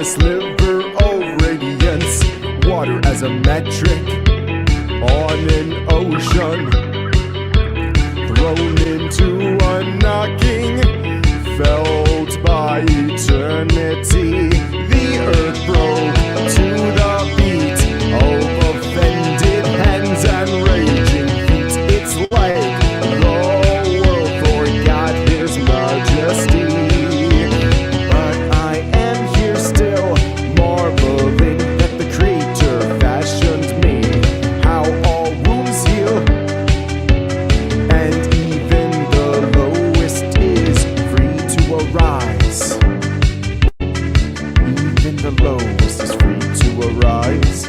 sliver of radiance, water as a metric on an ocean, thrown into a knocking, felt by eternity. The earth broke to the beat of offended hands and raging feet. It's like the world forgot his majesty. But I am here still, marveling that the Creator fashioned me, how all wounds heal, and even the lowest is free to arise. Even the lowest is free to arise.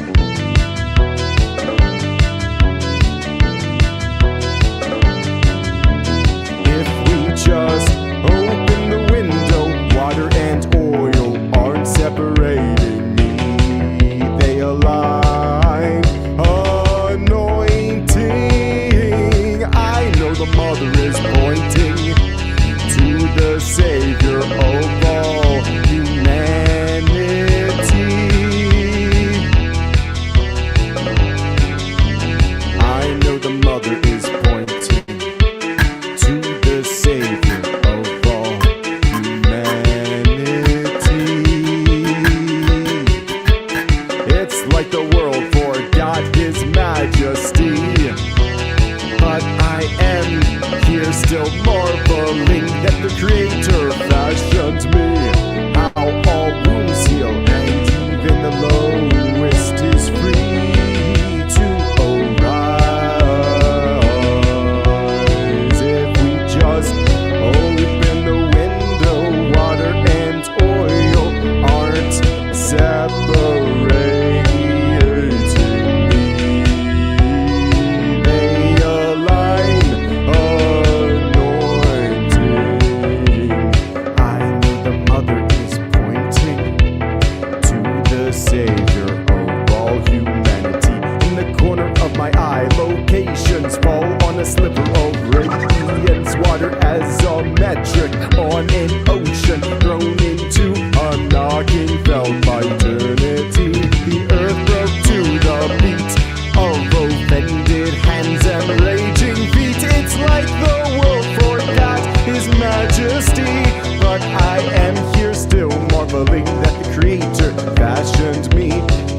If we just open the window, water and oil aren't separating me. They align, anointing. I know the Mother is pointing to the Savior of all humanity. I know the Mother is pointing to the Savior of all humanity. It's like the world forgot his majesty. But I am here still marveling that the Creator fashioned me, how all wounds heal, and even the lowest is free to arise. If we just open the window, water and oil aren't separating me. They align, anointing. I know the Mother is pointing to the Savior of all humanity. In the corner of my eye, locations fall on a sliver of radiance, water as a metric on an ocean, thrown into a knocking, felt by eternity. The earth broke to the beat of offended hands and raging feet. It's like the world forgot his majesty. But I am here still marveling that the Creator fashioned me,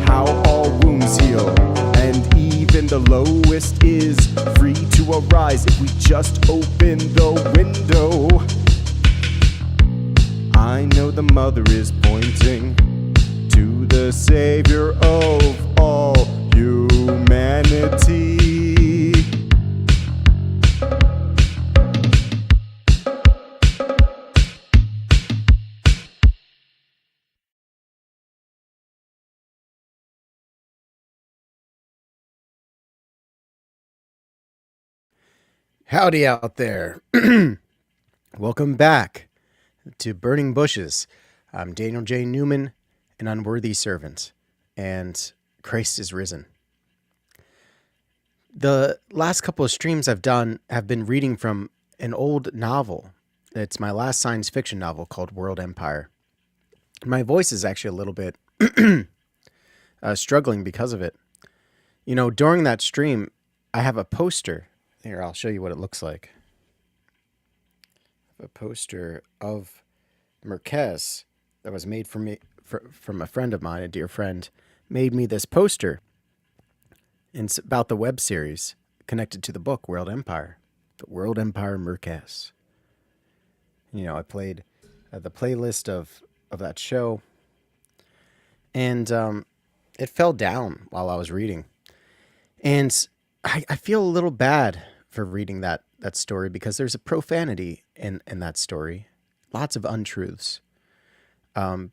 how all wounds heal, and even the lowest is free to arise. If we just open the window, I know the Mother is pointing to the Savior of all humanity. Howdy out there. Welcome back to Burning Bushes. I'm Daniel J. Newman, an unworthy servant, and Christ is risen. The last couple of streams I've done have been reading from an old novel. It's my last science fiction novel called World Empire. My voice is actually a little bit struggling because of it. You know, during that stream, I have a poster. Here, I'll show you what it looks like. A poster of Marquez that was made for me from a friend of mine, a dear friend, made me this poster. And it's about the web series connected to the book World Empire, the World Empire Marquez. You know, I played the playlist of that show, and it fell down while I was reading. And I feel a little bad for reading that story because there's a profanity in that story, lots of untruths. I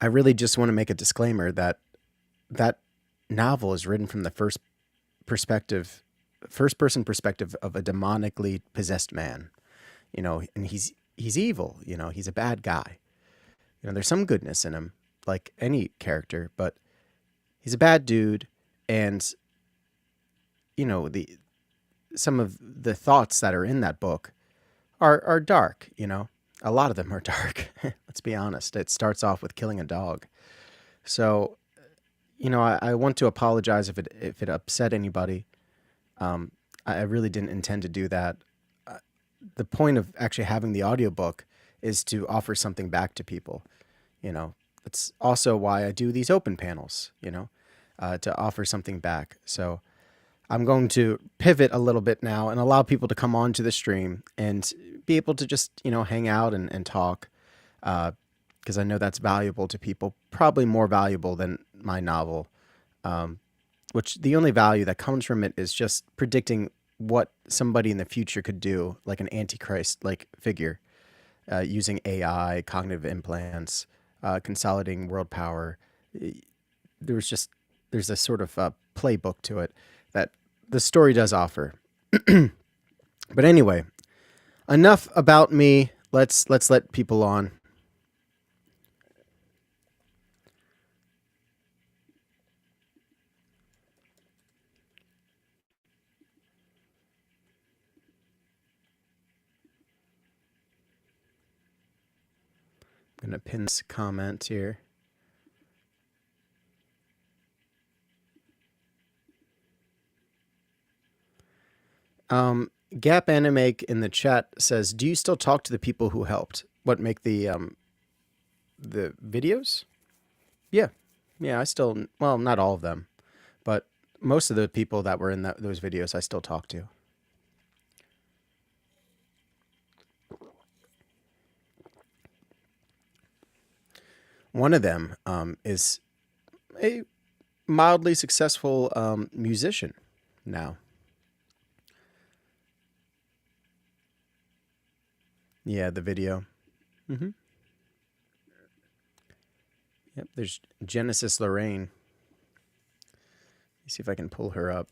really just want to make a disclaimer that novel is written from the first person perspective of a demonically possessed man, you know, and he's evil, you know, he's a bad guy. You know, there's some goodness in him, like any character, but he's a bad dude, and you know, some of the thoughts that are in that book are dark, you know. A lot of them are dark. Let's be honest. It starts off with killing a dog. So, I want to apologize if it upset anybody. I really didn't intend to do that. The point of actually having the audiobook is to offer something back to people. It's also why I do these open panels, to offer something back. So I'm going to pivot a little bit now and allow people to come onto the stream and be able to just, hang out and talk. Because I know that's valuable to people, probably more valuable than my novel, which the only value that comes from it is just predicting what somebody in the future could do, like an antichrist-like figure, using AI, cognitive implants, consolidating world power. There's a sort of playbook to it that the story does offer. But anyway, enough about me. Let's let people on. I'm going to pin this comment here. Gap Animake in the chat says, "Do you still talk to the people who helped? What make the videos?" Yeah, I still, well, not all of them, but most of the people that were in those videos, I still talk to. One of them is a mildly successful musician now. Yeah, the video. Mm-hmm. Yep, there's Genesis Lorraine. Let's see if I can pull her up.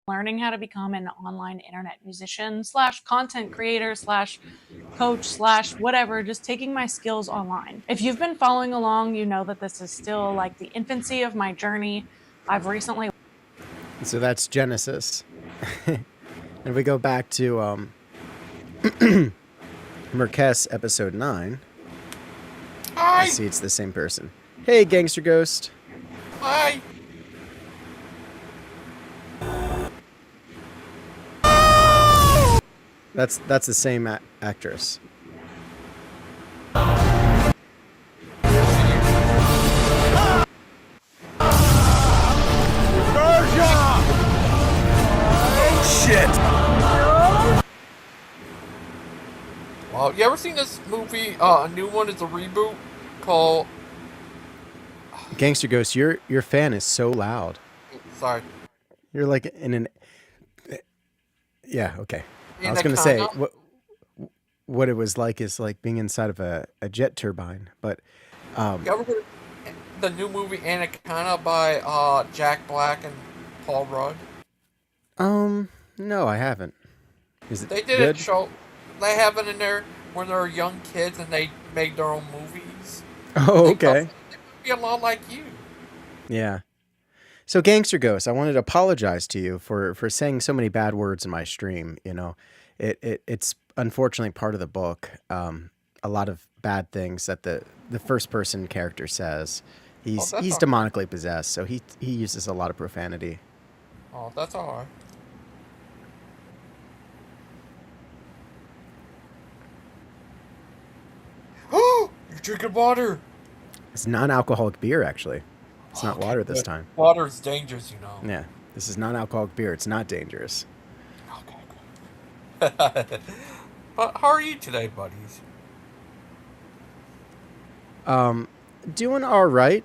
Learning how to become an online internet musician / content creator / coach / whatever, just taking my skills online. If you've been following along, you know that this is still like the infancy of my journey. I've recently... So that's Genesis. If we go back to Merkes episode 9, Hi. I see it's the same person. Hey, Gangster Ghost. Hi. That's the same actress. Oh shit! Well, you ever seen this movie? A new one is a reboot called Gangster Ghost. Your fan is so loud. Sorry. You're like in an. Yeah. Okay. I was going to say what it was like is like being inside of a jet turbine, but you ever heard the new movie Anaconda by Jack Black and Paul Rudd? No, I haven't. Is it They did good? a show. They have it in there when they're young kids and they make their own movies. Oh, okay. They would be a lot like you. Yeah. So Gangster Ghost, I wanted to apologize to you for saying so many bad words in my stream. It's unfortunately part of the book. A lot of bad things that the first person character says. He's demonically possessed, so he uses a lot of profanity. Oh, that's alright. Oh, you're drinking water. It's non-alcoholic beer, actually. It's not water this time. Water is dangerous, you know. Yeah, this is non-alcoholic beer. It's not dangerous. Okay. But how are you today, buddies? Doing all right.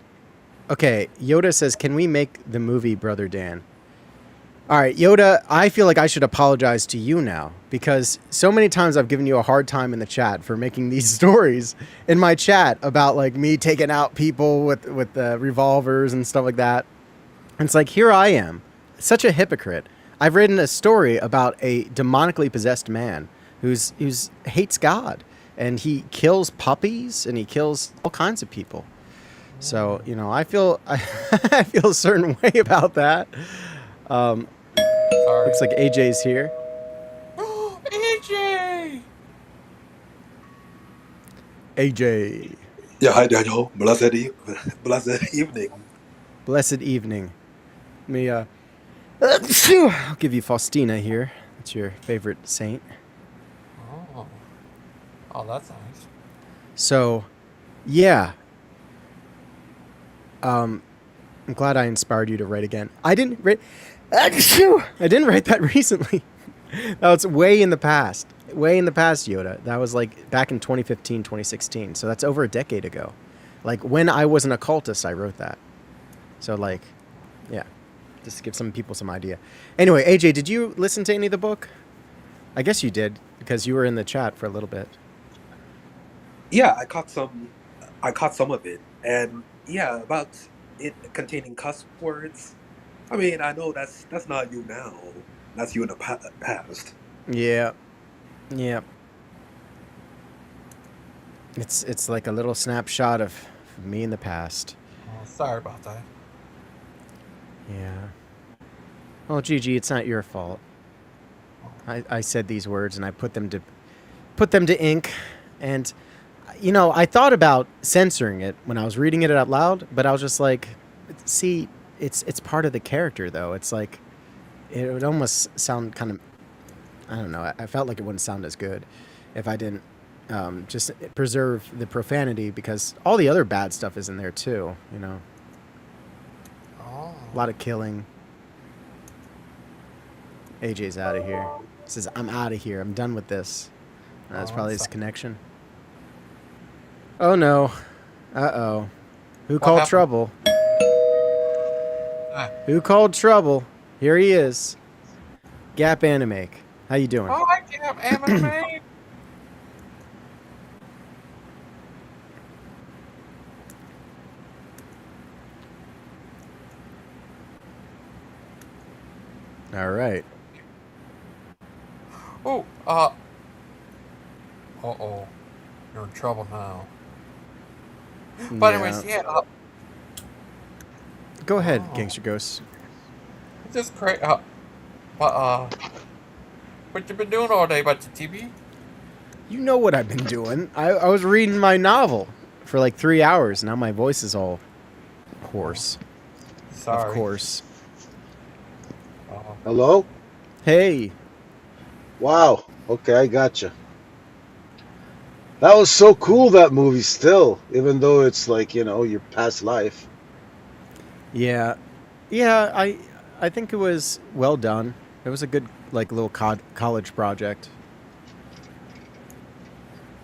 Okay, Yoda says, "Can we make the movie, Brother Dan?" All right, Yoda, I feel like I should apologize to you now because so many times I've given you a hard time in the chat for making these stories in my chat about like me taking out people with revolvers and stuff like that. And it's like, here I am, such a hypocrite. I've written a story about a demonically possessed man who's hates God, and he kills puppies and he kills all kinds of people. So, you know, I feel I feel a certain way about that. Sorry. Looks like AJ's here. AJ! AJ. Yeah, hi Daniel. Blessed evening. Blessed evening. Let me I'll give you Faustina here. That's your favorite saint. Oh, that's nice. So, yeah. I'm glad I inspired you to write again. I didn't write that recently. That was way in the past. Way in the past, Yoda. That was like back in 2015, 2016. So that's over a decade ago. Like when I was an occultist, I wrote that. So like, yeah. Just to give some people some idea. Anyway, AJ, did you listen to any of the book? I guess you did because you were in the chat for a little bit. Yeah, I caught some of it, and yeah, about it containing cuss words. I mean, I know that's not you now. That's you in the past. Yeah. Yeah. It's like a little snapshot of me in the past. Oh, sorry about that. Yeah. Well, Gigi, it's not your fault. I said these words and I put them to ink, and you know, I thought about censoring it when I was reading it out loud, but I was just like, see, it's part of the character though. It's like it would almost sound kind of, I don't know. I felt like it wouldn't sound as good if I didn't just preserve the profanity, because all the other bad stuff is in there too. You know, Oh. a lot of killing. AJ's out of here. He says, "I'm out of here. I'm done with this." That's Oh, probably his sorry. connection. Oh no. Uh-oh. Who What called happened? trouble? Ah. Who called trouble? Here he is. Gap Animake. How you doing? Oh, I can't have anime. All right. Oh, uh-oh. You're in trouble now. But anyways, yeah, Go ahead, Oh. Gangster Ghost. it's just great. What you been doing all day about the TV? You know what I've been doing. I was reading my novel for like 3 hours. Now my voice is all hoarse. Sorry. Of course. Hello? Hey. Wow. Okay, I gotcha. That was so cool, that movie, still, even though it's like, you know, your past life. Yeah. Yeah, I think it was well done. It was a good like little college project.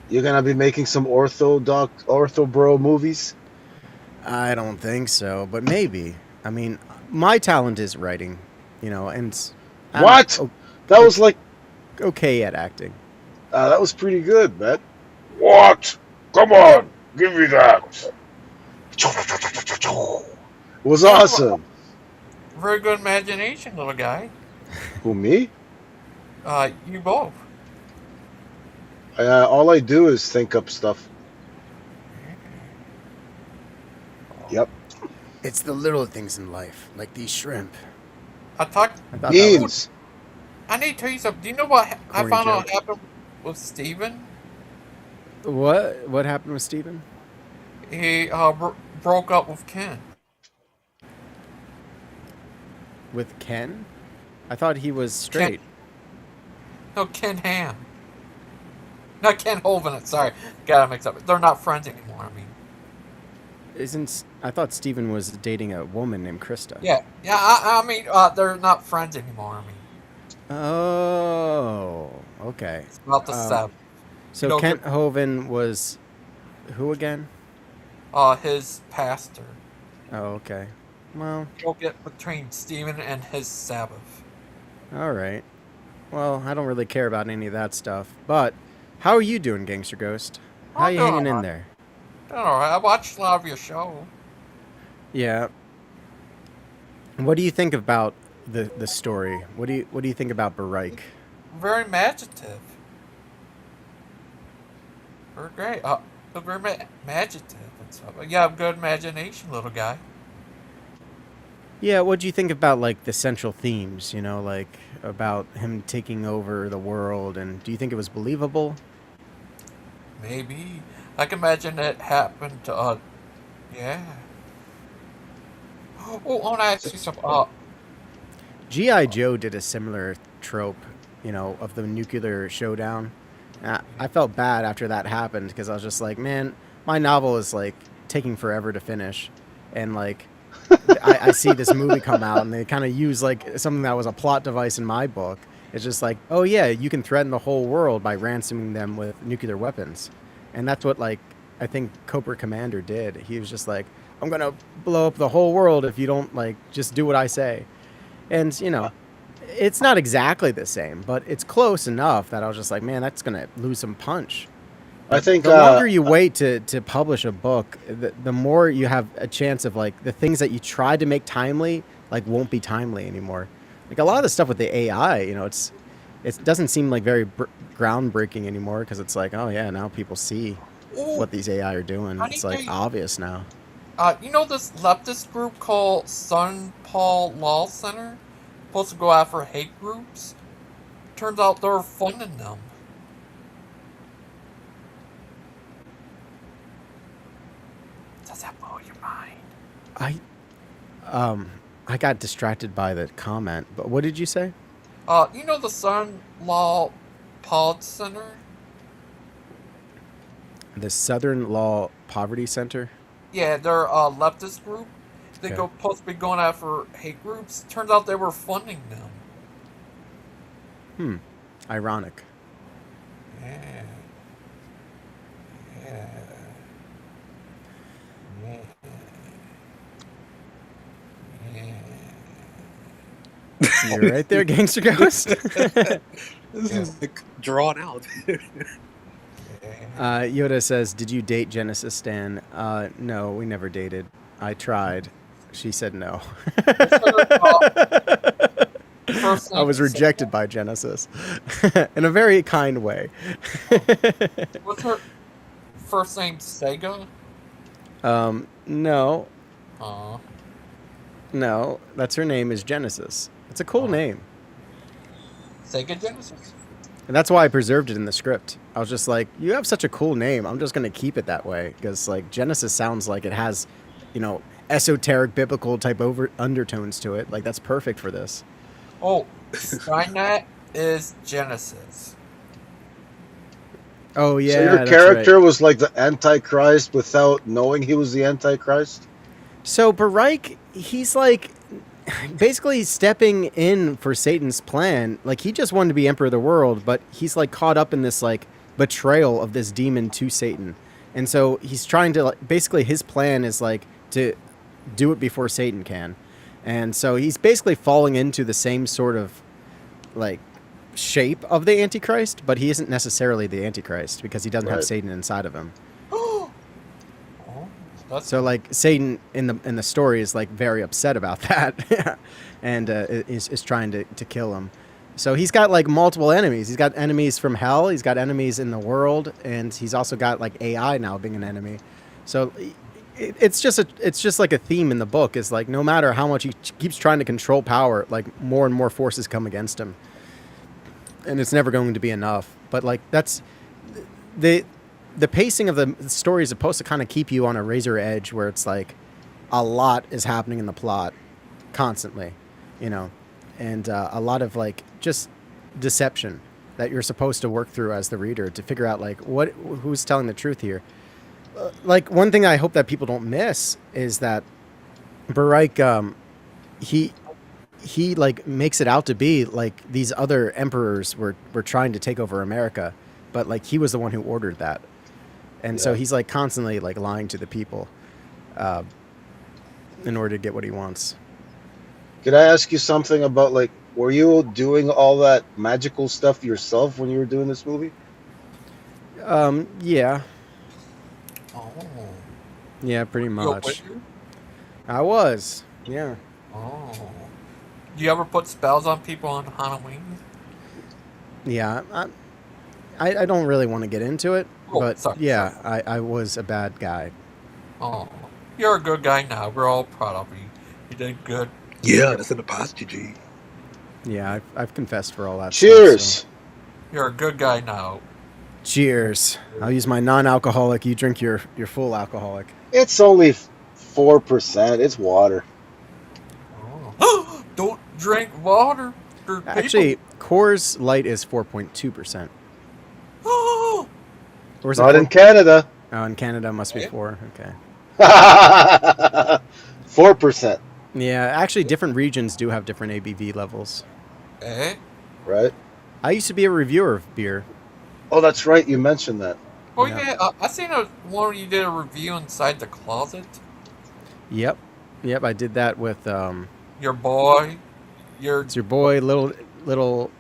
You're gonna be making some ortho bro movies? I don't think so, but maybe. I mean, my talent is writing, you know, and I'm What? That was like, okay at acting. that was pretty good, man. What? Come on, give me that. It was awesome. Very good imagination, little guy. Who, me? You both. All I do is think up stuff. Yep. It's the little things in life, like these shrimp. I thought Beans. I need to tell you something. Do you know what I Corny found out joke. happened with Steven? What happened with Steven? He broke up with Ken. With Ken? I thought he was straight. No, Ken Ham. Not Ken Hovind. Sorry, got it mixed up. They're not friends anymore. I mean, I thought Steven was dating a woman named Krista. yeah. I mean, they're not friends anymore. I mean, Oh, okay. it's about the stuff. So You know, Kent Hovind was who again? His pastor. Oh, okay. Well, Go get between Steven and his Sabbath. all right. Well, I don't really care about any of that stuff. But how are you doing, Gangster Ghost? How I'm you doing hanging in alright. there? All right. I watched a lot of your show. Yeah. What do you think about the story? What do you think about Bareik? Very imaginative. Very great. Very imaginative and stuff. You have good imagination, little guy. Yeah, what do you think about like the central themes? Like about him taking over the world, and do you think it was believable? Maybe. I can imagine it happened to, yeah. Oh, I want to ask you something. G.I. Joe did a similar trope, of the nuclear showdown. I felt bad after that happened because I was just like, man, my novel is like taking forever to finish, and like I see this movie come out and they kind of use like something that was a plot device in my book. It's just like, oh yeah, you can threaten the whole world by ransoming them with nuclear weapons, and that's what like I think Cobra Commander did. He was just like, I'm gonna blow up the whole world if you don't like just do what I say, and it's not exactly the same, but it's close enough that I was just like, man, that's gonna lose some punch. I But think the longer you wait to publish a book, the more you have a chance of like the things that you tried to make timely like won't be timely anymore. Like a lot of the stuff with the AI, it doesn't seem like very groundbreaking anymore because it's like, oh yeah, now people see Oh, what these AI are doing. I It's need like to. obvious now. You know this leftist group called Sun Paul Law Center? Supposed to go after hate groups? Turns out they're funding them. Does that blow your mind? I um I got distracted by the comment, but what did you say? You know the Sun Law Pod Center? The Southern Law Poverty Center. Yeah, they're a leftist group. They Okay. go supposed to be going after hate groups. Turns out they were funding them. Hmm. Ironic. Yeah, yeah, yeah, yeah. You're right there, Gangster Ghost. This Yeah. is like drawn out. Yoda says, "Did you date Genesis Stan?" No, we never dated. I tried. She said no. First I name was is rejected by Genesis in a very kind way. what's her first name? Sega. No, Uh, no, that's her name is Genesis. It's a cool name. Sega Genesis. And that's why I preserved it in the script. I was just like, you have such a cool name. I'm just going to keep it that way because like Genesis sounds like it has, esoteric biblical type undertones to it. Like that's perfect for this. Oh, Skynet is Genesis. Oh yeah, so your that's character right. was like the Antichrist without knowing he was the Antichrist? So Bareik, he's like basically stepping in for Satan's plan. Like he just wanted to be emperor of the world, but he's like caught up in this like betrayal of this demon to Satan. And so he's trying to like, basically his plan is like to do it before Satan can. And so he's basically falling into the same sort of like shape of the Antichrist, but he isn't necessarily the Antichrist because he doesn't have Right. Satan inside of him. Oh, that's So like Satan in the story is like very upset about that, and is trying to kill him. So he's got like multiple enemies. He's got enemies from hell. He's got enemies in the world, and he's also got like AI now being an enemy. So it's just like a theme in the book. Is like no matter how much he keeps trying to control power, like more and more forces come against him, and it's never going to be enough. But like that's the pacing of the story is supposed to kind of keep you on a razor edge where it's like a lot is happening in the plot constantly, and a lot of like just deception that you're supposed to work through as the reader to figure out like who's telling the truth here. Like one thing I hope that people don't miss is that Bareik, he like makes it out to be like these other emperors were trying to take over America, but like he was the one who ordered that. And so Yeah. he's like constantly like lying to the people in order to get what he wants. Could I ask you something about like, were you doing all that magical stuff yourself when you were doing this movie? Yeah, oh. yeah, pretty Yo, much. wait, I was, yeah. Oh. Do you ever put spells on people on Halloween? Yeah, I don't really want to get into it, Oh, but sorry. yeah, I was a bad guy. Oh. You're a good guy now. We're all proud of you. You did good. Yeah, that's in the past, GG. Yeah, I've confessed for all that Cheers. stuff. So. You're a good guy now. Cheers. I'll use my non-alcoholic. You drink your full alcoholic. It's only 4%. It's water. Oh. Don't drink water. Actually, Coors Light is 4.2%. Oh. Or is it Not in Canada. Oh, in Canada it must be 4. Okay. 4%. Yeah, actually, different regions do have different ABV levels. Eh? Right? I used to be a reviewer of beer. Oh, that's right. You mentioned that. Oh Yeah. yeah, I seen one where you did a review inside the closet. Yep, I did that with Your boy, it's your boy, little.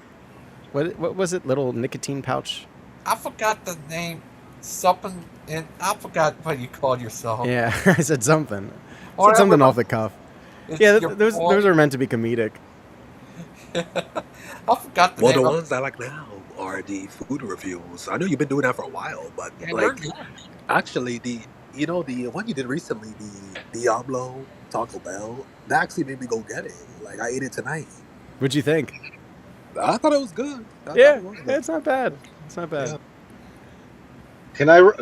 What was it? Little nicotine pouch. I forgot the name. Something, and I forgot what you called yourself. Yeah, I said something. I Whatever. said something off the cuff. It's Yeah, your those boy. are meant to be comedic. I forgot the Well, name. the ones I like now are the food reviews. I know you've been doing that for a while, but Yeah, they're like good. actually the one you did recently, the Diablo Taco Bell, that actually made me go get it. Like I ate it tonight. What'd you think? I thought it was good. I thought Yeah, it was good. it's not bad. It's not bad. Yeah.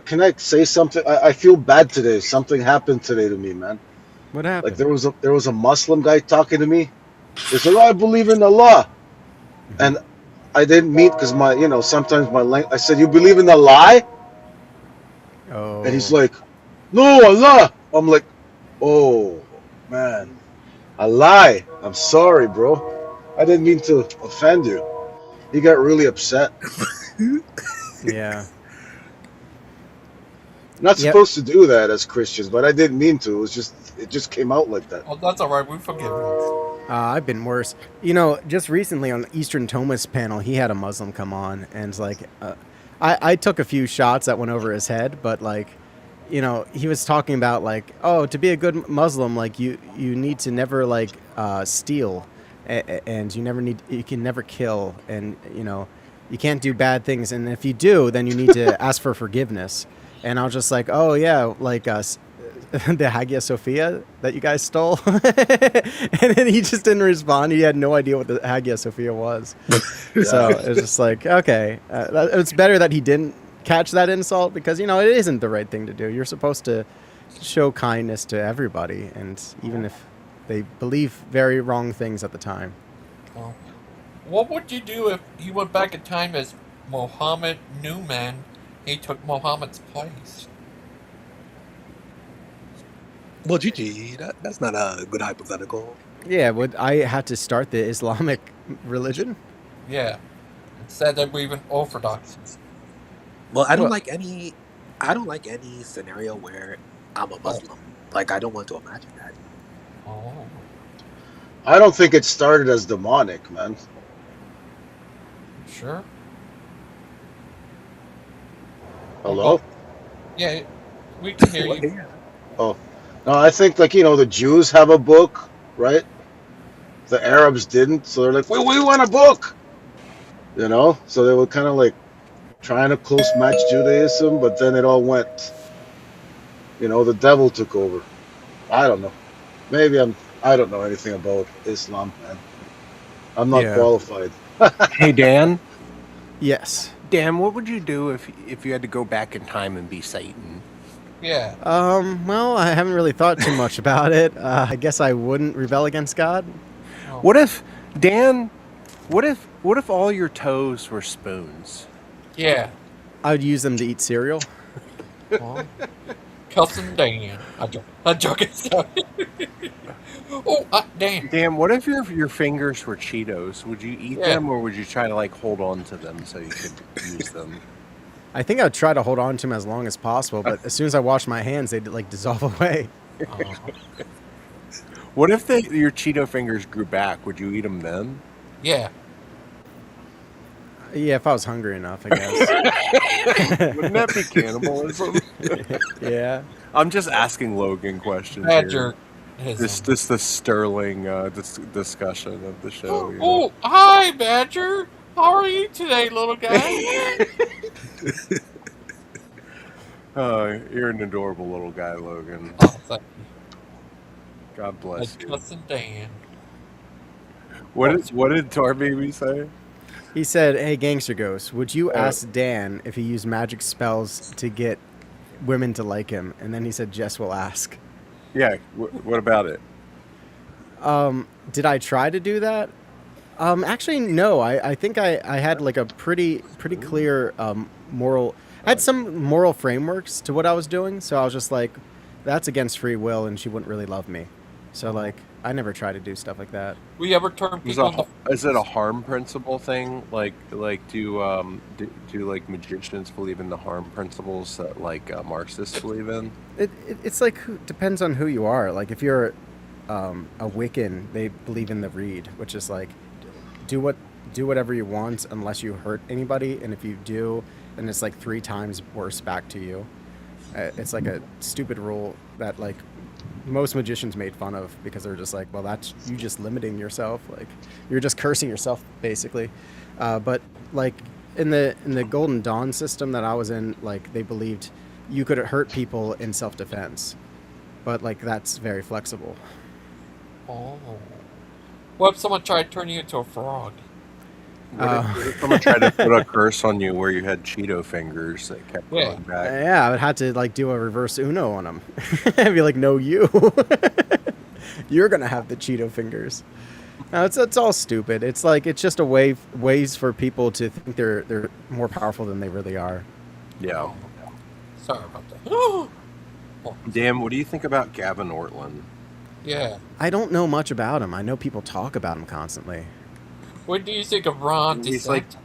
Can I say something? I feel bad today. Something happened today to me, man. What happened? Like there was a Muslim guy talking to me. He said, "I believe in Allah," and I didn't mean because sometimes my language. I said, "You believe in a lie?" Oh. And he's like, "No, Allah." I'm like, "Oh man, a lie. I'm sorry, bro. I didn't mean to offend you." He got really upset. Yeah. Not Yep. supposed to do that as Christians, but I didn't mean to. It just came out like that. Oh, that's all right. We forgive you. I've been worse. Just recently on the Eastern Thomas panel, he had a Muslim come on, and it's like, I took a few shots that went over his head, but like, he was talking about like, oh, to be a good Muslim, like you need to never like steal, and you can never kill, and you can't do bad things, and if you do, then you need to ask for forgiveness. And I was just like, oh yeah, like the Hagia Sophia that you guys stole. And then he just didn't respond. He had no idea what the Hagia Sophia was. So it was just like, okay, it's better that he didn't catch that insult, because it isn't the right thing to do. You're supposed to show kindness to everybody, and even if they believe very wrong things at the time. Well, what would you do if you went back in time as Muhammad Newman? He took Muhammad's place. Well, GG, that's not a good hypothetical. Yeah, would I had to start the Islamic religion? Yeah. Instead, they believe in Orthodox. Well, I don't Well- like any scenario where I'm a Muslim. Like I don't want to imagine that. Oh. I don't think it started as demonic, man. Sure. Hello? Yeah, we can hear you. Yeah. Oh. No, I think the Jews have a book, right? The Arabs didn't, so they're like, we want a book. So they were kind of like trying to close match Judaism, but then it all went, the devil took over. I don't know. Maybe I don't know anything about Islam, man. I'm not Yeah. qualified. Hey, Dan. Yes. Dan, what would you do if you had to go back in time and be Satan? Yeah. Well, I haven't really thought too much about it. I guess I wouldn't rebel against God. What if, Dan? What if all your toes were spoons? Yeah. I would use them to eat cereal. Well, Cousin Dan. I'm joking. Sorry. Oh, Dan. Dan, what if your fingers were Cheetos? Would you eat Yeah. them, or would you try to hold on to them so you could use them? I think I'd try to hold on to them as long as possible, but as soon as I wash my hands, they'd dissolve away. What if your Cheeto fingers grew back? Would you eat them then? Yeah. Yeah, if I was hungry enough, I guess. Wouldn't that be cannibalism? Yeah. I'm just asking Logan questions Had here. This the sterling discussion of the show. You know? Oh, hi, Badger. How are you today, little guy? You're an adorable little guy, Logan. Oh, thank you. God bless you. Cousin Dan. What did Tar Baby say? He said, "Hey, Gangster Ghost, would you ask Dan if he used magic spells to get women to like him?" And then he said, "Jess will ask." Yeah. What about it? Did I try to do that? Actually, no. I think I had like a pretty clear moral. I had some moral frameworks to what I was doing, so I was just like, that's against free will, and she wouldn't really love me. So like, I never try to do stuff like that. We ever turn people Is it a harm principle thing? Like do like magicians believe in the harm principles that like Marxists believe in? It's like depends on who you are. Like if you're a Wiccan, they believe in the Reed, which is like do whatever you want unless you hurt anybody, and if you do, then it's like 3 times worse back to you. It's like a stupid rule that like most magicians made fun of because they're just like, well, that's you just limiting yourself, like you're just cursing yourself basically. But like in the Golden Dawn system that I was in, like they believed you could hurt people in self-defense, but like that's very flexible. Oh. What if someone tried to turn you into a frog? What if someone tried to put a curse on you where you had Cheeto fingers that kept going back? Yeah, I would have to like do a reverse Uno on them. I'd be like, no, you're gonna have the Cheeto fingers. No, it's all stupid. It's like it's just a ways for people to think they're more powerful than they really are. Yeah. Sorry about that. Dan, what do you think about Gavin Ortland? Yeah. I don't know much about him. I know people talk about him constantly. What do you think of Ron He's DeSantis?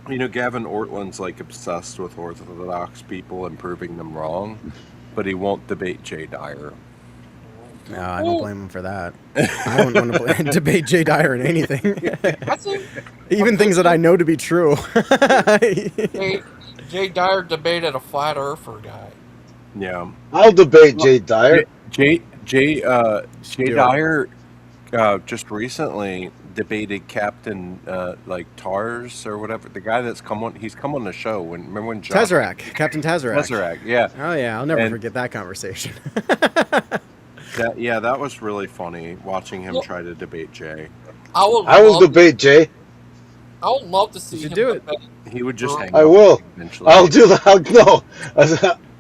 like, Gavin Ortland's like obsessed with Orthodox people and proving them wrong, but he won't debate Jay Dyer. No, I don't blame him for that. I don't want to debate Jay Dyer in anything. Even things that I know to be true. Jay Dyer debated a flat earther guy. Yeah. I'll debate Jay Dyer. Jay Dyer just recently debated Captain Tars or whatever, the guy that's he's come on the show. Remember when John Tesseract, Captain Tesseract. Tesseract, yeah. Oh yeah, I'll never forget that conversation. That was really funny watching him try to debate Jay. I will debate Jay. I would love to see him do it. He would just hang I up will. eventually. I'll do that. No.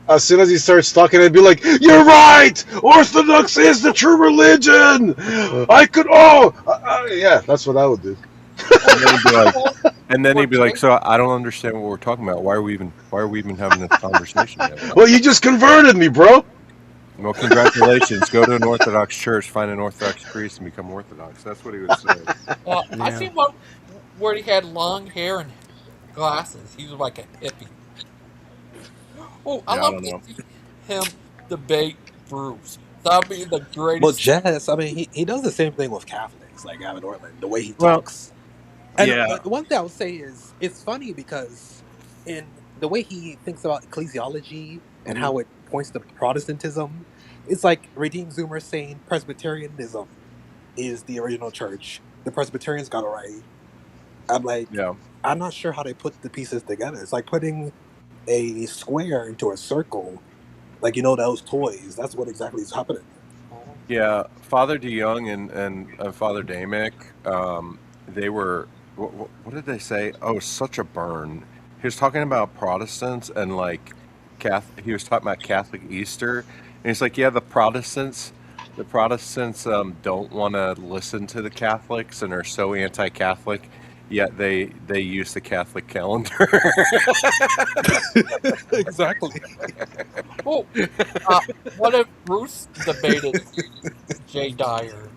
As soon as he starts talking, I'd be like, "You're right! Orthodox is the true religion! I could, yeah, that's what I would do." And then he'd be like, "So I don't understand what we're talking about. Why are we even having this conversation yet?" Well, you just converted me, bro. Well, congratulations. Go to an Orthodox church, find an Orthodox priest, and become Orthodox. That's what he would say. I see one where he had long hair and glasses. He was like a hippie. Oh, I love to see him debate Bruce. That'd be the greatest. Well, Jess, I mean, he does the same thing with Catholics, like Gavin Ortland, the way he talks. And one thing I would say is, it's funny because in the way he thinks about ecclesiology and how it points to Protestantism, it's like Redeemed Zoomer saying Presbyterianism is the original church. The Presbyterians got it right. I'm like, I'm not sure how they put the pieces together. It's like putting a square into a circle, like those toys. That's what exactly is happening. Yeah, Father DeYoung and Father Damick, they were. What did they say? Oh, such a burn. He was talking about Protestants and like he was talking about Catholic Easter, and he's like, yeah, the Protestants don't want to listen to the Catholics and are so anti-Catholic. Yet they use the Catholic calendar. Exactly. Oh, what if Bruce debated Jay Dyer?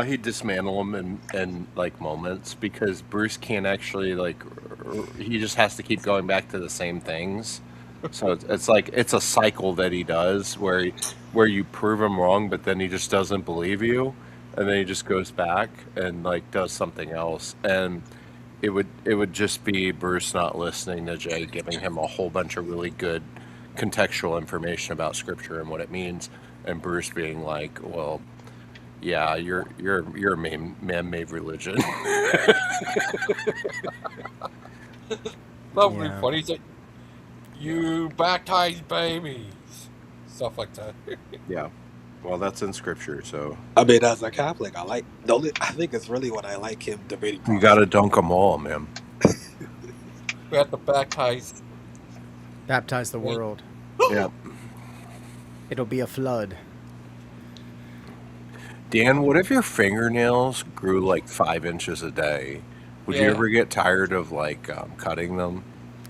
He'd dismantle him in like moments because Bruce can't actually he just has to keep going back to the same things. So it's like it's a cycle that he does where you prove him wrong, but then he just doesn't believe you. And then he just goes back and like does something else, and it would just be Bruce not listening to Jay, giving him a whole bunch of really good contextual information about Scripture and what it means, and Bruce being like, "Well, yeah, you're a man-made religion." That would be Yeah. funny. He's like, you baptize babies. Stuff like that. Yeah. Well, that's in scripture, so I mean, as a Catholic, I think it's really what I like him debating. you got to dunk them all, man. We have to baptize. Baptize the world. Yeah. It'll be a flood. Dan, what if your fingernails grew like 5 inches a day? Would you Yeah. ever get tired of like cutting them?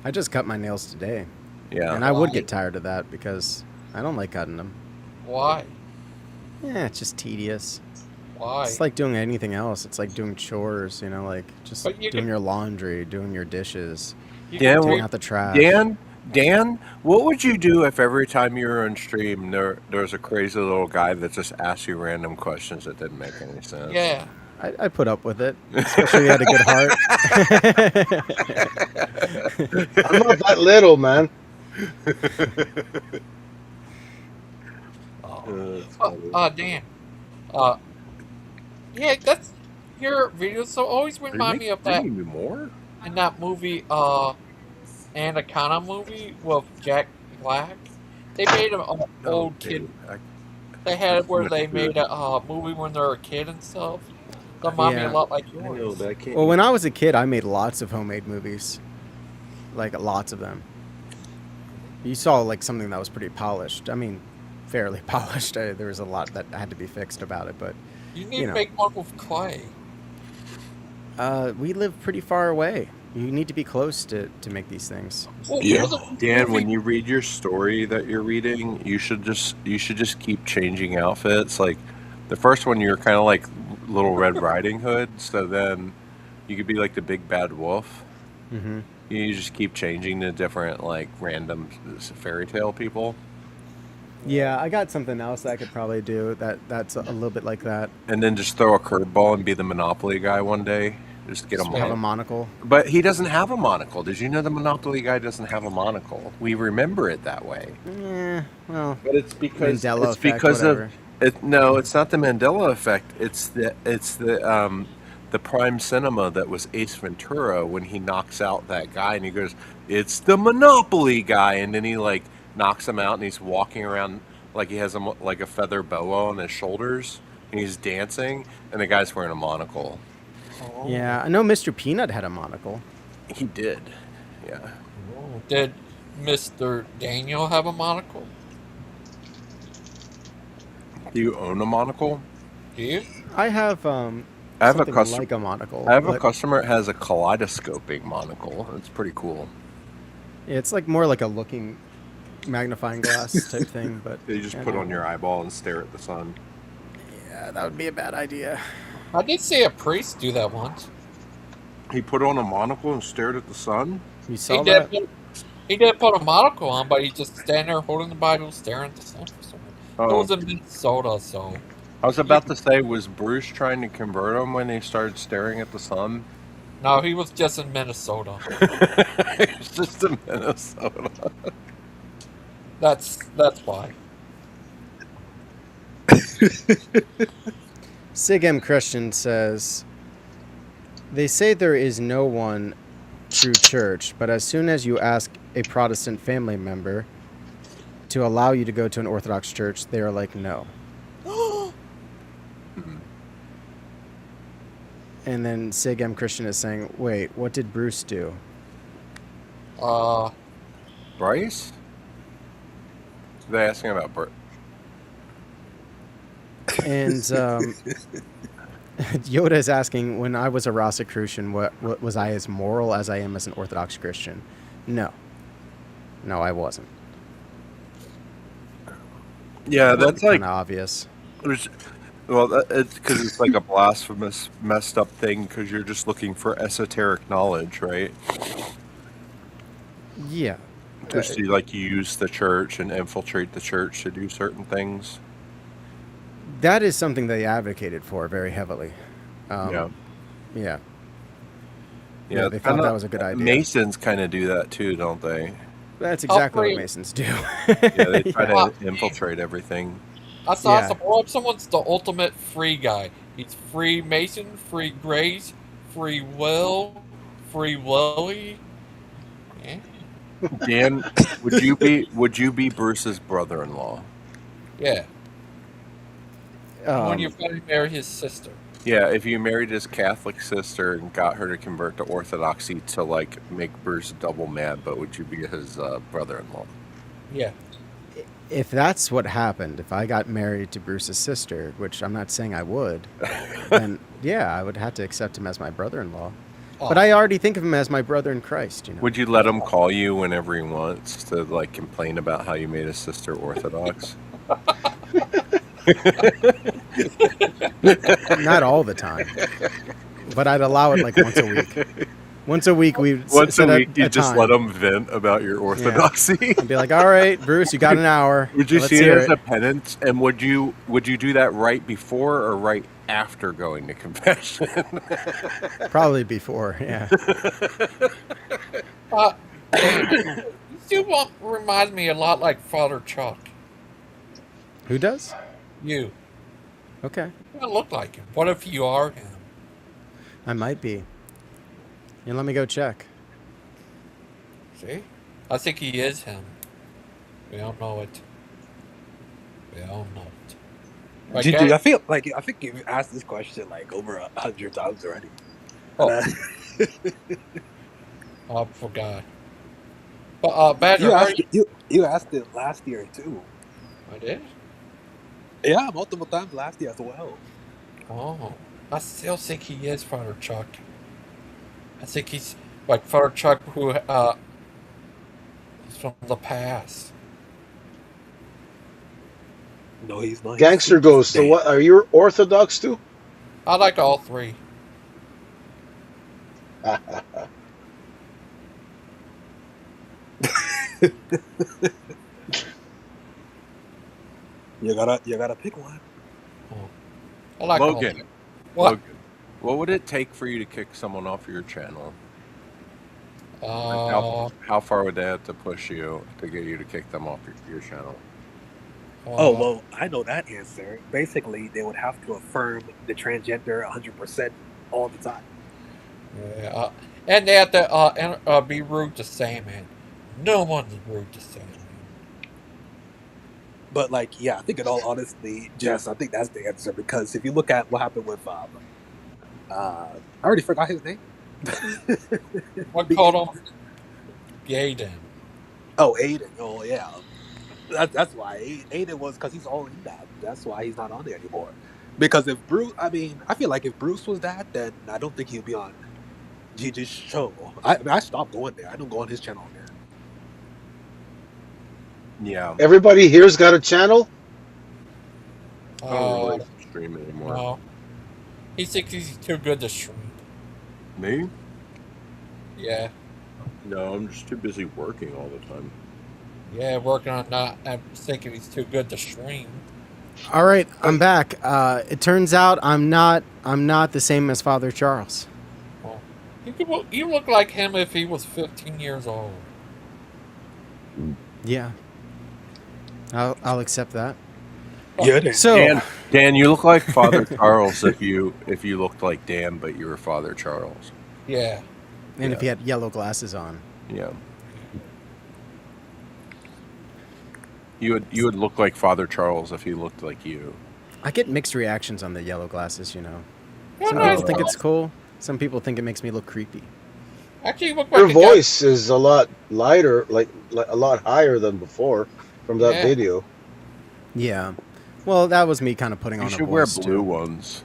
I just cut my nails today. Yeah. And I would Why? get tired of that because I don't like cutting them. Why? Yeah, it's just tedious. Why? It's like doing anything else. It's like doing chores, you know, like just But you doing can- your laundry, doing your dishes, You Dan, can taking take- out the trash. Dan, what would you do if every time you were on stream there was a crazy little guy that just asked you random questions that didn't make any sense? yeah. I put up with it, especially if you had a good heart. I'm not that little, man. That's funny. Dan. Yeah, that's your videos. So always remind me of that Do more? in that movie, Anaconda movie with Jack Black. They made an old kid. They had it where they made a movie when they were a kid and stuff. That reminded me Yeah. a lot like I know, yours. but I can't. Well, when I was a kid, I made lots of homemade movies, like lots of them. You saw like something that was pretty polished. I mean, fairly polished. There was a lot that had to be fixed about it, but You need you to know. make one with clay. we live pretty far away. You need to be close to make these things. Well, Yeah. here's a Dan, movie- when you read your story that you're reading, you should just keep changing outfits. Like the first one, you're kind of like Little Red Riding Hood, so then you could be like the big bad wolf. Mm-hmm. You just keep changing to different like random fairy tale people, Yeah, I got something else that I could probably do that's a little bit like that. and then just throw a curveball and be the Monopoly guy one day. Just get him Have a on. monocle. But he doesn't have a monocle. Did you know the Monopoly guy doesn't have a monocle? We remember it that way. Yeah, well, But it's because Mandela it's effect, because whatever. of it. No, it's not the Mandela effect. It's the prime cinema that was Ace Ventura when he knocks out that guy and he goes, "It's the Monopoly guy," and then he like knocks him out and he's walking around like he has like a feather boa on his shoulders and he's dancing and the guy's wearing a monocle. Oh. Yeah, I know Mr. Peanut had a monocle. He did, yeah. Did Mr. Daniel have a monocle? Do you own a monocle? Do you? I have I have a something custom. like a monocle. I have a but customer that has a kaleidoscoping monocle. It's pretty cool. it's like more like a looking magnifying glass type thing, but You just yeah, put on your eyeball and stare at the sun. yeah, that would be a bad idea. I did see a priest do that once. He put on a monocle and stared at the sun. You saw He that? did put a monocle on, but he just standing there holding the Bible, staring at the sun for some reason. It Oh, was in Minnesota, so I was about to say, was Bruce trying to convert him when he started staring at the sun? no, he was just in Minnesota. It's just in Minnesota. That's why. Sig M. Christian says, they say there is no one true church, but as soon as you ask a Protestant family member to allow you to go to an Orthodox church, they are like, no. And then Sig M. Christian is saying, wait, what did Bruce do? Bryce? They asking about Bert. And Yoda is asking, when I was a Rosicrucian, what was I as moral as I am as an Orthodox Christian? No, I wasn't. Yeah, that's like Kind of obvious. it's because it's like a blasphemous, messed up thing. Because you're just looking for esoteric knowledge, right? Yeah. Just to like use the church and infiltrate the church to do certain things. That is something they advocated for very heavily. Yeah. Yeah. Yeah, They thought that was a good idea. Masons kind of do that too, don't they? That's exactly Upgrade. what Masons do. Yeah, they try Yeah. to infiltrate everything. I saw Yeah. some. Oh, someone's the ultimate free guy. He's Freemason, free grace, free will, free Willy. Yeah. Dan, would you be Bruce's brother-in-law? Yeah. And when you Um, finally marry his sister. Yeah, if you married his Catholic sister and got her to convert to Orthodoxy to like make Bruce double mad, but would you be his brother-in-law? Yeah. if that's what happened, if I got married to Bruce's sister, which I'm not saying I would, then yeah, I would have to accept him as my brother-in-law. But I already think of him as my brother in Christ, you know. Would you let him call you whenever he wants to like complain about how you made his sister Orthodox? Not all the time, but I'd allow it like once a week. Once a week, we Once a set week, you a just time. let him vent about your orthodoxy. I'd be like, "All right, Bruce, you got an hour. Would you Let's see it hear as a penance? And would you do that right before or right after going to confession? Probably before, yeah. You still remind me a lot like Father Chuck. Who does? You. Okay, You don't look like him. What if you are him? I might be. Yeah, let me go check. See? I think he is him. We don't know it. We don't know it. Right, Gigi, guys? I think you've asked this question like over 100 times already. Oh. And, I forgot. But Badger, you asked it last year too. I did? Yeah, multiple times last year as well. Oh. I still think he is Father Chuck. I think he's like Father Chuck who is from the past. No, he's not. Gangster Ghost. So what? Are you Orthodox too? I like all three. You gotta pick one. I like all Logan, three. What? Logan, what would it take for you to kick someone off your channel? Like how far would they have to push you to get you to kick them off your channel? Oh, well, I know that answer. Basically, they would have to affirm the transgender 100% all the time. Yeah, and they have to be rude to Sandman. No one's rude to Sandman. But, like, yeah, I think in all honesty, Jess, I think that's the answer. Because if you look at what happened with, I already forgot his name. What called him? Gaiden. Oh, Aiden. Oh, yeah. That's why Aiden was, because he's all in that. That's why he's not on there anymore. Because if Bruce, I feel like if Bruce was that, then I don't think he'd be on Gigi's show. I stopped going there. I don't go on his channel again. Yeah. Everybody here's got a channel? I don't really stream anymore. No. He thinks he's too good to stream. Me? Yeah. No, I'm just too busy working all the time. Yeah, working on not. I'm thinking he's too good to stream. All right, I'm back. It turns out I'm not the same as Father Charles. Well, you look like him if he was 15 years old. Yeah. I'll accept that. Yeah, then. So Dan, you look like Father Charles if you looked like Dan, but you were Father Charles. Yeah. and if he had yellow glasses on. Yeah. You would look like Father Charles if he looked like you. I get mixed reactions on the yellow glasses, you know. You're Some nice people think guy. it's cool. Some people think it makes me look creepy. Actually, you look like Your a guy- voice is a lot lighter, like a lot higher than before from that Yeah. video. Yeah. Well, that was me kind of putting You on a should wear voice blue too. ones.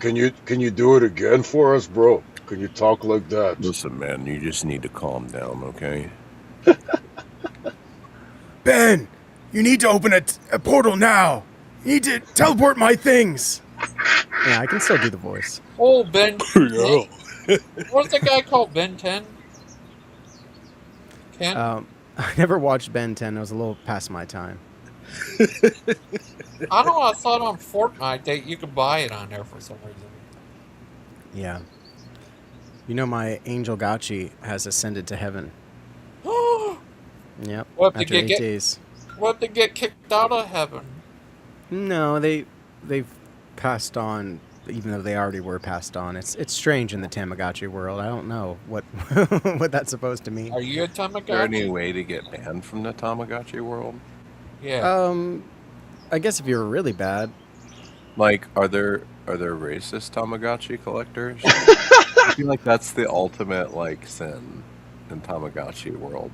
Can you do it again for us, bro? Can you talk like that? Listen, man, you just need to calm down, okay? Ben, you need to open a portal now. You need to teleport my things. Yeah, I can still do the voice. Oh, Ben. Yeah. What's the guy called? Ben 10? Ken? I never watched Ben 10. I was a little past my time. I don't know. I thought on Fortnite that you could buy it on there for some reason. Yeah. You know, my angel Gachi has ascended to heaven. Yep. What, to After 8 get- days. What, to get kicked out of heaven? No, they've passed on, even though they already were passed on. It's strange in the Tamagotchi world. I don't know what what that's supposed to mean. Are you a Is there any Tamagotchi? way to get banned from the Tamagotchi world? Yeah. I guess if you're really bad, Like, are there racist Tamagotchi collectors? I feel like that's the ultimate like sin in Tamagotchi world.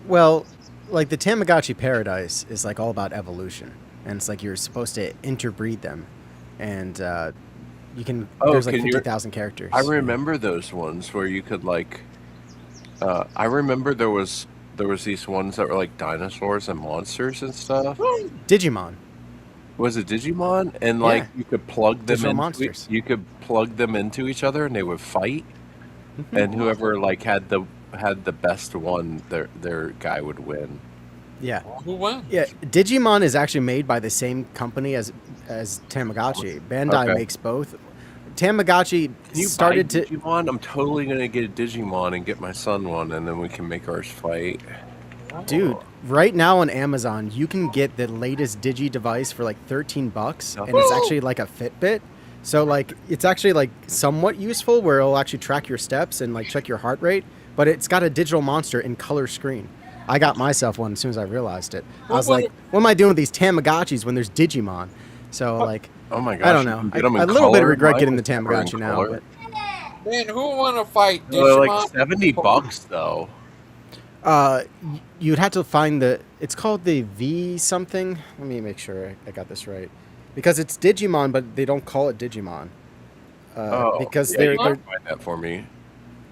well, like the Tamagotchi paradise is like all about evolution, and it's like you're supposed to interbreed them, and you can. Oh, There's like can you- 50,000 characters. I remember those ones where you could like. I remember there was these ones that were like dinosaurs and monsters and stuff. Digimon. Was it Digimon? And like Yeah. you could plug them Digital into monsters. you could plug them into each other and they would fight. Mm-hmm. And whoever like had the best one, their guy would win. Yeah. Who won? Yeah, Digimon is actually made by the same company as Tamagotchi. Bandai Okay. makes both. Tamagotchi Can you started buy to. Digimon? I'm totally gonna get a Digimon and get my son one, and then we can make ours fight. Dude, right now on Amazon, you can get the latest Digi device for like $13, and it's actually like a Fitbit. So like, it's actually like somewhat useful, where it'll actually track your steps and like check your heart rate. But it's got a digital monster in color screen. I got myself one as soon as I realized it. I was like, what am I doing with these Tamagotchis when there's Digimon? So like, Oh my gosh! I don't you know. can I get 'em in a little bit color. regret Mine getting the was never in Tamagotchi now, color. but Man, who want to fight They're Digimon? like $70 though. you'd have to find the. It's called the V something. Let me make sure I got this right, because it's Digimon, but they don't call it Digimon. Because yeah, they're you they're, can find that for me.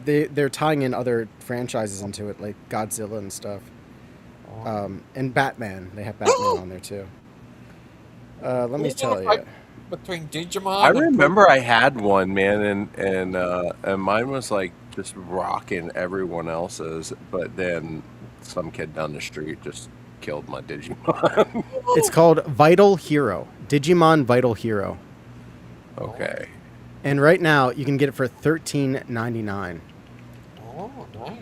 they're tying in other franchises into it, like Godzilla and stuff, and Batman. They have Batman on there too. Let me Who tell wanna you. fight between Digimon I and remember I had one, man, and mine was like just rocking everyone else's, but then some kid down the street just killed my Digimon. It's called Vital Hero. Digimon Vital Hero. Okay. And right now you can get it for $13.99. Oh, nice.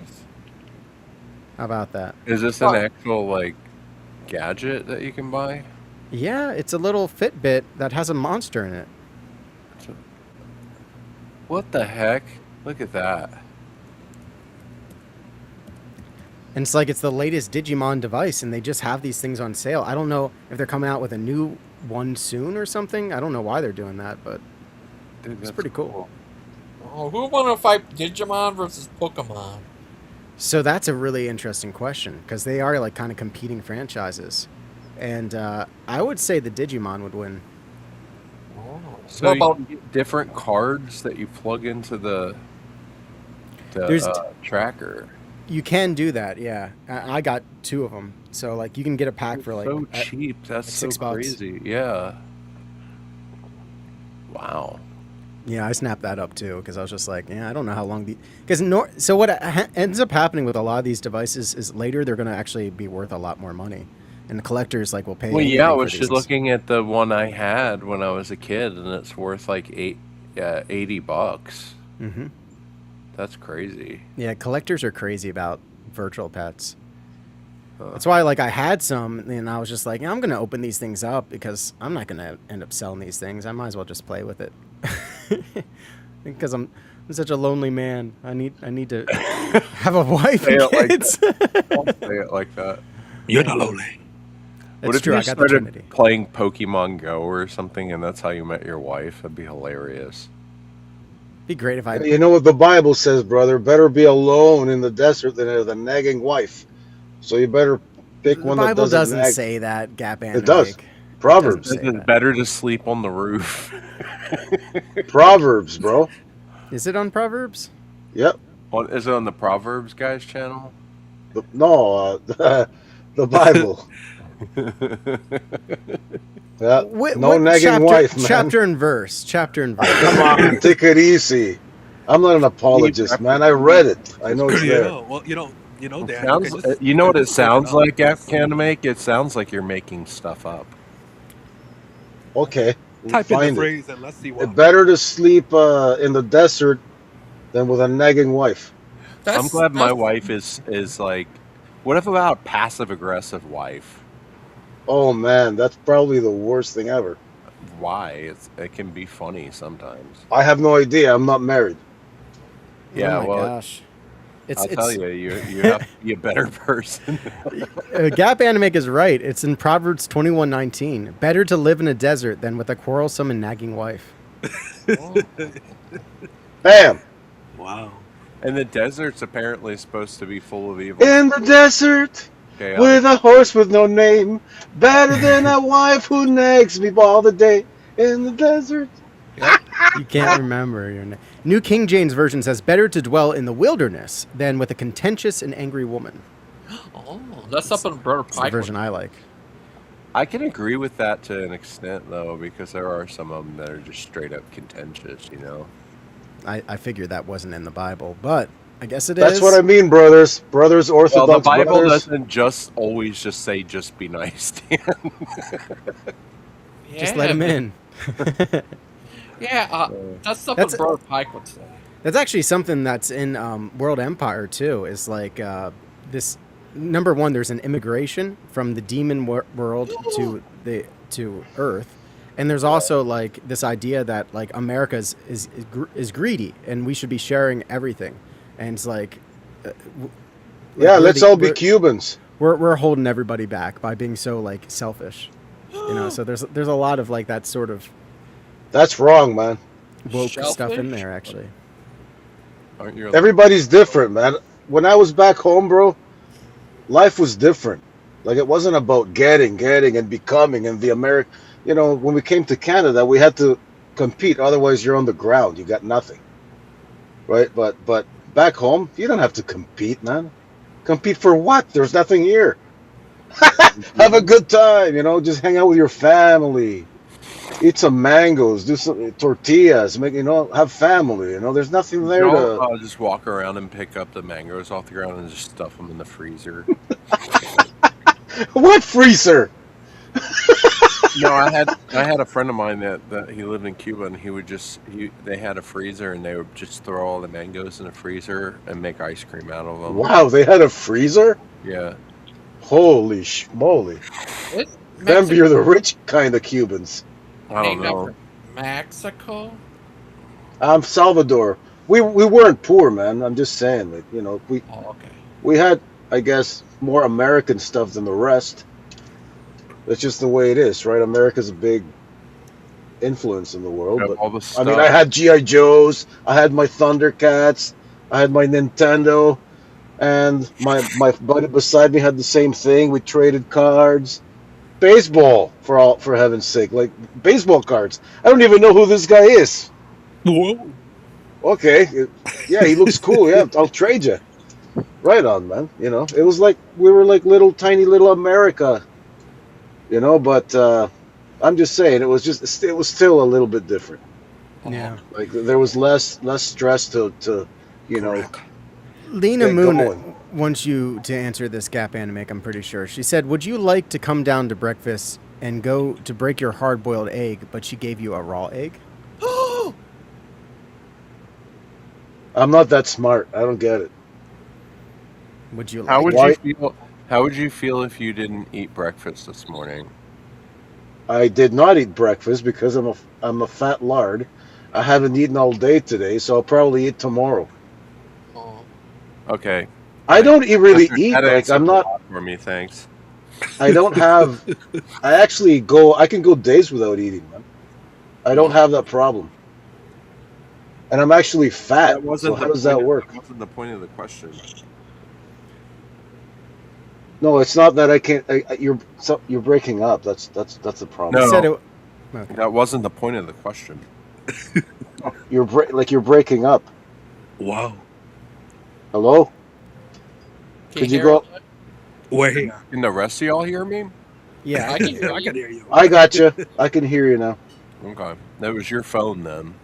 How about that? Is this an actual like gadget that you can buy? Yeah, it's a little Fitbit that has a monster in it. What the heck? Look at that. And it's like it's the latest Digimon device, and they just have these things on sale. I don't know if they're coming out with a new one soon or something. I don't know why they're doing that, but Dude, it's that's pretty cool. Oh, who want to fight Digimon versus Pokemon? So that's a really interesting question, because they are like kind of competing franchises. And I would say the Digimon would win. Oh. So What you about can get different cards that you plug into the There's- tracker. You can do that, yeah. I got 2 of them. So like you can get a pack for like so cheap. That's like so $6. crazy. Yeah. Wow. Yeah, I snapped that up too, because I was just like, yeah, I don't know how long because so what ends up happening with a lot of these devices is later they're going to actually be worth a lot more money, and the collectors like will pay. Well, yeah, I anything for was just these. looking at the one I had when I was a kid, and it's worth like $80. Mm-hmm. That's crazy. Yeah, collectors are crazy about virtual pets. That's why, like, I had some, and I was just like, I'm going to open these things up because I'm not going to end up selling these things. I might as well just play with it. Because I'm such a lonely man. I need to have a wife Say and it like kids. Don't say it like that. You're not lonely. What That's if true. you I got the started Trinity. playing Pokemon Go or something, and that's how you met your wife? That'd be hilarious. Be great if I. You know what the Bible says, brother? Better be alone in the desert than with a nagging wife. So you better pick The one that Bible doesn't doesn't nag. say that, Gap It does. Anime. Proverbs. Say It's that. better to sleep on the roof. Proverbs, bro. Is it on Proverbs? Yep. Is it on the Proverbs guys channel? No, the Bible. Yeah. No nagging chapter, wife, man. Chapter and verse. Chapter and verse. Come on, take it easy. I'm not an apologist, man. I read it. I know it's there. Well, you know, Dan. Sounds, okay, just- you know what it just look sounds up. like, Afghanamake? It sounds like you're making stuff up. Okay. We'll Type in find the it. phrase and let's see what. It's better to sleep in the desert than with a nagging wife. I'm glad my wife is like. What if about a passive aggressive wife? Oh man, that's probably the worst thing ever. Why? It can be funny sometimes. I have no idea. I'm not married. Yeah, Oh my well, gosh. I'll tell you, you have to be a better person. Gap Animik is right. It's in Proverbs 21:19. Better to live in a desert than with a quarrelsome and nagging wife. Bam! Wow. And the desert's apparently supposed to be full of evil. In the desert, Chaotic. with a horse with no name. Better than a wife who nags me all the day. In the desert. You can't remember your name. New King James Version says, better to dwell in the wilderness than with a contentious and angry woman. Oh, that's something Brother That's the Pike version I like. I can agree with that to an extent, though, because there are some of them that are just straight up contentious, you know? I figured that wasn't in the Bible, but I guess it is. That's what I mean, brothers. Brothers, Well, the Orthodox Bible brothers. doesn't just always just say, just be nice, Dan. Just let him in. Yeah, that's something Brother Pike would say. That's actually something that's in World Empire, too, is like this. Number one, there's an immigration from the demon world to Earth. And there's also like this idea that like America is greedy and we should be sharing everything. And it's like, Yeah, let's all be Cubans. We're holding everybody back by being so like selfish, you know. So there's a lot of like that sort of That's wrong, man. woke Selfish? stuff in there actually. Aren't you? Everybody's different, man. When I was back home, bro, life was different. Like it wasn't about getting and becoming and the American. You know, when we came to Canada, we had to compete. Otherwise, you're on the ground. You got nothing, right? But back home, you don't have to compete, man. Compete for what? There's nothing here. Have a good time, you know. Just hang out with your family, eat some mangoes, do some tortillas, have family. You know, there's nothing there to. Just walk around and pick up the mangoes off the ground and just stuff them in the freezer. What freezer? No, I had a friend of mine that he lived in Cuba, and they had a freezer, and they would just throw all the mangoes in the freezer and make ice cream out of them. Wow, they had a freezer? Yeah. Holy schmoly! Them you're the rich kind of Cubans. I don't know. Mexico? Salvador. We weren't poor, man. I'm just saying, like, you know, we had, I guess, more American stuff than the rest. That's just the way it is, right? America's a big influence in the world. Yeah, but all the stuff. I mean, I had G.I. Joes, I had my Thundercats, I had my Nintendo, and my buddy beside me had the same thing. We traded cards. Baseball, for heaven's sake. Like, baseball cards. I don't even know who this guy is. Whoa. Okay. Yeah, he looks cool. Yeah, I'll trade you. Right on, man. You know, it was like we were like tiny little America. You know, but I'm just saying it was still a little bit different. Yeah. Like there was less stress to you know. Lena get Moon going. wants you to answer this Gap Animik, I'm pretty sure. She said, would you like to come down to breakfast and go to break your hard-boiled egg, but she gave you a raw egg? I'm not that smart. I don't get it. Would you like How would Why- you feel? How would you feel if you didn't eat breakfast this morning? I did not eat breakfast because I'm a fat lard. I haven't eaten all day today, so I'll probably eat tomorrow. Oh. Okay. I don't really That eat. Like answers I'm a not. lot for me, thanks. I don't have. I can go days without eating, man. I don't have that problem. And I'm actually fat. So how does that work? That wasn't the point of the question. No, it's not that I can't. You're breaking up. That's the problem. No. Said it, okay. That wasn't the point of the question. You're breaking up. Wow. Hello? Can Could you hear go- it? Wait. Can the rest of y'all hear me? Yeah. I can hear I you. can hear you. I got you. I can hear you now. Okay. That was your phone then.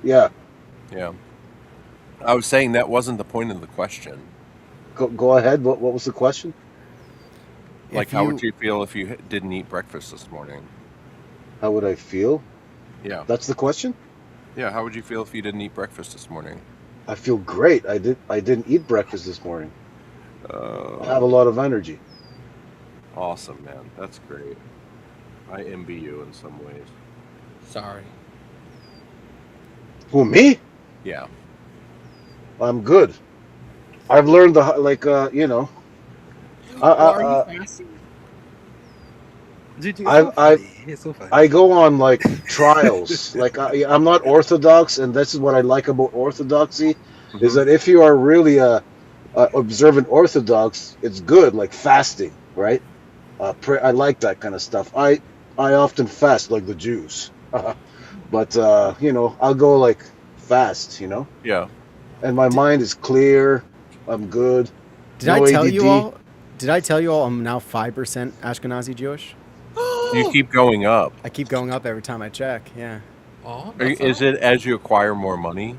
Yeah. Yeah. I was saying that wasn't the point of the question. Go ahead. What was the question? Like, If how would you feel if you didn't eat breakfast this morning? How would I feel? Yeah. That's the question? Yeah. How would you feel if you didn't eat breakfast this morning? I feel great. I didn't eat breakfast this morning. I have a lot of energy. Awesome, man. That's great. I envy you in some ways. Sorry. Who, me? Yeah. I'm good. I've learned you know, Are you I, fasting? Dude, it's I, so I, funny. It's so funny. I go on like trials. Like I'm not Orthodox, and this is what I like about Orthodoxy, is Mhm. that if you are really a observant Orthodox, it's good, like fasting, right? I like that kind of stuff. I often fast like the Jews, but you know, I'll go like fast, you know, Yeah. and my Did, mind is clear. I'm good. did I No tell you ADD. all? Did I tell you all I'm now 5% Ashkenazi Jewish? You keep going up. I keep going up every time I check. Yeah. Oh, Is it as you acquire more money?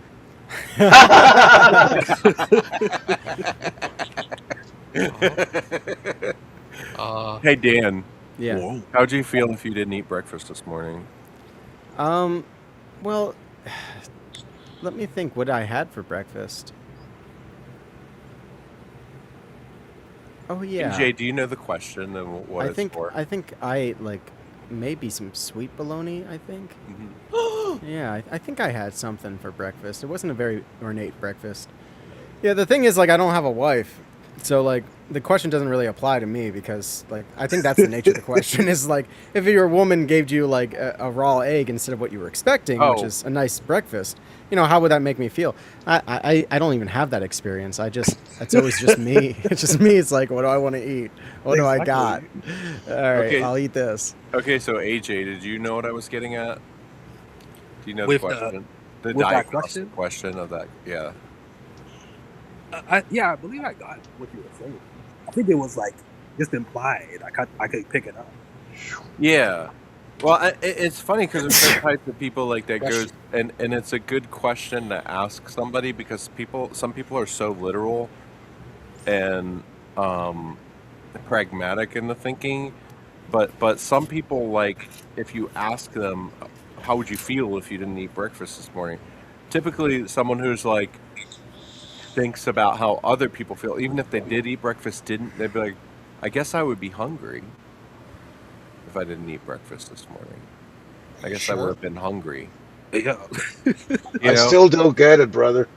Hey, Dan. Yeah. Whoa. How'd you feel if you didn't eat breakfast this morning? Well, let me think what I had for breakfast. Oh yeah. AJ, do you know the question and what it's for? I think I ate like maybe some sweet bologna, I think. Mhm. Yeah, I think I had something for breakfast. It wasn't a very ornate breakfast. Yeah, the thing is, like, I don't have a wife. So, like, the question doesn't really apply to me because, like, I think that's the nature of the question is, like, if your woman gave you, like, a raw egg instead of what you were expecting, which Oh. is a nice breakfast, you know, how would that make me feel? I don't even have that experience. It's always just me. It's just me. It's like, what do I want to eat? What do I got? All right, Okay. I'll eat this. Okay, so AJ, did you know what I was getting at? Do you know With the the- question? The with that diagnostic question of that, yeah. I believe I got what you were saying. I think it was like just implied. I could pick it up. Yeah. Well, it's funny because there's certain types of people like that goes, and it's a good question to ask somebody because some people are so literal and pragmatic in the thinking, but some people, like, if you ask them, how would you feel if you didn't eat breakfast this morning? Typically, someone who's like thinks about how other people feel, even if they did eat breakfast, they'd be like, I guess I would be hungry if I didn't eat breakfast this morning. I guess I would have been hungry. Yeah. I still don't get it, brother.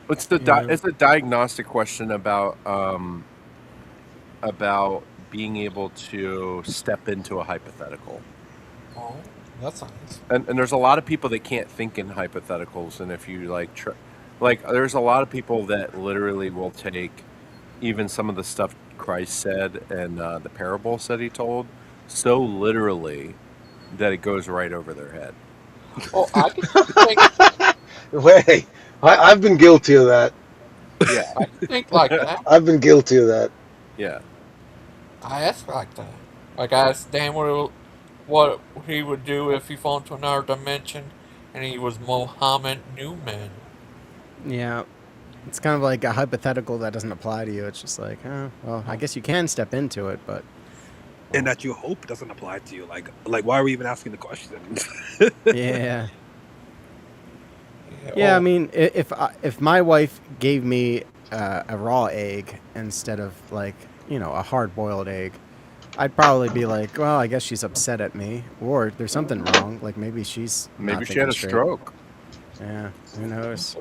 It's Yeah. it's a diagnostic question about being able to step into a hypothetical. Oh, that's nice. And there's a lot of people that can't think in hypotheticals, and if you there's a lot of people that literally will take even some of the stuff Christ said and the parables that he told so literally that it goes right over their head. Oh, I can think, Wait, I've been guilty of that. Yeah, I can think like that. I've been guilty of that. yeah. I ask like that. Like I asked Dan what he would do if he fell into another dimension, and he was Mohammed Newman. Yeah. It's kind of like a hypothetical that doesn't apply to you. It's just like, well, I guess you can step into it, but And that you hope doesn't apply to you. Like why are we even asking the question? yeah. Yeah, I mean, if my wife gave me a raw egg instead of, like, you know, a hard-boiled egg, I'd probably be like, well, I guess she's upset at me, or there's something wrong. Like maybe she's Maybe not she had a thinking straight. stroke. Yeah, who knows?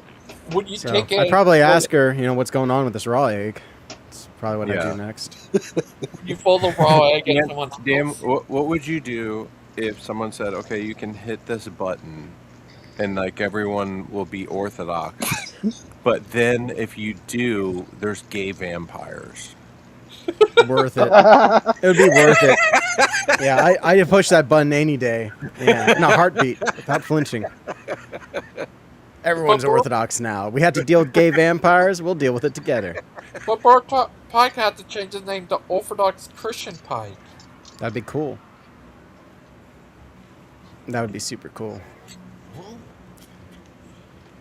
Would you So take it? I'd probably ask her, you know, what's going on with this raw egg. It's probably what I Yeah. do next. You pull the raw egg in someone's Dan, mouth? what would you do if someone said, okay, you can hit this button and like everyone will be Orthodox, but then if you do, there's gay vampires? Worth it. It would be worth it. Yeah, I'd push that button any day. Yeah, in a heartbeat, without flinching. Everyone's Orthodox now. We had to deal with gay vampires. We'll deal with it together. But Bart Pike had to change his name to Orthodox Christian Pike. That'd be cool. That would be super cool.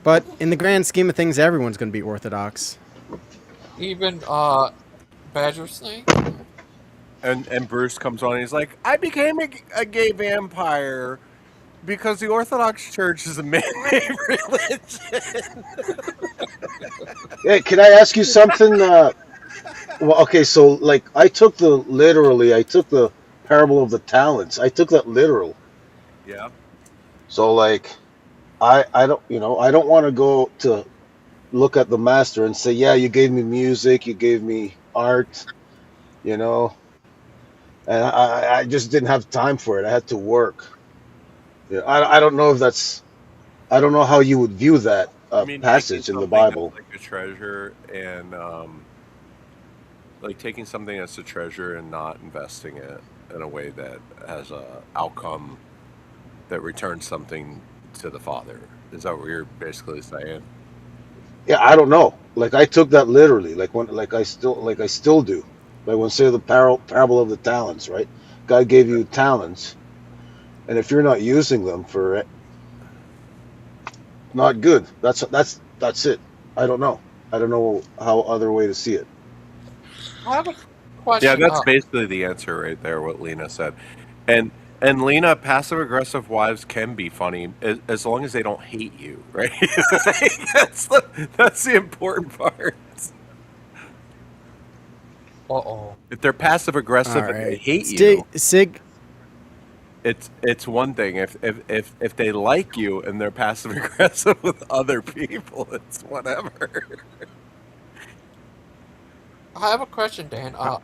But in the grand scheme of things, everyone's going to be Orthodox. Even Badger Snake. And Bruce comes on and he's like, I became a gay vampire because the Orthodox Church is a man-made religion. Hey, can I ask you something? Well, okay, so like I took the parable of the talents. I took that literal. Yeah. So like I don't I don't want to go to look at the master and say, yeah, you gave me music, you gave me art, you know, and I just didn't have time for it. I had to work. Yeah, I don't know if that's I don't know how you would view that You mean taking passage in the something that's Bible. like a treasure and like taking something that's a treasure and not investing it in a way that has a outcome that returns something to the Father. Is that what you're basically saying? Yeah, I don't know. Like I took that literally. Like I still do. Like when say the parable of the talents, right? God gave you talents, and if you're not using them for it, not good. That's it. I don't know. I don't know how other way to see it. I have a Yeah, question. that's basically the answer right there, what Lena said. And Lena, passive aggressive wives can be funny as long as they don't hate you, right? That's the important part. Uh-oh. If they're passive aggressive All and they right. hate you, Sig. it's one thing. If they like you and they're passive aggressive with other people, it's whatever. I have a question, Dan. Oh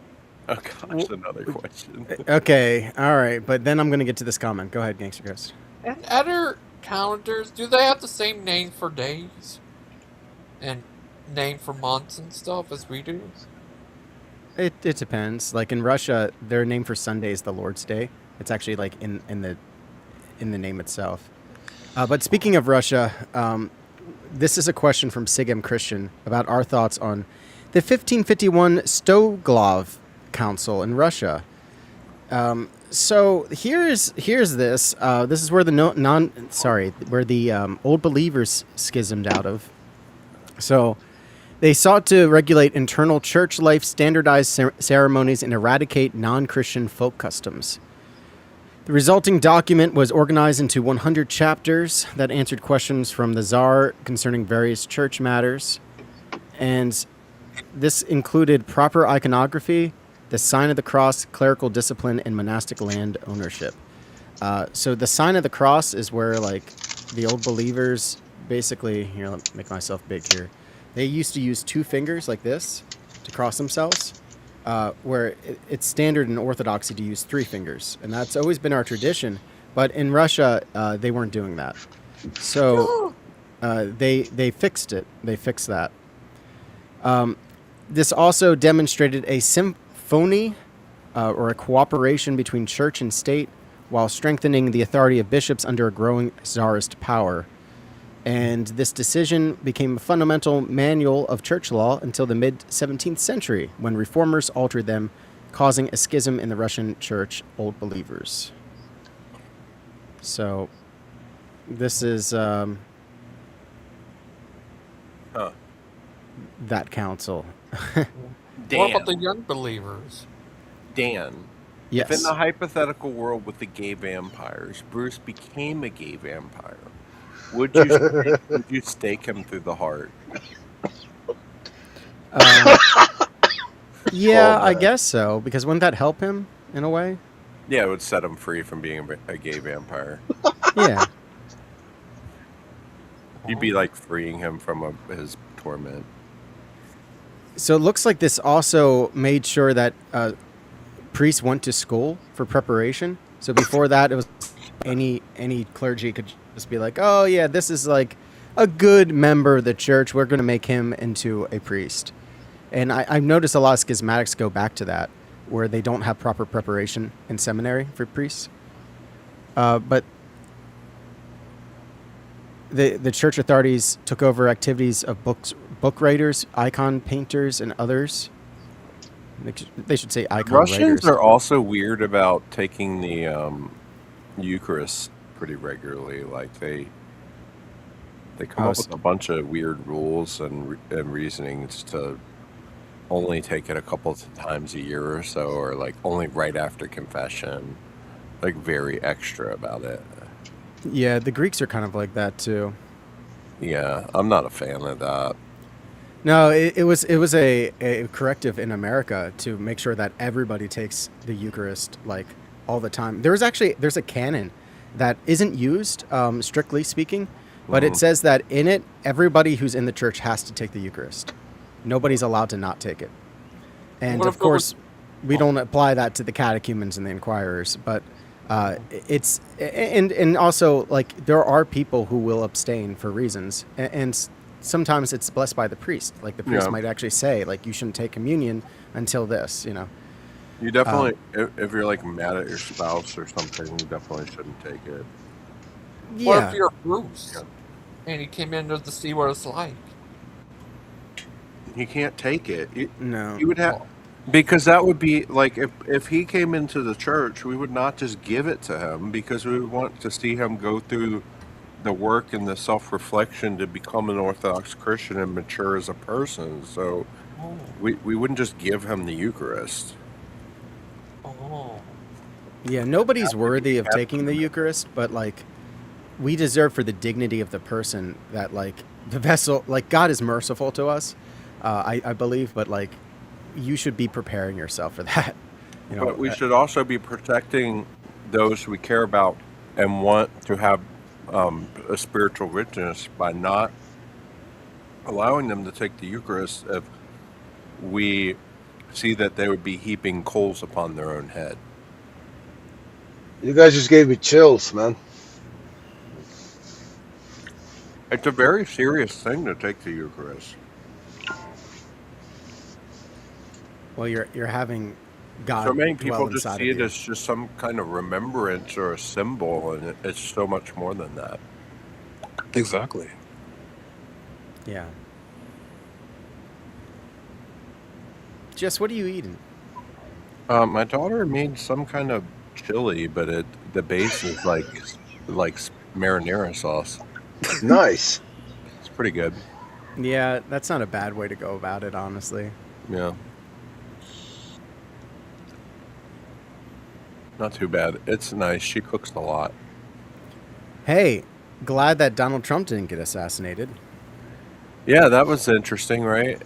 gosh, another question. Okay. All right. But then I'm going to get to this comment. Go ahead, Gangster Ghost. And other calendars, do they have the same name for days and name for months and stuff as we do? It depends. Like in Russia, their name for Sunday is the Lord's Day. It's actually like in the name itself. But speaking of Russia, this is a question from Sigem Christian about our thoughts on the 1551 Stoglov Council in Russia. So here's this. This is where the Old Believers schismed out of. So they sought to regulate internal church life, standardize ceremonies, and eradicate non-Christian folk customs. The resulting document was organized into 100 chapters that answered questions from the Tsar concerning various church matters. And this included proper iconography, the sign of the cross, clerical discipline, and monastic land ownership. So the sign of the cross is where, like, the Old Believers basically, here, let me make myself big here. They used to use 2 fingers like this to cross themselves, where it's standard in Orthodoxy to use 3 fingers. And that's always been our tradition. But in Russia, they weren't doing that. So they fixed it. They fixed that. This also demonstrated a symphony or a cooperation between church and state while strengthening the authority of bishops under a growing czarist power. And this decision became a fundamental manual of church law until the mid-17th century, when reformers altered them, causing a schism in the Russian church, Old Believers. So, this is that council. What about the young believers? Dan, Yes. if in the hypothetical world with the gay vampires, Bruce became a gay vampire, would you stake him through the heart? Yeah, Oh, I man. guess so, because wouldn't that help him in a way? Yeah, it would set him free from being a gay vampire. Yeah. You'd be like freeing him from his torment. So it looks like this also made sure that priests went to school for preparation. So before that, it was any clergy could just be like, oh yeah, this is like a good member of the church. We're going to make him into a priest. And I've noticed a lot of schismatics go back to that, where they don't have proper preparation in seminary for priests. But the church authorities took over activities of book writers, icon painters, and others. They should say icon Russians writers. are also weird about taking the Eucharist pretty regularly. Like they come up with a bunch of weird rules and reasonings to only take it a couple of times a year or so, or like only right after confession. Like very extra about it. Yeah, the Greeks are kind of like that too. Yeah, I'm not a fan of that. No, it was a corrective in America to make sure that everybody takes the Eucharist like all the time. There's a canon that isn't used strictly speaking, but it says that in it everybody who's in the church has to take the Eucharist. Nobody's allowed to not take it. And What of if it was- course, we don't apply that to the catechumens and the inquirers, but it's and also like there are people who will abstain for reasons, and sometimes it's blessed by the priest. Like the priest Yeah. might actually say, like, you shouldn't take communion until this. You know. You definitely, if you're like mad at your spouse or something, you definitely shouldn't take it. What Yeah. if you're Bruce and he came in to see what it's like? You can't take it. No. You would have, because that would be like if he came into the church, we would not just give it to him because we would want to see him go through the work and the self-reflection to become an Orthodox Christian and mature as a person. So Oh, we wouldn't just give him the Eucharist. oh. Yeah. Nobody's worthy of taking the Eucharist, but like we deserve for the dignity of the person that like the vessel. Like God is merciful to us, I believe, but like you should be preparing yourself for that. You know. But we should also be protecting those we care about and want to have a spiritual richness by not allowing them to take the Eucharist if we see that they would be heaping coals upon their own head. You guys just gave me chills, man. It's a very serious thing to take the Eucharist. Well, you're having God So many dwell people just inside see of it you. as just some kind of remembrance or a symbol, and it's so much more than that. Exactly. Yeah. Jess, what are you eating? My daughter made some kind of chili, but the base is like marinara sauce. Nice. It's pretty good. Yeah, that's not a bad way to go about it, honestly. Yeah. Not too bad. It's nice. She cooks a lot. Hey, glad that Donald Trump didn't get assassinated. Yeah, that was interesting, right?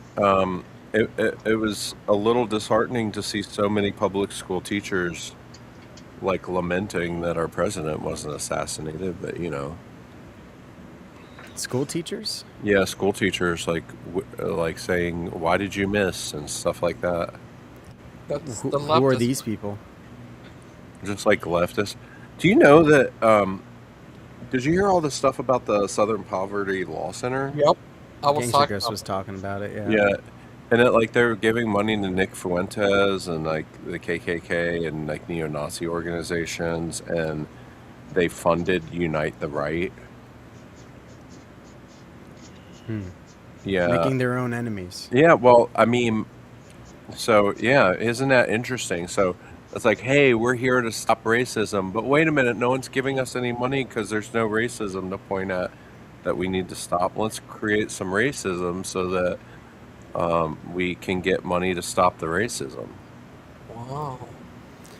It was a little disheartening to see so many public school teachers like lamenting that our president wasn't assassinated, but you know. School teachers? Yeah, school teachers like saying, "Why did you miss?" and stuff like that. That's Who the are leftist. these people? Just like leftists. Do you know that? Did you hear all the stuff about the Southern Poverty Law Center? Yep. I was Gangster talking Ghost about was talking about it. Yeah. Yeah, and they were giving money to Nick Fuentes and like the KKK and like neo-Nazi organizations, and they funded Unite the Right. Yeah. Making their own enemies. Yeah, well, I mean, so yeah, isn't that interesting? So it's like, hey, we're here to stop racism, but wait a minute, no one's giving us any money because there's no racism to point at that we need to stop. Let's create some racism so that we can get money to stop the racism. Wow.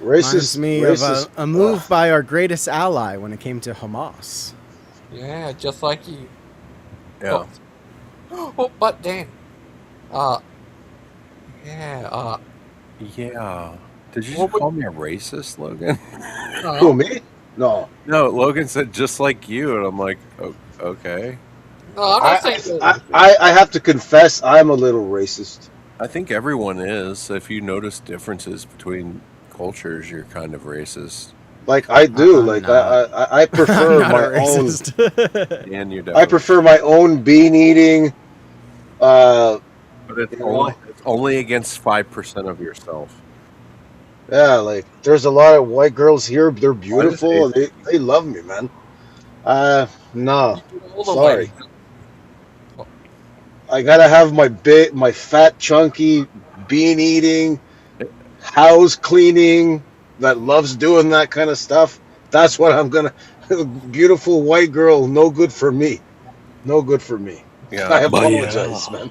Racist. Reminds me racist. of a move by our greatest ally when it came to Hamas. Yeah, just like you. Yeah. Oh, but Dan. Yeah. Yeah. Did you What just would- call me a racist, Logan? Who, me? No. No, Logan said just like you, and I'm like, okay. No, I'm not saying that. I have to confess, I'm a little racist. I think everyone is. If you notice differences between cultures, you're kind of racist. Like I do. I'm Like not. I prefer I'm not my a own. racist. And you I definitely. prefer my own bean eating. But it's you know? only against 5% of yourself. Yeah, like there's a lot of white girls here. They're beautiful. hate They love me, man. No, Hold on, sorry. lady. I gotta have my fat, chunky, bean eating, house cleaning that loves doing that kind of stuff. That's what I'm gonna. Beautiful white girl, no good for me. No good for me. I Yeah. apologize, man.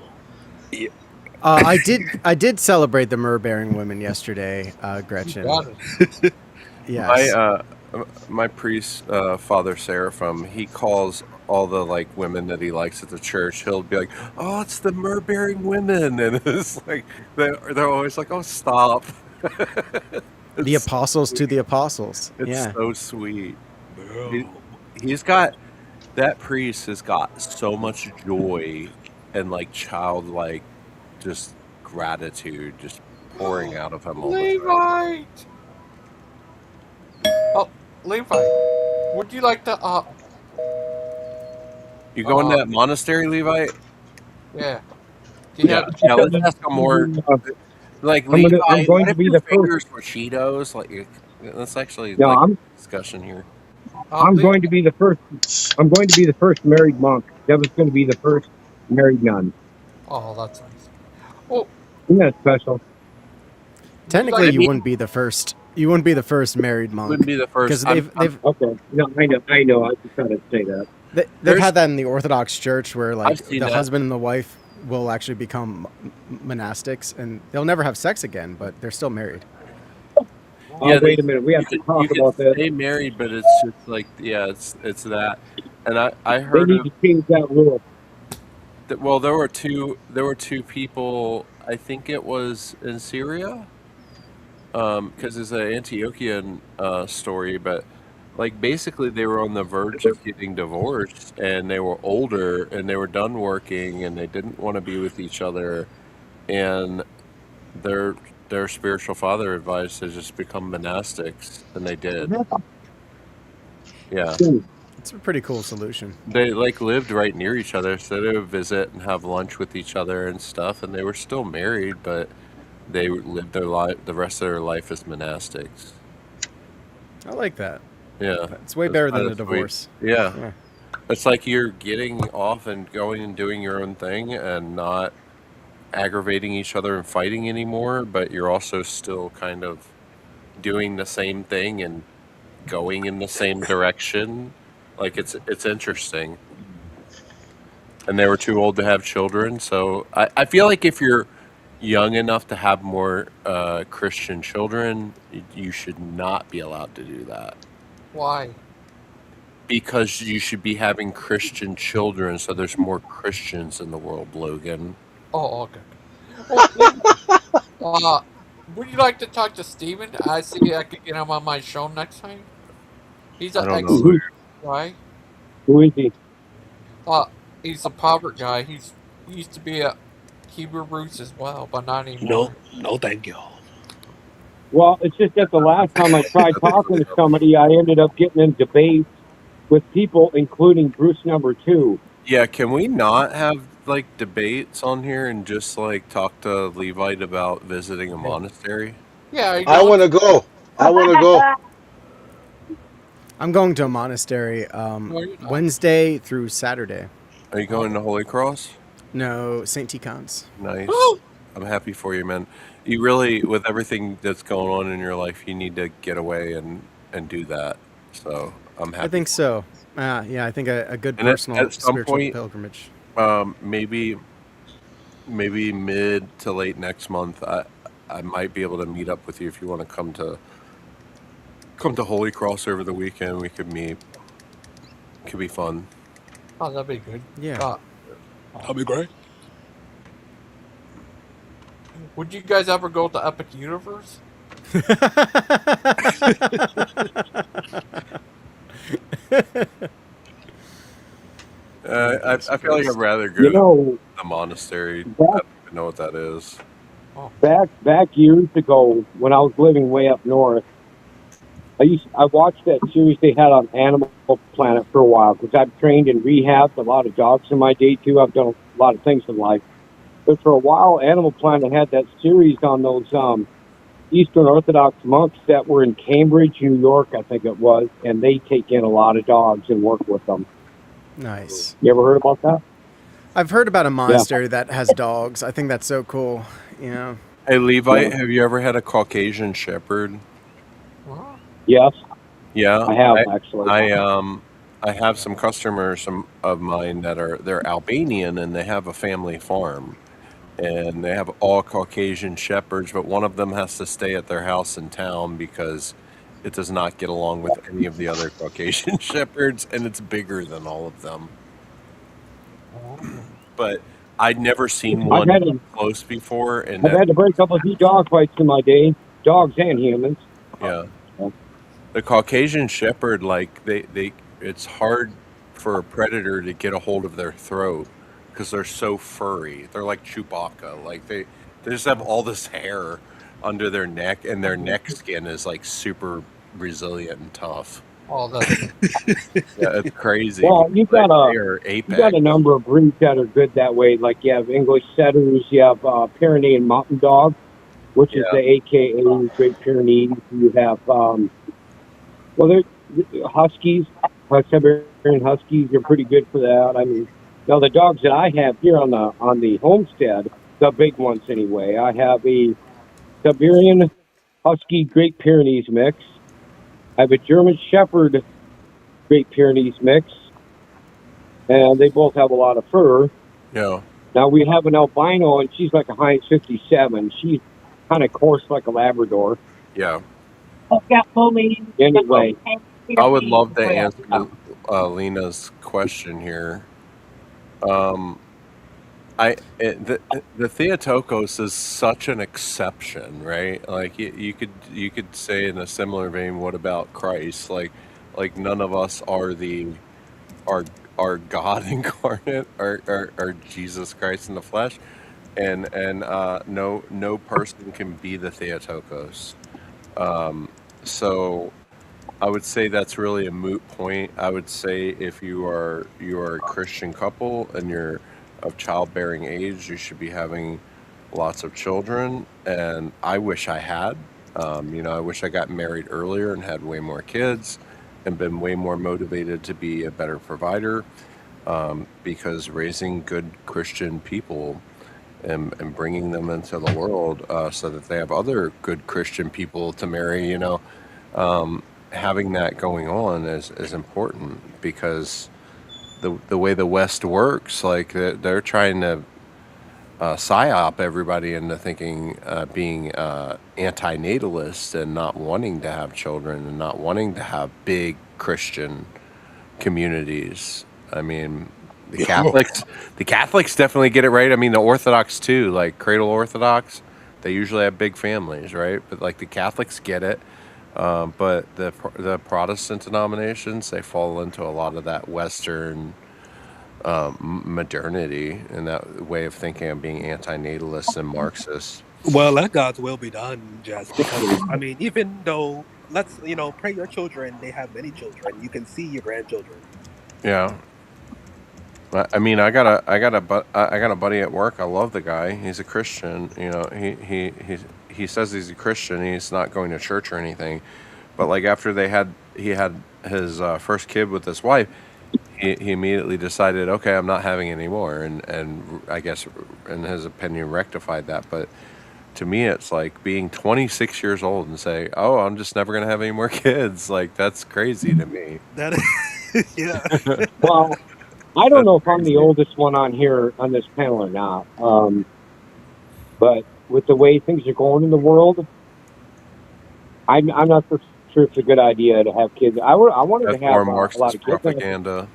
I did celebrate the myrrh-bearing women yesterday, Gretchen. Got it. Yes. My priest, Father Seraphim, he calls all the like women that he likes at the church, he'll be like, "Oh, it's the myrrh-bearing women," and it's like they're always like, "Oh, stop." The It's apostles to the apostles. it's Yeah. so sweet. He's got that priest has got so much joy and like childlike just gratitude just pouring out of him all the time. Levite. Oh, Levi, would you like to? You go into that monastery, Levite? Yeah. Do you Yeah. have? Yeah. Let's ask him more. Like I'm Levi, going what to if be your the first. fingers were Cheetos? Like, let's actually No, like I'm discussion here. I'm going to be the first. I'm going to be the first married monk. Devin's going to be the first married nun. Oh, that's nice. Oh, Isn't that special? Technically, you wouldn't be the first. You wouldn't be the first married monk. Wouldn't be the first. Because they've Okay. No, I know. I just thought I'd say that. they've had that in the Orthodox Church where like I've seen the that. husband and the wife will actually become monastics and they'll never have sex again, but they're still married. Yeah, Wait a minute. We have to talk about You this. stay married, but it's just like it's that. And I They heard need of to change that rule. well, there were two people. I think it was in Syria, because it's an Antiochian story, but like basically they were on the verge of getting divorced, and they were older, and they were done working, and they didn't want to be with each other, and their spiritual father advised to just become monastics, and they did. Yeah. It's a pretty cool solution. They like lived right near each other, so they would visit and have lunch with each other and stuff, and they were still married, but they lived their life, the rest of their life as monastics. I like that. Yeah, It's way better than a divorce. Yeah. It's like you're getting off and going and doing your own thing and not aggravating each other and fighting anymore, but you're also still kind of doing the same thing and going in the same direction. Like it's interesting. And they were too old to have children, so I feel like if you're young enough to have more Christian children, you should not be allowed to do that. Why? Because you should be having Christian children, so there's more Christians in the world, Logan. Oh, okay. Well, would you like to talk to Steven? I see I could get him on my show next time. He's I an don't know. excellent guy. Who is he? He's a Poverty guy. He used to be a Hebrew roots as well, but not anymore. No, thank you. Well, it's just that the last time I tried talking to somebody, I ended up getting in debates with people, including Bruce number 2. Yeah, can we not have like debates on here and just like talk to Levite about visiting a monastery? Yeah, I want to go. I want to go. I'm going to a monastery Wednesday through Saturday. Are you going to Holy Cross? No, St. Tikhon's. Nice. I'm happy for you, man. You really, with everything that's going on in your life, you need to get away and do that. So I'm happy. I think so. Yeah, I think a good And personal at some spiritual point, pilgrimage. maybe mid to late next month, I might be able to meet up with you if you want to come to Holy Cross over the weekend. We could meet. It could be fun. Oh, that'd be good. Yeah. That'll be great. Would you guys ever go to Epic Universe? I feel like I'd rather go You know, to the monastery. I back, don't even know what that is. back years ago, when I was living way up north, I watched that series they had on Animal Planet for a while because I've trained and rehabbed a lot of dogs in my day too. I've done a lot of things in life, but for a while, Animal Planet had that series on those Eastern Orthodox monks that were in Cambridge, New York, I think it was, and they take in a lot of dogs and work with them. Nice. You ever heard about that? I've heard about a monastery that has dogs. I think that's so cool. You know. Hey, Levite, have you ever had a Caucasian Shepherd? Yes, Yeah, I have actually. I have some customers of mine they're Albanian and they have a family farm, and they have all Caucasian Shepherds, but one of them has to stay at their house in town because it does not get along with any of the other Caucasian shepherds, and it's bigger than all of them. But I'd never seen I've one had up close before, and I've had to break up a few dog fights in my day, dogs and humans. yeah, the Caucasian shepherd, like it's hard for a predator to get a hold of their throat because they're so furry. They're like Chewbacca. Like they just have all this hair under their neck, and their neck skin is like super resilient and tough. Oh, that's Yeah, it's crazy. Well, you've Like, got they are a apex. number of breeds that are good that way. Like you have English setters, you have Pyrenean Mountain Dog, which is Yeah. the AKA Great Pyrenees. You have they're Huskies, Siberian Huskies. They're pretty good for that. I mean, now the dogs that I have here on the homestead, the big ones anyway. I have a Siberian Husky Great Pyrenees mix. I have a German Shepherd Great Pyrenees mix, and they both have a lot of fur. Yeah. Now we have an albino, and she's like a Heinz 57. She's kind of coarse like a Labrador. Yeah. Anyway, I would love to answer Lena's question here. The Theotokos is such an exception, right? Like you could say in a similar vein, what about Christ? Like none of us are are God incarnate, or Jesus Christ in the flesh, and no person can be the Theotokos. So I would say that's really a moot point. I would say if you are a Christian couple and you're of childbearing age, you should be having lots of children. And I wish I had. I wish I got married earlier and had way more kids and been way more motivated to be a better provider. Because raising good Christian people and bringing them into the world so that they have other good Christian people to marry, having that going on is important, because the way the West works, like they're trying to psyop everybody into thinking being anti-natalist and not wanting to have children and not wanting to have big Christian communities. I mean, the Catholics definitely get it right. I mean, the Orthodox too, like cradle Orthodox, they usually have big families, right? But like the Catholics get it. But the Protestant denominations, they fall into a lot of that Western modernity and that way of thinking of being anti-natalist and Marxist. Well, let God's will be done, Jess. Because I mean, even though let's pray your children, they have many children. You can see your grandchildren. Yeah. I mean, I got a buddy at work. I love the guy. He's a Christian. He says he's a Christian. He's not going to church or anything. But like after he had his first kid with his wife, he immediately decided, okay, I'm not having any more, and I guess in his opinion rectified that. But to me, it's like being 26 years old and say, oh, I'm just never gonna have any more kids. Like that's crazy to me. That yeah. well, I don't know if I'm the oldest one on here on this panel or not. But with the way things are going in the world, I'm not for sure it's a good idea to have kids. I wanted That's to have more a lot Marxist of kids. propaganda.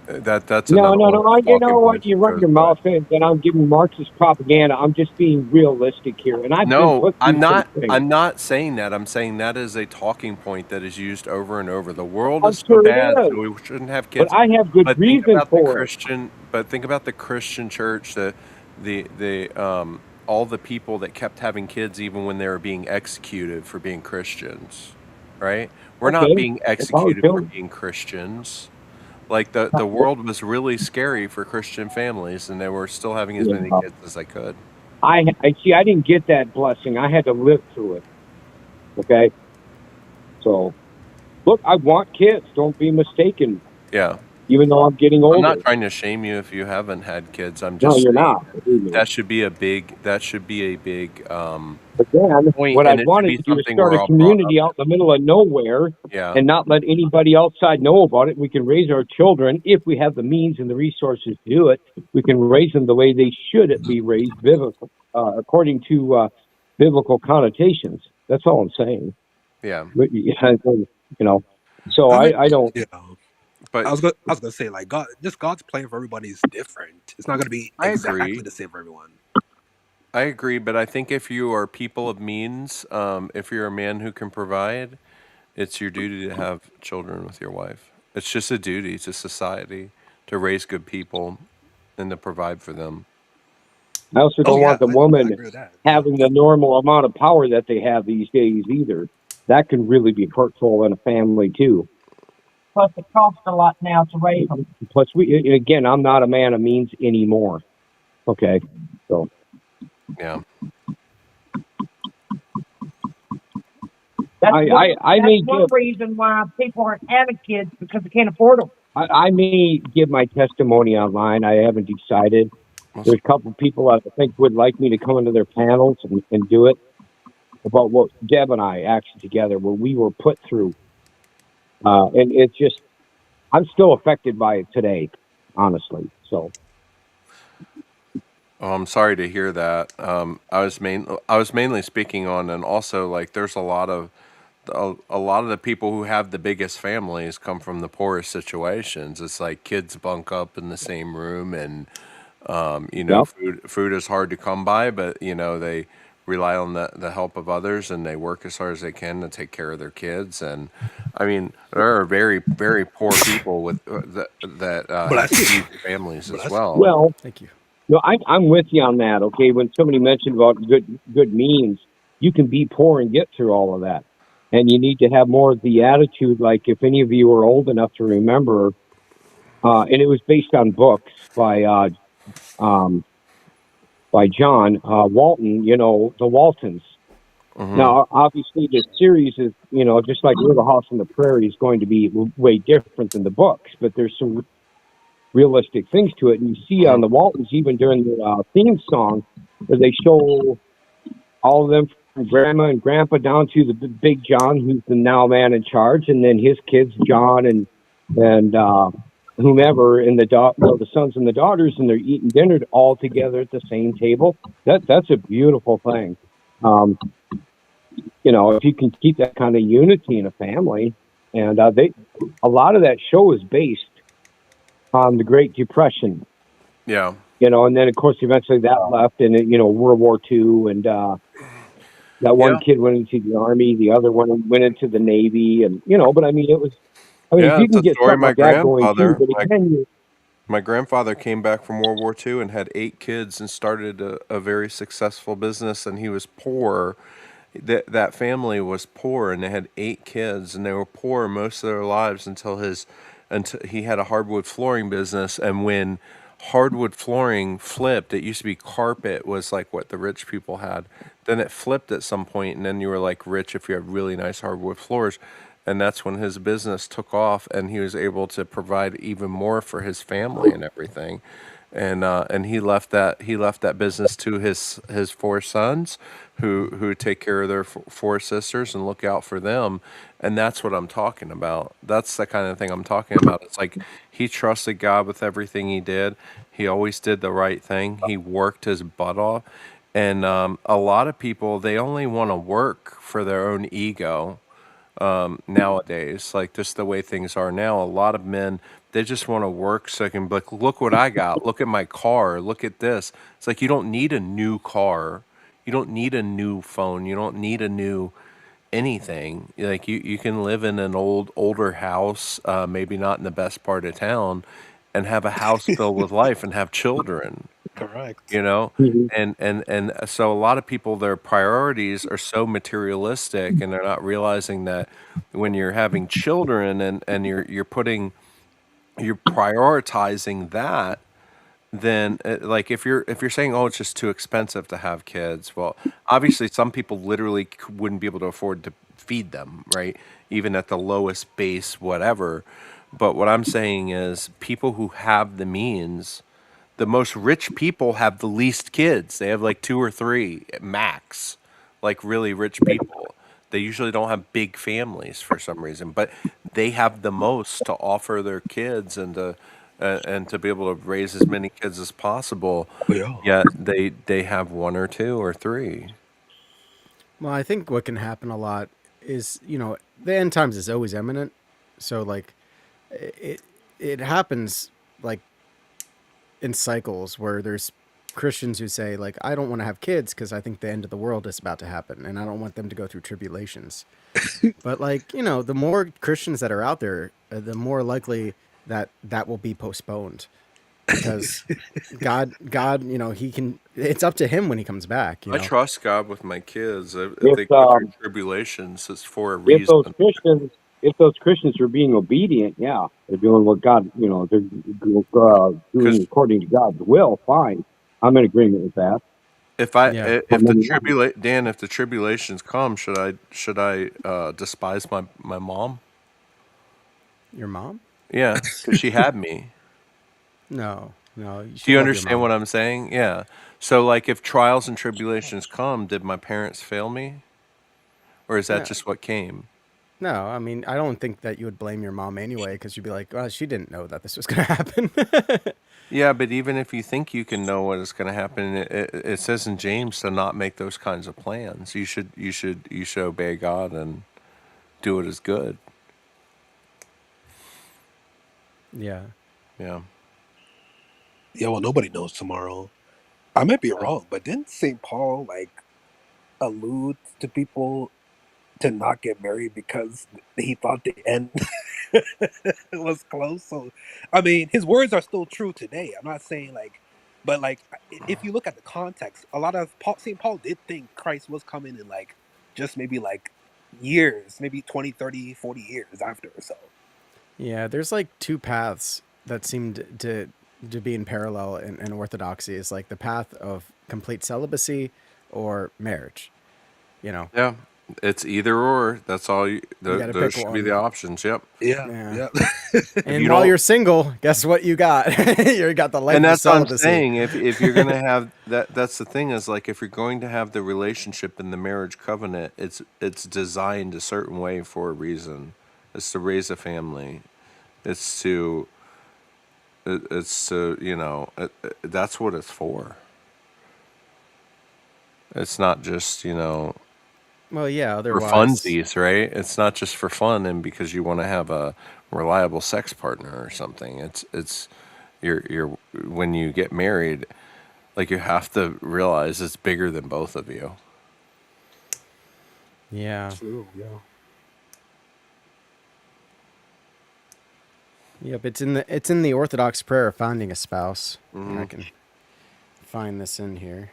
That's No. another one You know talking what? points You run goes your by. mouth in, and I'm giving Marxist propaganda. I'm just being realistic here, and I've been No, put I'm through not. some things. I'm not saying that. I'm saying that is a talking point that is used over and over. The world I'm is so sure it bad, is, so we shouldn't have kids. but I have good But think reason about the for it. Christian. But think about the Christian church. The all the people that kept having kids even when they were being executed for being Christians, right? We're not Okay, being if I was executed for doing, being Christians. Like the world was really scary for Christian families, and they were still having as many yeah. kids as they could. I see. I didn't get that blessing. I had to live through it. Okay, so look, I want kids. Don't be mistaken. Yeah. Even though I'm getting I'm older. not trying to shame you if you haven't had kids. I'm No, just you're saying not. Believe me. that should be a big But then, point, what and I it should wanted be to do is something start we're a all brought up community out in the middle of nowhere in. Yeah. and not let anybody outside know about it. We can raise our children if we have the means and the resources to do it. We can raise them the way they should be raised, according to biblical connotations. That's all I'm saying. Yeah, But, you know, so I mean, I don't. you know, but I was gonna say like God's plan for everybody is different. It's not gonna be I exactly agree. the same for everyone. I agree, but I think if you are people of means, if you're a man who can provide, it's your duty to have children with your wife. It's just a duty to society to raise good people and to provide for them. I also Oh don't yeah, want the I woman agree with that. Yeah. having the normal amount of power that they have these days either. That can really be hurtful in a family too. Plus, it costs a lot now to raise them. Plus, again, I'm not a man of means anymore. Okay, so Yeah. that's one reason why people aren't having kids because they can't afford them. I may give my testimony online. I haven't decided. There's a couple of people I think would like me to come into their panels and do it about what Deb and I actually together, what we were put through. And it's just, I'm still affected by it today, honestly. So, Oh, I'm sorry to hear that. I was mainly speaking on, and also like there's a lot of the people who have the biggest families come from the poorest situations. It's like kids bunk up in the same room, and yep. food is hard to come by, but they rely on the help of others, and they work as hard as they can to take care of their kids. And I mean, there are very very poor people with that But I have see. huge families But as I see. well. Well, Thank you. no, I'm with you on that. Okay. When somebody mentioned about good means, you can be poor and get through all of that. And you need to have more of the attitude. Like if any of you are old enough to remember, and it was based on books um, by John Walton, the Waltons. Hmm. Now, obviously, the series is, just like Little House on the Prairie is going to be way different than the books, but there's some realistic things to it. And you see Hmm. on the Waltons, even during the theme song, where they show all of them from Grandma and Grandpa down to the Big John, who's the now man in charge, and then his kids, John and whomever, and the sons and the daughters, and they're eating dinner all together at the same table. That's a beautiful thing. Um, if you can keep that kind of unity in a family, and a lot of that show is based on the Great Depression, Yeah. and then of course eventually that left, and World War II, and that one Yeah. kid went into the Army, the other one went into the Navy, and but I mean it was, if Yeah. you It's can a get story. something like that going too, but again, My grandfather came back from World War II and had 8 kids and started a very successful business, and he was poor. That family was poor, and they had 8 kids, and they were poor most of their lives until he had a hardwood flooring business. And when hardwood flooring flipped, it used to be carpet was like what the rich people had. Then it flipped at some point, and then you were like rich if you had really nice hardwood floors. And that's when his business took off, and he was able to provide even more for his family and everything. And he left that business to his 4 sons, who take care of their 4 sisters and look out for them. And that's what I'm talking about. That's the kind of thing I'm talking about. It's like he trusted God with everything he did. He always did the right thing. He worked his butt off. And a lot of people, they only want to work for their own ego nowadays. Like just the way things are now, a lot of men, they just want to work so they can be like, look what I got, look at my car, look at this. It's like you don't need a new car, you don't need a new phone, you don't need a new anything. Like you can live in an older house, maybe not in the best part of town, and have a house filled with life and have children, Correct. you know. mhm. And so a lot of people, their priorities are so materialistic, and they're not realizing that when you're having children, and you're prioritizing that, then like if you're saying, oh, it's just too expensive to have kids, well, obviously some people literally wouldn't be able to afford to feed them, right, even at the lowest base whatever. But what I'm saying is people who have the means, the most rich people have the least kids. They have like 2 or 3 max, like really rich people. They usually don't have big families for some reason, but they have the most to offer their kids, and to be able to raise as many kids as possible. Oh yeah. Yet they have 1 or 2 or 3. Well, I think what can happen a lot is, you know, the end times is always imminent. So like it it happens like in cycles where there's Christians who say like I don't want to have kids because I think the end of the world is about to happen and I don't want them to go through tribulations. But like, you know, the more Christians that are out there, the more likely that that will be postponed because God, you know, he can. It's up to him when he comes back. You I know. trust God with my kids. If If they go through tribulations, it's for a if reason. those Christians are being obedient, yeah, they're doing what God, you know, they're doing Because according to God's will. Fine, I'm in agreement with that. Yeah. if the I'm in- Dan, if the tribulations come, should I despise my mom? Your mom? Yeah, because she had me. No, no. You Do should you love your understand mom. what I'm saying? Yeah. So like, if trials and tribulations come, did my parents fail me, or is that No, just what came? no. I mean, I don't think that you would blame your mom anyway because you'd be like, well, she didn't know that this was gonna happen. Yeah, but even if you think you can know what is going to happen, it says in James to not make those kinds of plans. You should obey God and do what is good. Yeah. Yeah. Yeah, well, nobody knows tomorrow. I might be wrong, but didn't St. Paul like allude to people to not get married because he thought the end was close? So, I mean, his words are still true today. I'm not saying like, but like, if you look at the context, a lot of St. Paul did think Christ was coming in like just maybe like years, maybe 20, 30, 40 years after or so. Yeah. There's like two paths that seem to be in parallel in orthodoxy. Is like the path of complete celibacy or marriage. You know, Yeah. It's either or. That's all. you got to Those pick should be the one. options. Yep. Yeah, Yeah. yeah. If And you while don't, you're single, guess what you got? You got the and life of that's what I'm celibacy. saying. If you're gonna have that, that's the thing is like if you're going to have the relationship in the marriage covenant, it's designed a certain way for a reason. It's to raise a family. It's to it's to that's what it's for. It's not just Well, yeah. for Otherwise, funsies, right? It's not just for fun and because you want to have a reliable sex partner or something. It's you're when you get married, like you have to realize it's bigger than both of you. yeah. True, yeah. Yep, it's in the Orthodox prayer of finding a spouse. Here, Hmm. I can find this in here.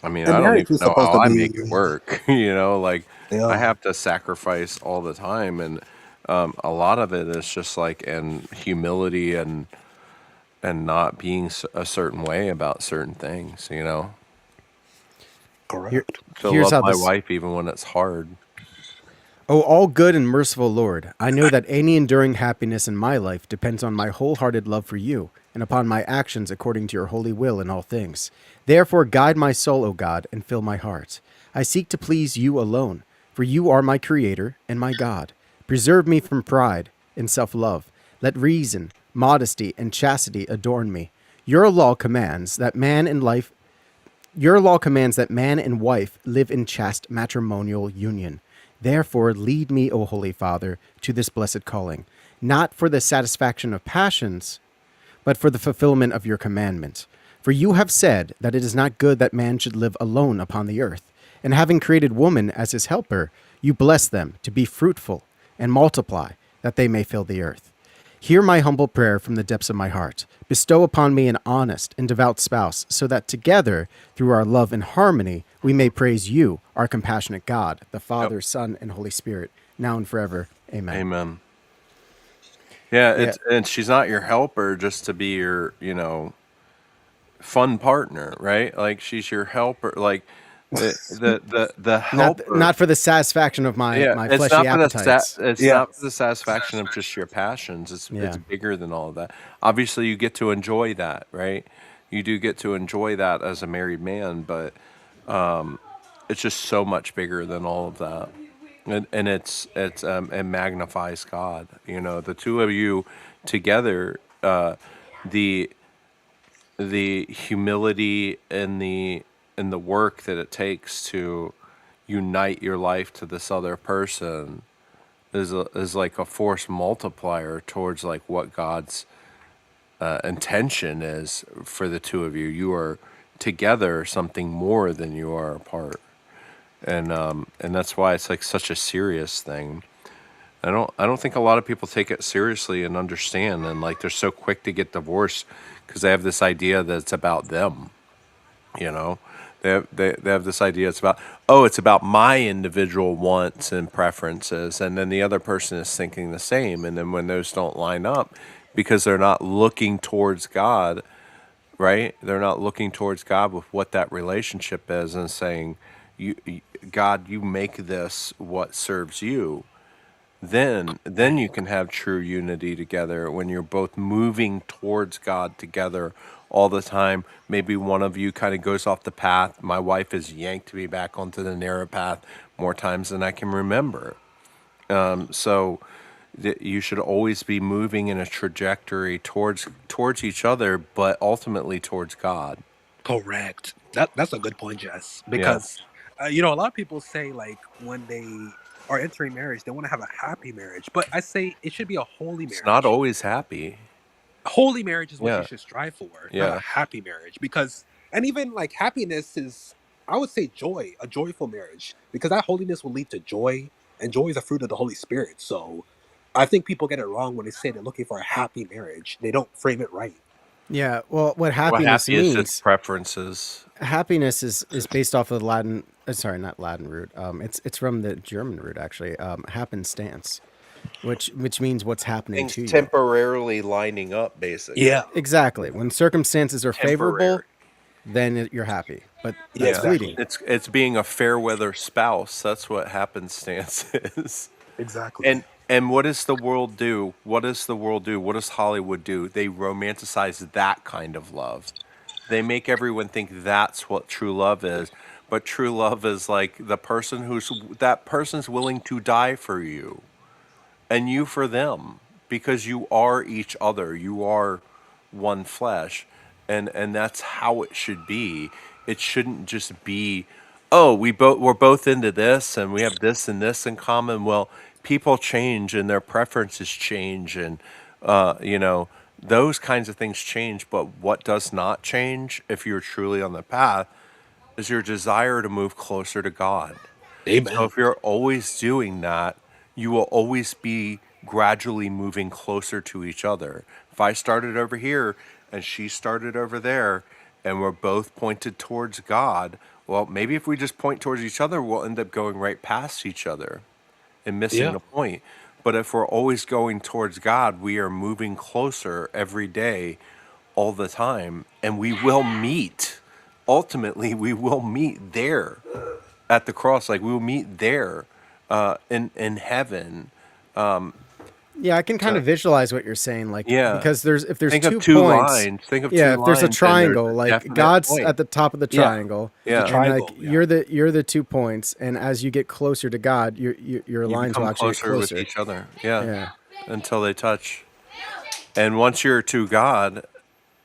I mean, And I don't marriage even is know supposed how to I be, make it work. Like I yeah, have to sacrifice all the time, and a lot of it is just like and humility and not being a certain way about certain things. Here, correct. To here's love how my this. wife even when it's hard. Oh, all good and merciful Lord, I know that any enduring happiness in my life depends on my wholehearted love for you and upon my actions according to your holy will in all things. Therefore, guide my soul, O God, and fill my heart. I seek to please you alone, for you are my Creator and my God. Preserve me from pride and self love. Let reason, modesty, and chastity adorn me. Your law commands that man in life Your law commands that man and wife live in chaste matrimonial union. Therefore, lead me, O Holy Father, to this blessed calling, not for the satisfaction of passions, but for the fulfillment of your commandment. For you have said that it is not good that man should live alone upon the earth. And having created woman as his helper, you bless them to be fruitful and multiply, that they may fill the earth. Hear my humble prayer from the depths of my heart. Bestow upon me an honest and devout spouse, so that together, through our love and harmony, we may praise you, our compassionate God, the Yep. Father, Son, and Holy Spirit, now and forever. Amen. Amen. Yeah, Yeah. and she's not your helper just to be your, fun partner, right? Like she's your helper, like the helper. Not for the satisfaction of my, Yeah, my it's fleshy not for the appetites. it's Yeah, not for the satisfaction of just your passions. It's Yeah. bigger than all of that. Obviously, you get to enjoy that, right? You do get to enjoy that as a married man, but it's just so much bigger than all of that, and it magnifies God. The two of you together, the the humility and the and the work that it takes to unite your life to this other person is like a force multiplier towards like what God's intention is for the two of you. You are together something more than you are apart, and that's why it's like such a serious thing. I don't think a lot of people take it seriously and understand, and like they're so quick to get divorced because they have this idea that it's about them. You know, they have this idea it's about, oh, it's about my individual wants and preferences, and then the other person is thinking the same, and then when those don't line up because they're not looking towards God, right? They're not looking towards God with what that relationship is and saying, God, you make this what serves you. Then you can have true unity together when you're both moving towards God together all the time. Maybe one of you kind of goes off the path. My wife has yanked me back onto the narrow path more times than I can remember. So you should always be moving in a trajectory towards each other, but ultimately towards God. Correct. That's a good point, Jess. Yeah. Because a lot of people say like when they are entering marriage, they want to have a happy marriage. But I say it should be a holy It's marriage. not always happy. Holy marriage is what Yeah. you should strive for, not Yeah. a happy marriage. And even like happiness is, I would say, joy, a joyful marriage, because that holiness will lead to joy, and joy is a fruit of the Holy Spirit. So I think people get it wrong when they say they're looking for a happy marriage. They don't frame it right. Yeah. Well, what Well, happiness happy is just means, preferences. happiness is based off of the Latin. Sorry, not Latin root. It's from the German root actually. Happenstance, which means what's happening Things to you. temporarily lining up, basically. Yeah. Exactly. When circumstances are favorable, Temporary. then you're happy. But Yeah, that's exactly. fleeting. It's being a fair weather spouse. That's what happenstance is. Exactly. And what does the world do? What does the world do? What does Hollywood do? They romanticize that kind of love. They make everyone think that's what true love is. But true love is like that person's willing to die for you, and you for them, because you are each other. You are one flesh, and that's how it should be. It shouldn't just be, oh, we're both into this and we have this and this in common. Well, people change and their preferences change, and those kinds of things change. But what does not change, if you're truly on the path, is your desire to move closer to God. Amen. So if you're always doing that, you will always be gradually moving closer to each other. If I started over here and she started over there and we're both pointed towards God, well, maybe if we just point towards each other, we'll end up going right past each other and missing Yeah. the point. But if we're always going towards God, we are moving closer every day, all the time, and we will meet. Ultimately, we will meet there at the cross. Like we will meet there in heaven. Yeah, I can kind of visualize what you're saying. Like, Yeah. because if there's Think 2 of two points, lines. Think of yeah, two if there's a lines, and triangle, there's a like definite God's point. at the top of the Yeah. triangle, Yeah. The triangle, and like yeah. you're the 2 points, and as you get closer to God, your You lines will become actually get closer with closer. each other. Yeah. Yeah. Until they touch. And once you're to God,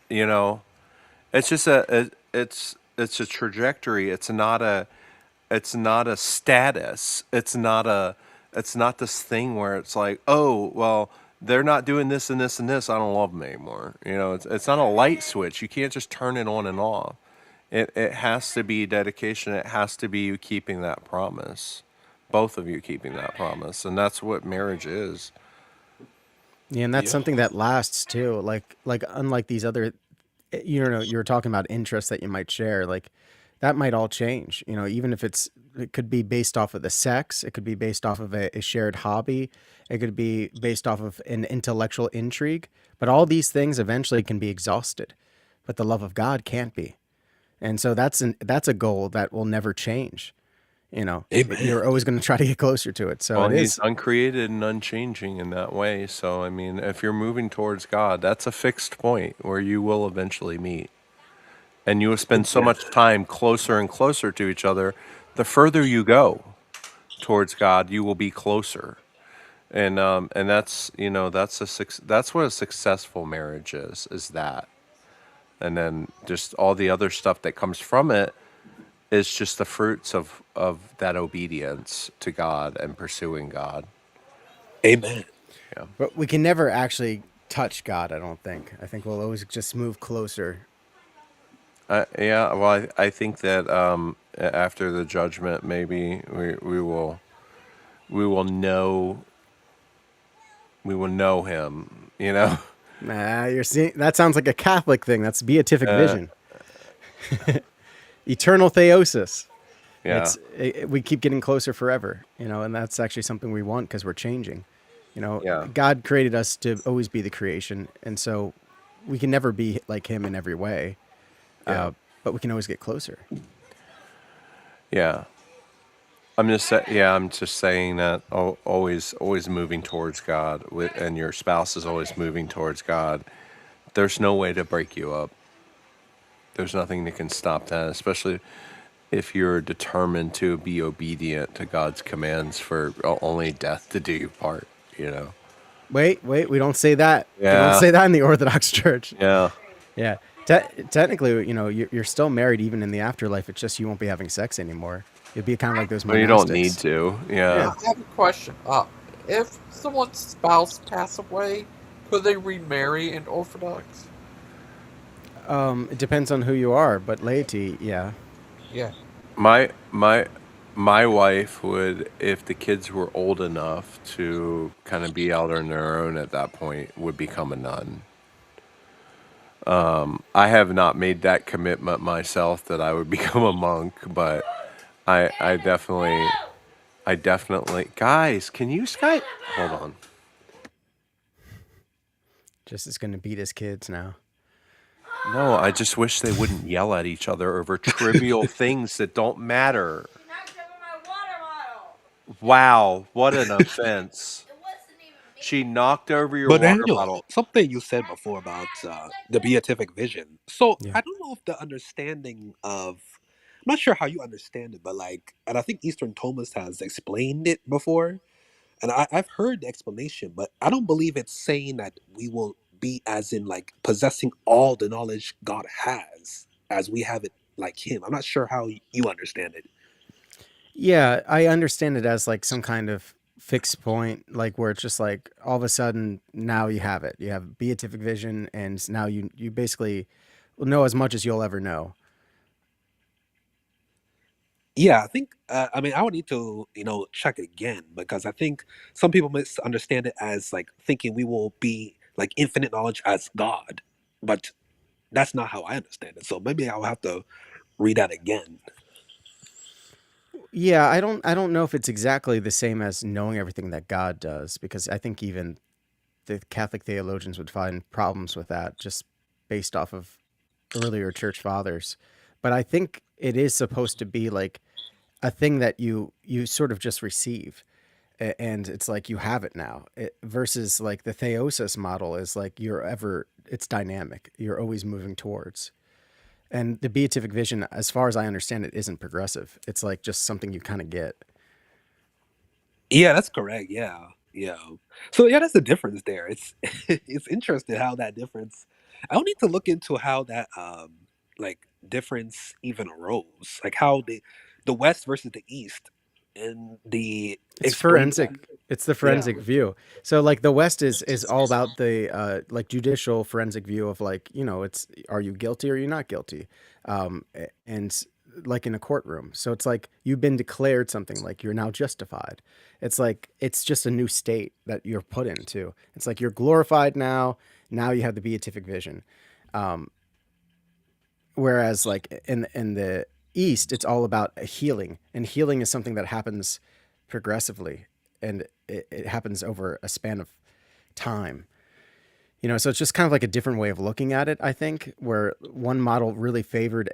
it's just it's a trajectory. It's not a status. It's not this thing where it's like, oh, well, they're not doing this and this and this, I don't love them anymore. It's not a light switch. You can't just turn it on and off. It has to be dedication. It has to be you keeping that promise. Both of you keeping that promise. And that's what marriage is. Yeah, and that's Yeah. something that lasts too. Like unlike these other, you were talking about interests that you might share. Like that might all change. Even if it could be based off of the sex, it could be based off of a shared hobby, it could be based off of an intellectual intrigue. But all these things eventually can be exhausted, but the love of God can't be. And so that's a goal that will never change. Amen. You're always going to try to get closer to it. So Well, it he's is. uncreated and unchanging in that way. So, I mean, if you're moving towards God, that's a fixed point where you will eventually meet. And you will spend so much time closer and closer to each other. The further you go towards God, you will be closer. And that's that's what a successful marriage is that. And then just all the other stuff that comes from it It's just the fruits of that obedience to God and pursuing God. Amen. Yeah. But we can never actually touch God, I don't think. I think we'll always just move closer. Yeah. Well, I think that after the judgment, maybe we will know Him. You know. Nah, you're seeing that sounds like a Catholic thing. That's beatific Uh, vision. Eternal theosis. yeah. We keep getting closer forever, and that's actually something we want because we're changing. Yeah. God created us to always be the creation, and so we can never be like Him in every way, Yeah. but we can always get closer. Yeah. I'm just saying that always moving towards God, and your spouse is always moving towards God. There's no way to break you up. There's nothing that can stop that, especially if you're determined to be obedient to God's commands for only death to do you part, you know? Wait, we don't say that. We don't Yeah. say that in the Orthodox Church. Yeah. Yeah, technically, you're still married even in the afterlife. It's just you won't be having sex anymore. You'll be kind of like those Well, you don't need monastics. to. Yeah. Yeah. I have a question. If someone's spouse passed away, could they remarry an Orthodox? It depends on who you are, but laity, yeah. Yeah. My wife would, if the kids were old enough to kind of be out on their own at that point, would become a nun. I have not made that commitment myself that I would become a monk, but I definitely, guys, can you Skype? Hold on. Just is going to beat his kids now. No, I just wish they wouldn't yell at each other over trivial things that don't matter. Wow, what an offense. She knocked over your But water Daniel, bottle. something you said before about the beatific vision. So Yeah. I don't know if the understanding of, I'm not sure how you understand it, but like, and I think Eastern Thomas has explained it before, and I've heard the explanation, but I don't believe it's saying that we will be as in like possessing all the knowledge God has as we have it like Him. I'm not sure how you understand it. Yeah, I understand it as like some kind of fixed point, like where it's just like all of a sudden now you have it. You have beatific vision, and now you basically will know as much as you'll ever know. Yeah, I think. I mean, I would need to, check it again because I think some people misunderstand it as like thinking we will be like infinite knowledge as God, but that's not how I understand it. So maybe I'll have to read that again. Yeah, I don't know if it's exactly the same as knowing everything that God does, because I think even the Catholic theologians would find problems with that just based off of earlier church fathers. But I think it is supposed to be like a thing that you sort of just receive, and it's like you have it now, versus like the theosis model is like it's dynamic, you're always moving towards. And the beatific vision, as far as I understand it, isn't progressive. It's like just something you kind of get. Yeah, that's correct. Yeah, yeah. So yeah, that's the difference there. It's it's interesting how that difference. I don't need to look into how that like difference even arose, like how the West versus the East, and the It's explain. forensic. It's the Yeah. forensic view. So like the West is all about the like judicial forensic view of like, it's, are you guilty or are you not guilty? And like in a courtroom. So it's like you've been declared something, like you're now justified. It's like it's just a new state that you're put into. It's like you're glorified now. Now you have the beatific vision. Whereas like in the East, it's all about a healing, and healing is something that happens progressively, and it happens over a span of time. So it's just kind of like a different way of looking at it, I think, where one model really favored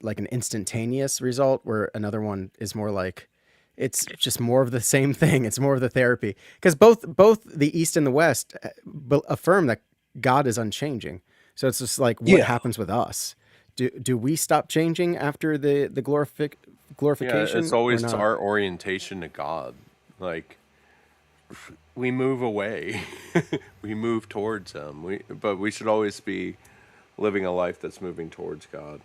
like an instantaneous result, where another one is more like it's just more of the same thing. It's more of the therapy, because both the East and the West affirm that God is unchanging. So it's just like what Yeah. happens with us. Do we stop changing after the Yeah, glorification it's or always not? our orientation to God. Like, we move away, we move towards Him. But we should always be living a life that's moving towards God.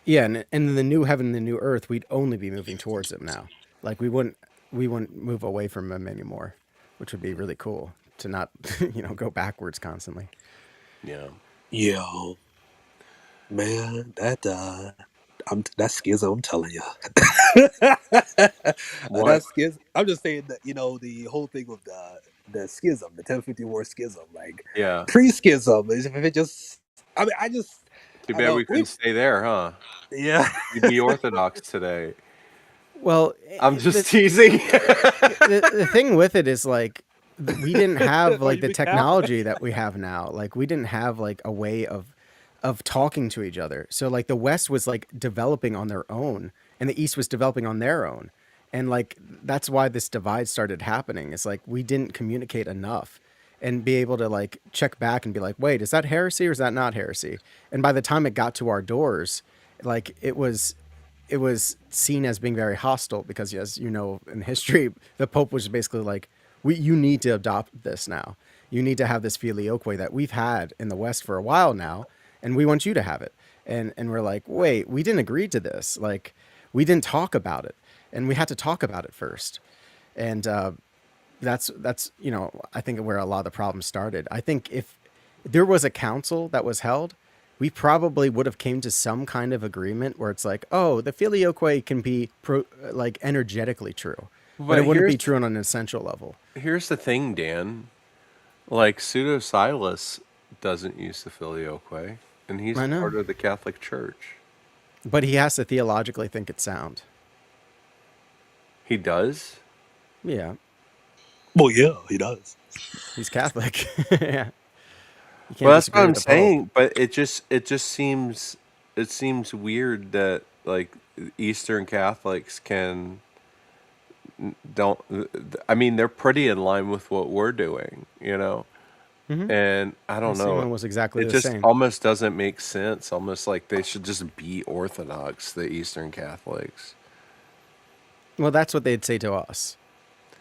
Yeah, and in the new heaven and the new earth, we'd only be moving towards him now. Like we wouldn't move away from him anymore, which would be really cool to not go backwards constantly. Yeah. Yo, man, that schism. I'm telling you, What? that schism. I'm just saying that the whole thing with the schism, the 1050 war schism, like Yeah. pre-schism is if it just. I mean, Too I bad know we couldn't stay there, huh? yeah. You'd be Orthodox today. Well, I'm just teasing. the thing with it is like we didn't have Why like you the be Catholic? technology that we have now. Like we didn't have like a way of talking to each other. So like the West was like developing on their own and the East was developing on their own. And like that's why this divide started happening. It's like we didn't communicate enough and be able to like check back and be like, wait, is that heresy or is that not heresy? And by the time it got to our doors, like it was seen as being very hostile because, as you know, in history, the Pope was basically like, you need to adopt this now. You need to have this filioque that we've had in the West for a while now, and we want you to have it. And we're like, wait, we didn't agree to this. Like, we didn't talk about it, and we had to talk about it first. And that's I think where a lot of the problems started. I think if there was a council that was held, we probably would have came to some kind of agreement where it's like, oh, the filioque can be like energetically true, but it wouldn't be true on an essential level. Here's the thing, Dan. Like Pseudo Silas doesn't use the filioque, and he's I know. part of the Catholic Church. But he has to theologically think it's sound. He does? Yeah, Well, yeah, he does. he's Catholic. Yeah. You can't Well, that's disagree what I'm with the Pope. saying, but it just seems weird that like Eastern Catholics don't. I mean, they're pretty in line with what we're doing, and I don't The same know. one was exactly It the just same. almost doesn't make sense. Almost like they should just be Orthodox, the Eastern Catholics. Well, that's what they'd say to us.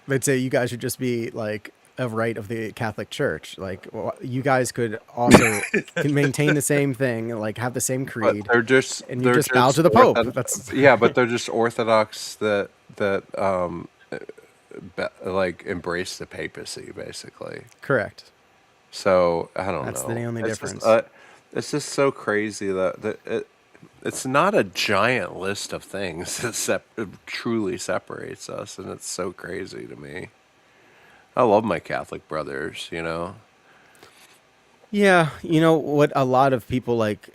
They'd say you guys should just be like a rite of the Catholic Church. Like you guys could also can maintain the same thing, like have the same But creed, they're just and you just bow to the Pope. That's yeah, but they're just Orthodox that like embrace the papacy basically. correct. So I don't That's know. the only It's difference. it's just so crazy that it's not a giant list of things that truly separates us, and it's so crazy to me. I love my Catholic brothers. Yeah, you know what? A lot of people like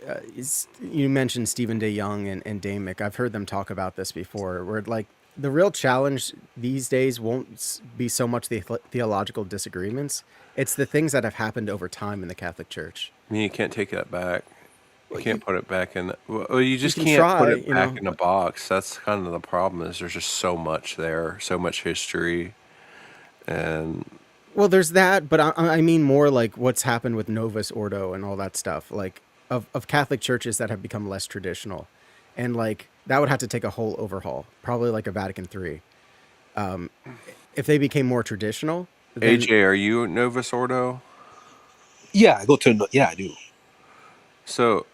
you mentioned Stephen De Young and Damick. I've heard them talk about this before. Where like the real challenge these days won't be so much the theological disagreements; it's the things that have happened over time in the Catholic Church. I mean, you can't take that back. You can't put it back in. Well, you just can can't try, put it back in a box. That's kind of the problem. Is there's just so much there, so much history, and Well, there's that, but I mean more like what's happened with Novus Ordo and all that stuff, like of Catholic churches that have become less traditional, and like that would have to take a whole overhaul, probably like a Vatican III. If they became more traditional, then AJ, are you Novus Ordo? Yeah, I do. So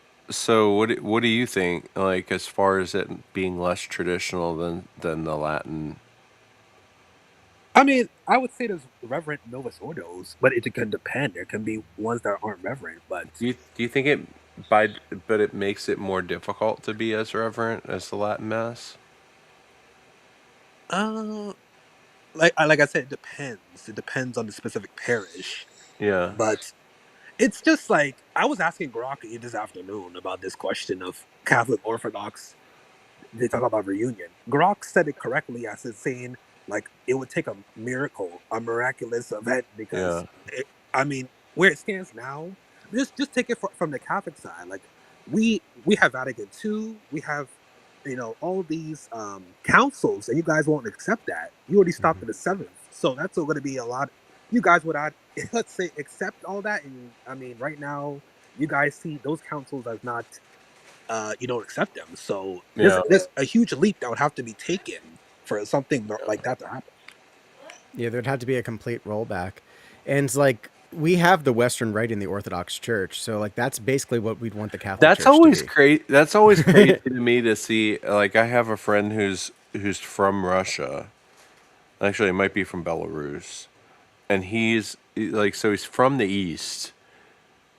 what do you think? Like as far as it being less traditional than the Latin? I mean, I would say there's reverent Novus Ordos, but it can depend. There can be ones that aren't reverent, but Do you think but it makes it more difficult to be as reverent as the Latin Mass? uh, like I said, it depends. It depends on the specific parish, Yeah. but it's just like I was asking Grok this afternoon about this question of Catholic Orthodox. They talk about reunion. Grok said it correctly as it's saying like it would take a miracle, a miraculous event because Yeah. I mean where it stands now. Just take it from the Catholic side. Like we have Vatican II, we have all these councils, and you guys won't accept that. You already stopped at the seventh, so that's going to be a lot. You guys would not, let's say, accept all that, and I mean, right now, you guys see those councils as not. You don't accept them, so Yeah. there's a huge leap that would have to be taken for something like that to happen. yeah, there'd have to be a complete rollback, and like we have the Western Rite in the Orthodox Church, so like that's basically what we'd want the Catholic That's Church to always be. crazy. That's always crazy to me to see. Like, I have a friend who's from Russia. Actually, it might be from Belarus, and he's from the East,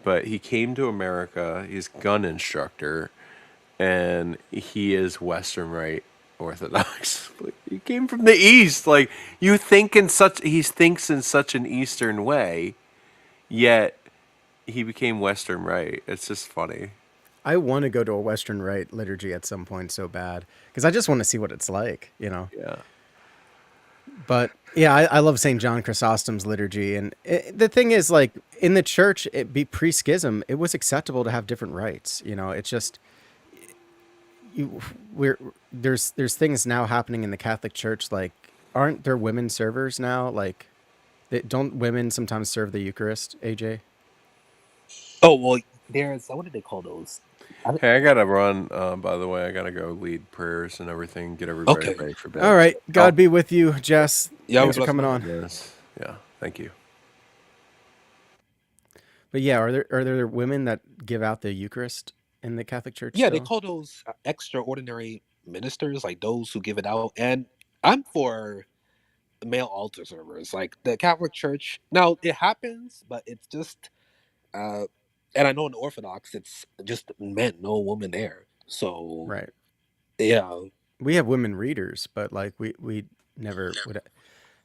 but he came to America. He's a gun instructor, and he is Western Rite Orthodox. Like, he came from the East. Like, he thinks in such an Eastern way, yet he became Western Rite. It's just funny. I want to go to a Western Rite liturgy at some point so bad because I just want to see what it's like, you know. Yeah. But yeah, I love St. John Chrysostom's liturgy, and the thing is, like in the church, it be pre-schism, it was acceptable to have different rites. You know, it's just you, we're there's things now happening in the Catholic Church, like aren't there women servers now? Like, don't women sometimes serve the Eucharist? AJ. Oh well, there's what do they call those? Hey, I gotta run. By the way, I gotta go lead prayers and everything. Get everybody Okay. ready for All bed. right, Oh God be with you, Jess. yeah, I Thanks was for about to coming say. on. Yes. Yeah. Thank you. But yeah, are there women that give out the Eucharist in the Catholic Church Yeah, they still? call those extraordinary ministers, like those who give it out. And I'm for male altar servers, like the Catholic Church. Now it happens, but it's just, uh, and I know in the Orthodox, it's just men, no woman there. So Right. yeah, We have women readers, but like we never would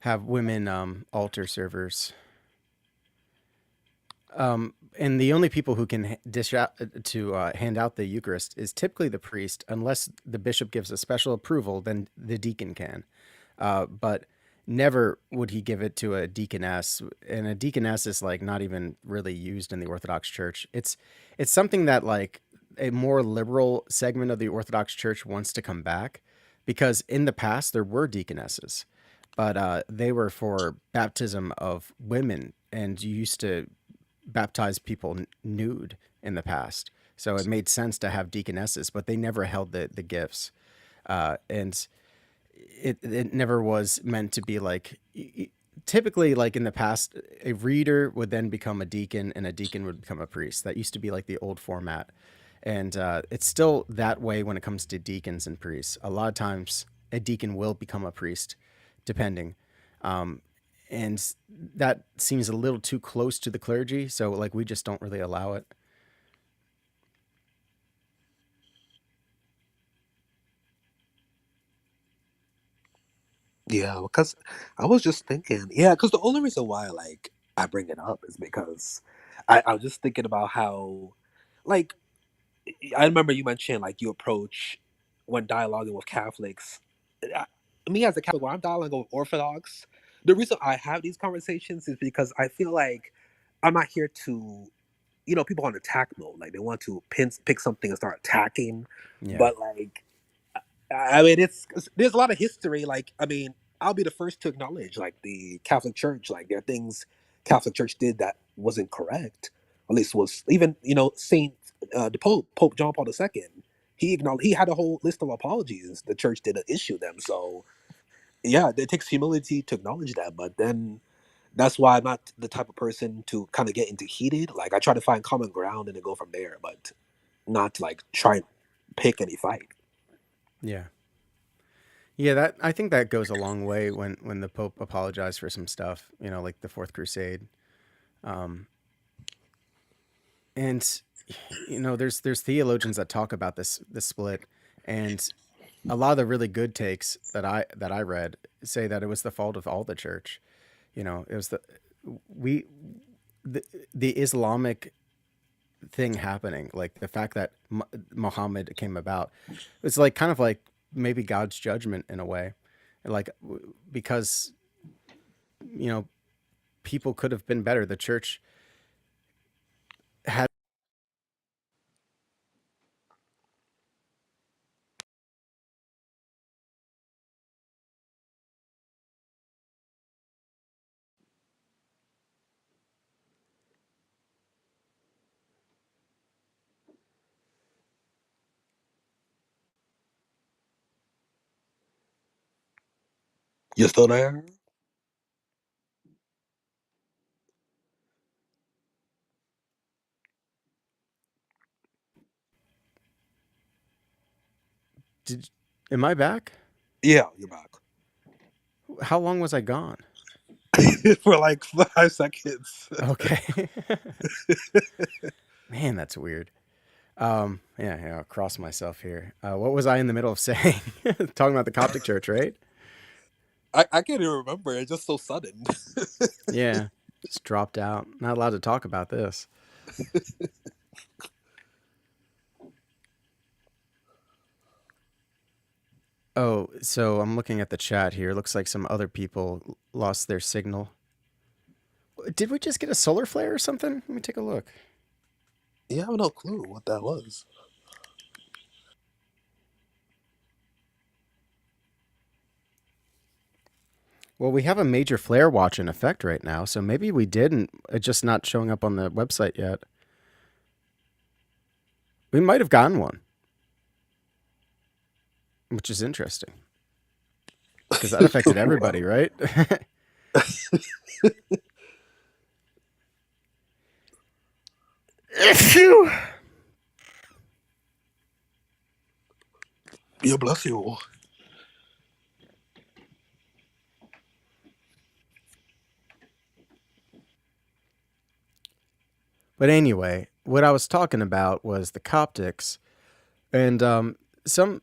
have women altar servers. And the only people who can dish out to hand out the Eucharist is typically the priest, unless the bishop gives a special approval. Then the deacon can, but never would he give it to a deaconess. And a deaconess is like not even really used in the Orthodox Church. It's something that like a more liberal segment of the Orthodox Church wants to come back, because in the past there were deaconesses, but they were for baptism of women, and you used to baptize people nude in the past. So it made sense to have deaconesses, but they never held the gifts. And it never was meant to be like, typically, like in the past, a reader would then become a deacon and a deacon would become a priest. That used to be like the old format. And it's still that way when it comes to deacons and priests. A lot of times a deacon will become a priest, depending. Um, and that seems a little too close to the clergy. So like we just don't really allow it. yeah, because I was just thinking, yeah, because the only reason why like I bring it up is because I was just thinking about how, like, I remember you mentioned like you approach when dialoguing with Catholics. I, Me as a Catholic, when I'm dialoguing with Orthodox, the reason I have these conversations is because I feel like I'm not here to, people on attack mode, like they want to pick something and start attacking, Yeah. but like I mean, there's a lot of history. Like, I mean, I'll be the first to acknowledge, like the Catholic Church, like there are things Catholic Church did that wasn't correct. At least was even Saint the Pope John Paul II. He acknowledged he had a whole list of apologies the church didn't issue them. So yeah, it takes humility to acknowledge that. But then that's why I'm not the type of person to kind of get into heated. Like I try to find common ground and then go from there, but not like try and pick any fight. Yeah. Yeah, that I think that goes a long way when the Pope apologized for some stuff, like the Fourth Crusade. Um, and there's theologians that talk about this split, and a lot of the really good takes that I read say that it was the fault of all the church. It was we the, the Islamic thing happening, like the fact that Muhammad came about. It's like kind of like maybe God's judgment in a way, like because you know people could have been better. The church had. You still there? Am I back? Yeah, you're back. How long was I gone? For like 5 seconds. Okay. Man, that's weird. Yeah, I'll cross myself here. What was I in the middle of saying? Talking about the Coptic Church, right? I can't even remember. It's just so sudden. Yeah, just dropped out. Not allowed to talk about this. Oh, so I'm looking at the chat here. Looks like some other people lost their signal. Did we just get a solar flare or something? Let me take a look. Yeah, I have no clue what that was. Well, we have a major flare watch in effect right now, so maybe we didn't. It's just not showing up on the website yet. We might have gotten one, which is interesting because that affected everybody, right? Phew. Yeah, bless you. But anyway, what I was talking about was the Coptics, and some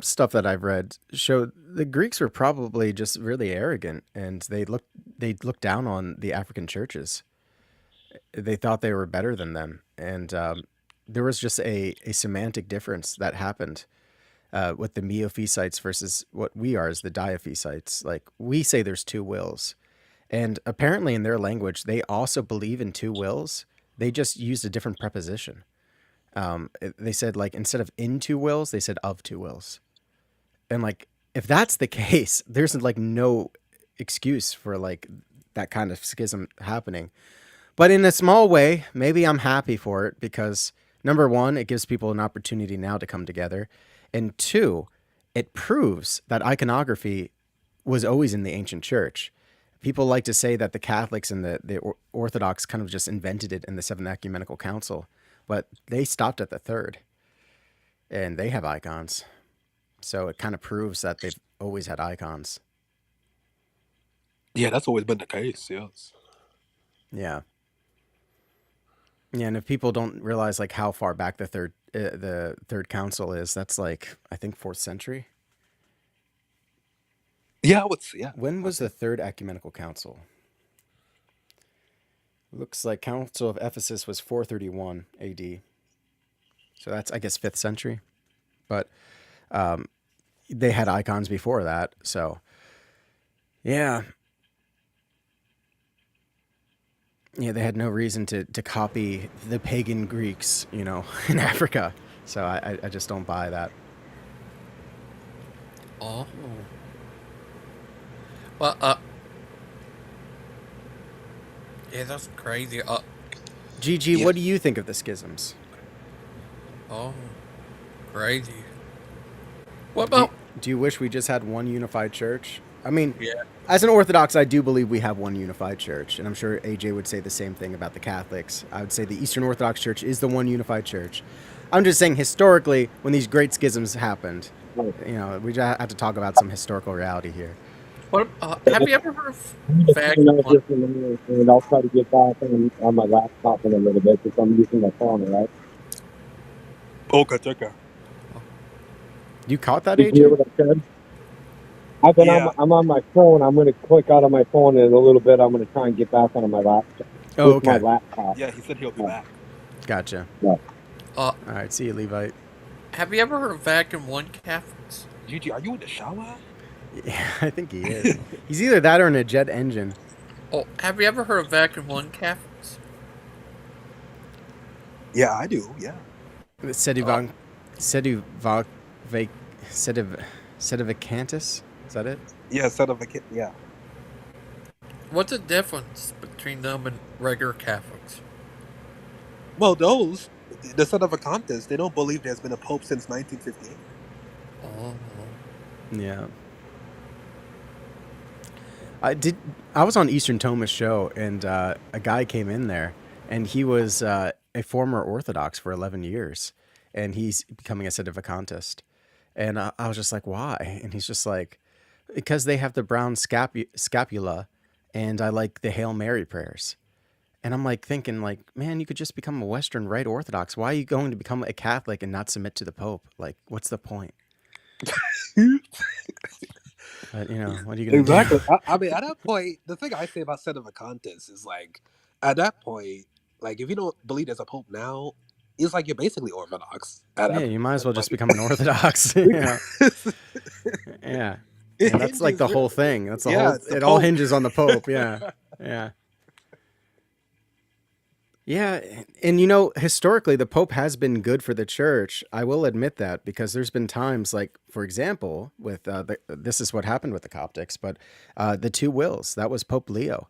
stuff that I've read showed the Greeks were probably just really arrogant, and they looked down on the African churches. They thought they were better than them, and there was just a semantic difference that happened with the Miaphysites versus what we are as the Diaphysites. Like, we say there's two wills, and apparently in their language they also believe in two wills. They just used a different preposition. They said, like, instead of in two wills, they said of two wills. And like, if that's the case, there's like no excuse for like that kind of schism happening. But in a small way, maybe I'm happy for it because number one, it gives people an opportunity now to come together. And two, it proves that iconography was always in the ancient church. People like to say that the Catholics and the Orthodox kind of just invented it in the Seventh Ecumenical Council, but they stopped at the third, and they have icons. So it kind of proves that they've always had icons. Yeah, that's always been the case. Yes. Yeah. Yeah, and if people don't realize like how far back the third council is, that's like I think 4th century. Yeah, When was the third ecumenical council? Looks like Council of Ephesus was 431 AD. So that's, I guess, 5th century. But they had icons before that. So, yeah. Yeah, they had no reason to copy the pagan Greeks, in Africa. So I just don't buy that. Oh. Well, yeah, that's crazy. GG, Yeah. what do you think of the schisms? Oh, crazy. What about? Do you wish we just had one unified church? I mean, Yeah. as an Orthodox, I do believe we have one unified church, and I'm sure AJ would say the same thing about the Catholics. I would say the Eastern Orthodox Church is the one unified church. I'm just saying, historically, when these great schisms happened, we just have to talk about some historical reality here. What? Have you ever heard of And I'll try to get back on my laptop in a little bit because I'm using my phone, right? Okay, take care. You caught that, Did you hear AJ? what I said? I'm on my phone. I'm going to click out of my phone in a little bit. I'm going to try and get back onto my laptop. Oh, with my okay. laptop. Yeah, he said he'll be back. Gotcha. Yeah. All right, see you, Levite. Have you ever heard of Vatican I Catholics? Gigi, are you in the shower? Yeah, I think he is. He's either that or in a jet engine. Oh, have you ever heard of Vatican I Catholics? Yeah, I do. Yeah. Sedivacantus? Is that it? Yeah, son of a kid. Yeah. What's the difference between them and regular Catholics? Well, the son of a contest, they don't believe there's been a pope since 1958. Oh. Yeah. I was on Eastern Thomas show, and a guy came in there, and he was a former Orthodox for 11 years, and he's becoming a sedevacantist. And I was just like, why? And he's just like, because they have the brown scapula, and I like the Hail Mary prayers. And I'm like thinking, like, man, you could just become a Western Rite Orthodox. Why are you going to become a Catholic and not submit to the Pope? Like, what's the point? But what are you gonna do? Exactly. I mean, at that point, the thing I say about Sedevacantis is like, at that point, like if you don't believe there's a pope now, it's like you're basically Orthodox. At Yeah, that you might as point, well just become an Orthodox. Yeah, yeah. it And that's like hinges the whole really. thing. That's the Yeah, whole. it's the It all Pope. hinges on the Pope. Yeah, yeah. Yeah, and historically, the Pope has been good for the church. I will admit that, because there's been times, like, for example, with this is what happened with the Coptics, but the two wills, that was Pope Leo.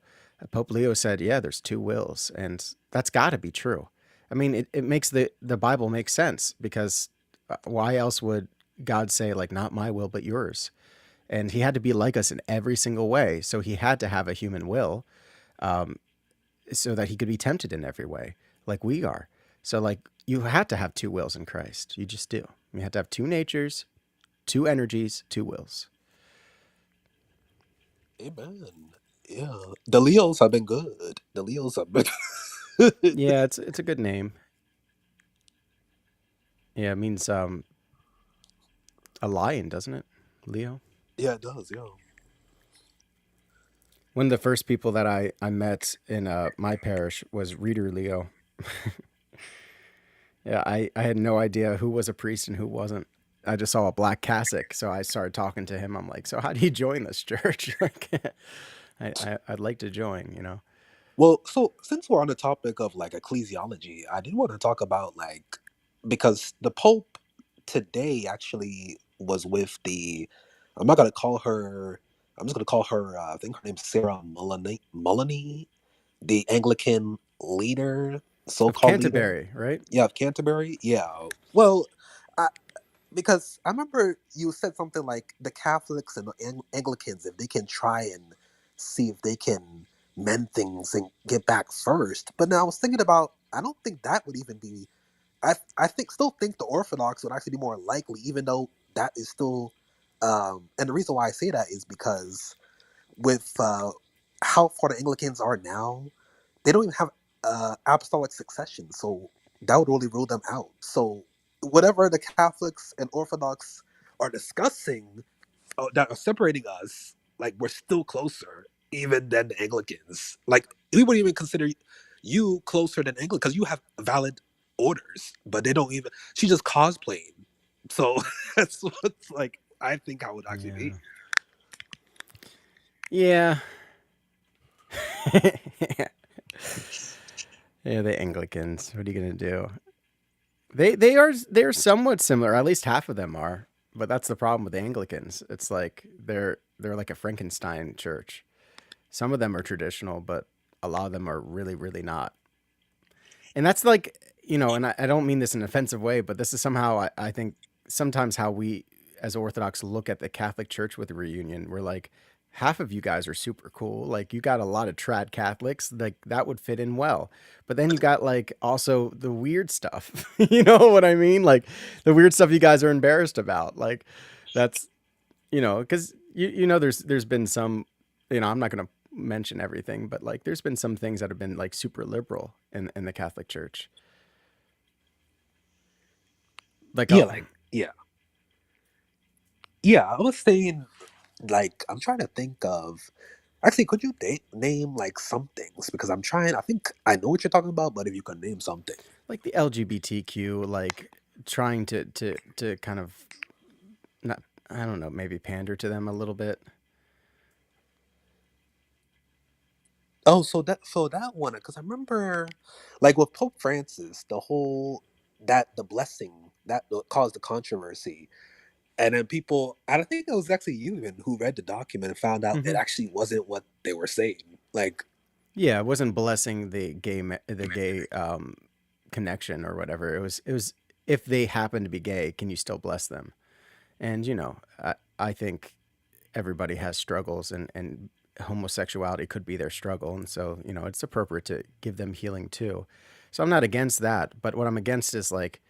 Pope Leo said, yeah, there's two wills, and that's got to be true. I mean, it makes the Bible make sense, because why else would God say, like, not my will, but yours? And he had to be like us in every single way, so he had to have a human will. So that he could be tempted in every way, like we are. So, like, you had to have two wills in Christ. You just do. You have to have two natures, two energies, two wills. Amen. Yeah, the Leos have been good. The Leos have been. Yeah, it's a good name. Yeah, it means a lion, doesn't it, Leo? Yeah, it does. Yeah. One of the first people that I met in my parish was Reader Leo. Yeah, I had no idea who was a priest and who wasn't. I just saw a black cassock, so I started talking to him. I'm like, so how do you join this church? Like, I'd like to join. Well, so since we're on the topic of like ecclesiology, I did want to talk about like because the Pope today actually was with the. I'm not gonna call her. I'm just gonna call her. I think her name's Sarah Mullany, the Anglican leader, Of so-called leader. Canterbury, right? Yeah, of Canterbury. Yeah. Well, I, because I remember you said something like the Catholics and the Anglicans, if they can try and see if they can mend things and get back first. But now I was thinking about, I don't think that would even be. I still think the Orthodox would actually be more likely, even though that is still. And the reason why I say that is because with how far the Anglicans are now, they don't even have apostolic succession, so that would really rule them out. So whatever the Catholics and Orthodox are discussing that are separating us, like we're still closer even than the Anglicans. Like we wouldn't even consider you closer than Anglican because you have valid orders, but they don't even. She's just cosplaying, so that's what's like. I think I would actually be. Yeah. Yeah, the Anglicans. What are you gonna do? They're somewhat similar. At least half of them are. But that's the problem with the Anglicans. It's like they're like a Frankenstein church. Some of them are traditional, but a lot of them are really, really not. And that's like, and I don't mean this in an offensive way, but this is somehow, I think, sometimes how we as Orthodox look at the Catholic Church with the reunion. We're like, half of you guys are super cool. Like, you got a lot of trad Catholics, like that would fit in well. But then you got like also the weird stuff. You know what I mean? Like the weird stuff you guys are embarrassed about. Like that's, because there's been some, I'm not going to mention everything, but like there's been some things that have been like super liberal in the Catholic Church. Like, Yeah. Yeah, I was saying, like, I'm trying to think of. Actually, could you name like some things? Because I'm trying. I think I know what you're talking about, but if you can name something. like the LGBTQ, like trying to kind of not, I don't know, maybe pander to them a little bit. Oh, so that one, because I remember, like with Pope Francis, the whole the blessing that caused the controversy, and then people, and I think it was actually you even who read the document and found out it Hmm. actually wasn't what they were saying. Like, Yeah, it wasn't blessing the gay connection or whatever. It was if they happen to be gay, can you still bless them? And I think everybody has struggles, and homosexuality could be their struggle, and so it's appropriate to give them healing too. So I'm not against that, but what I'm against is like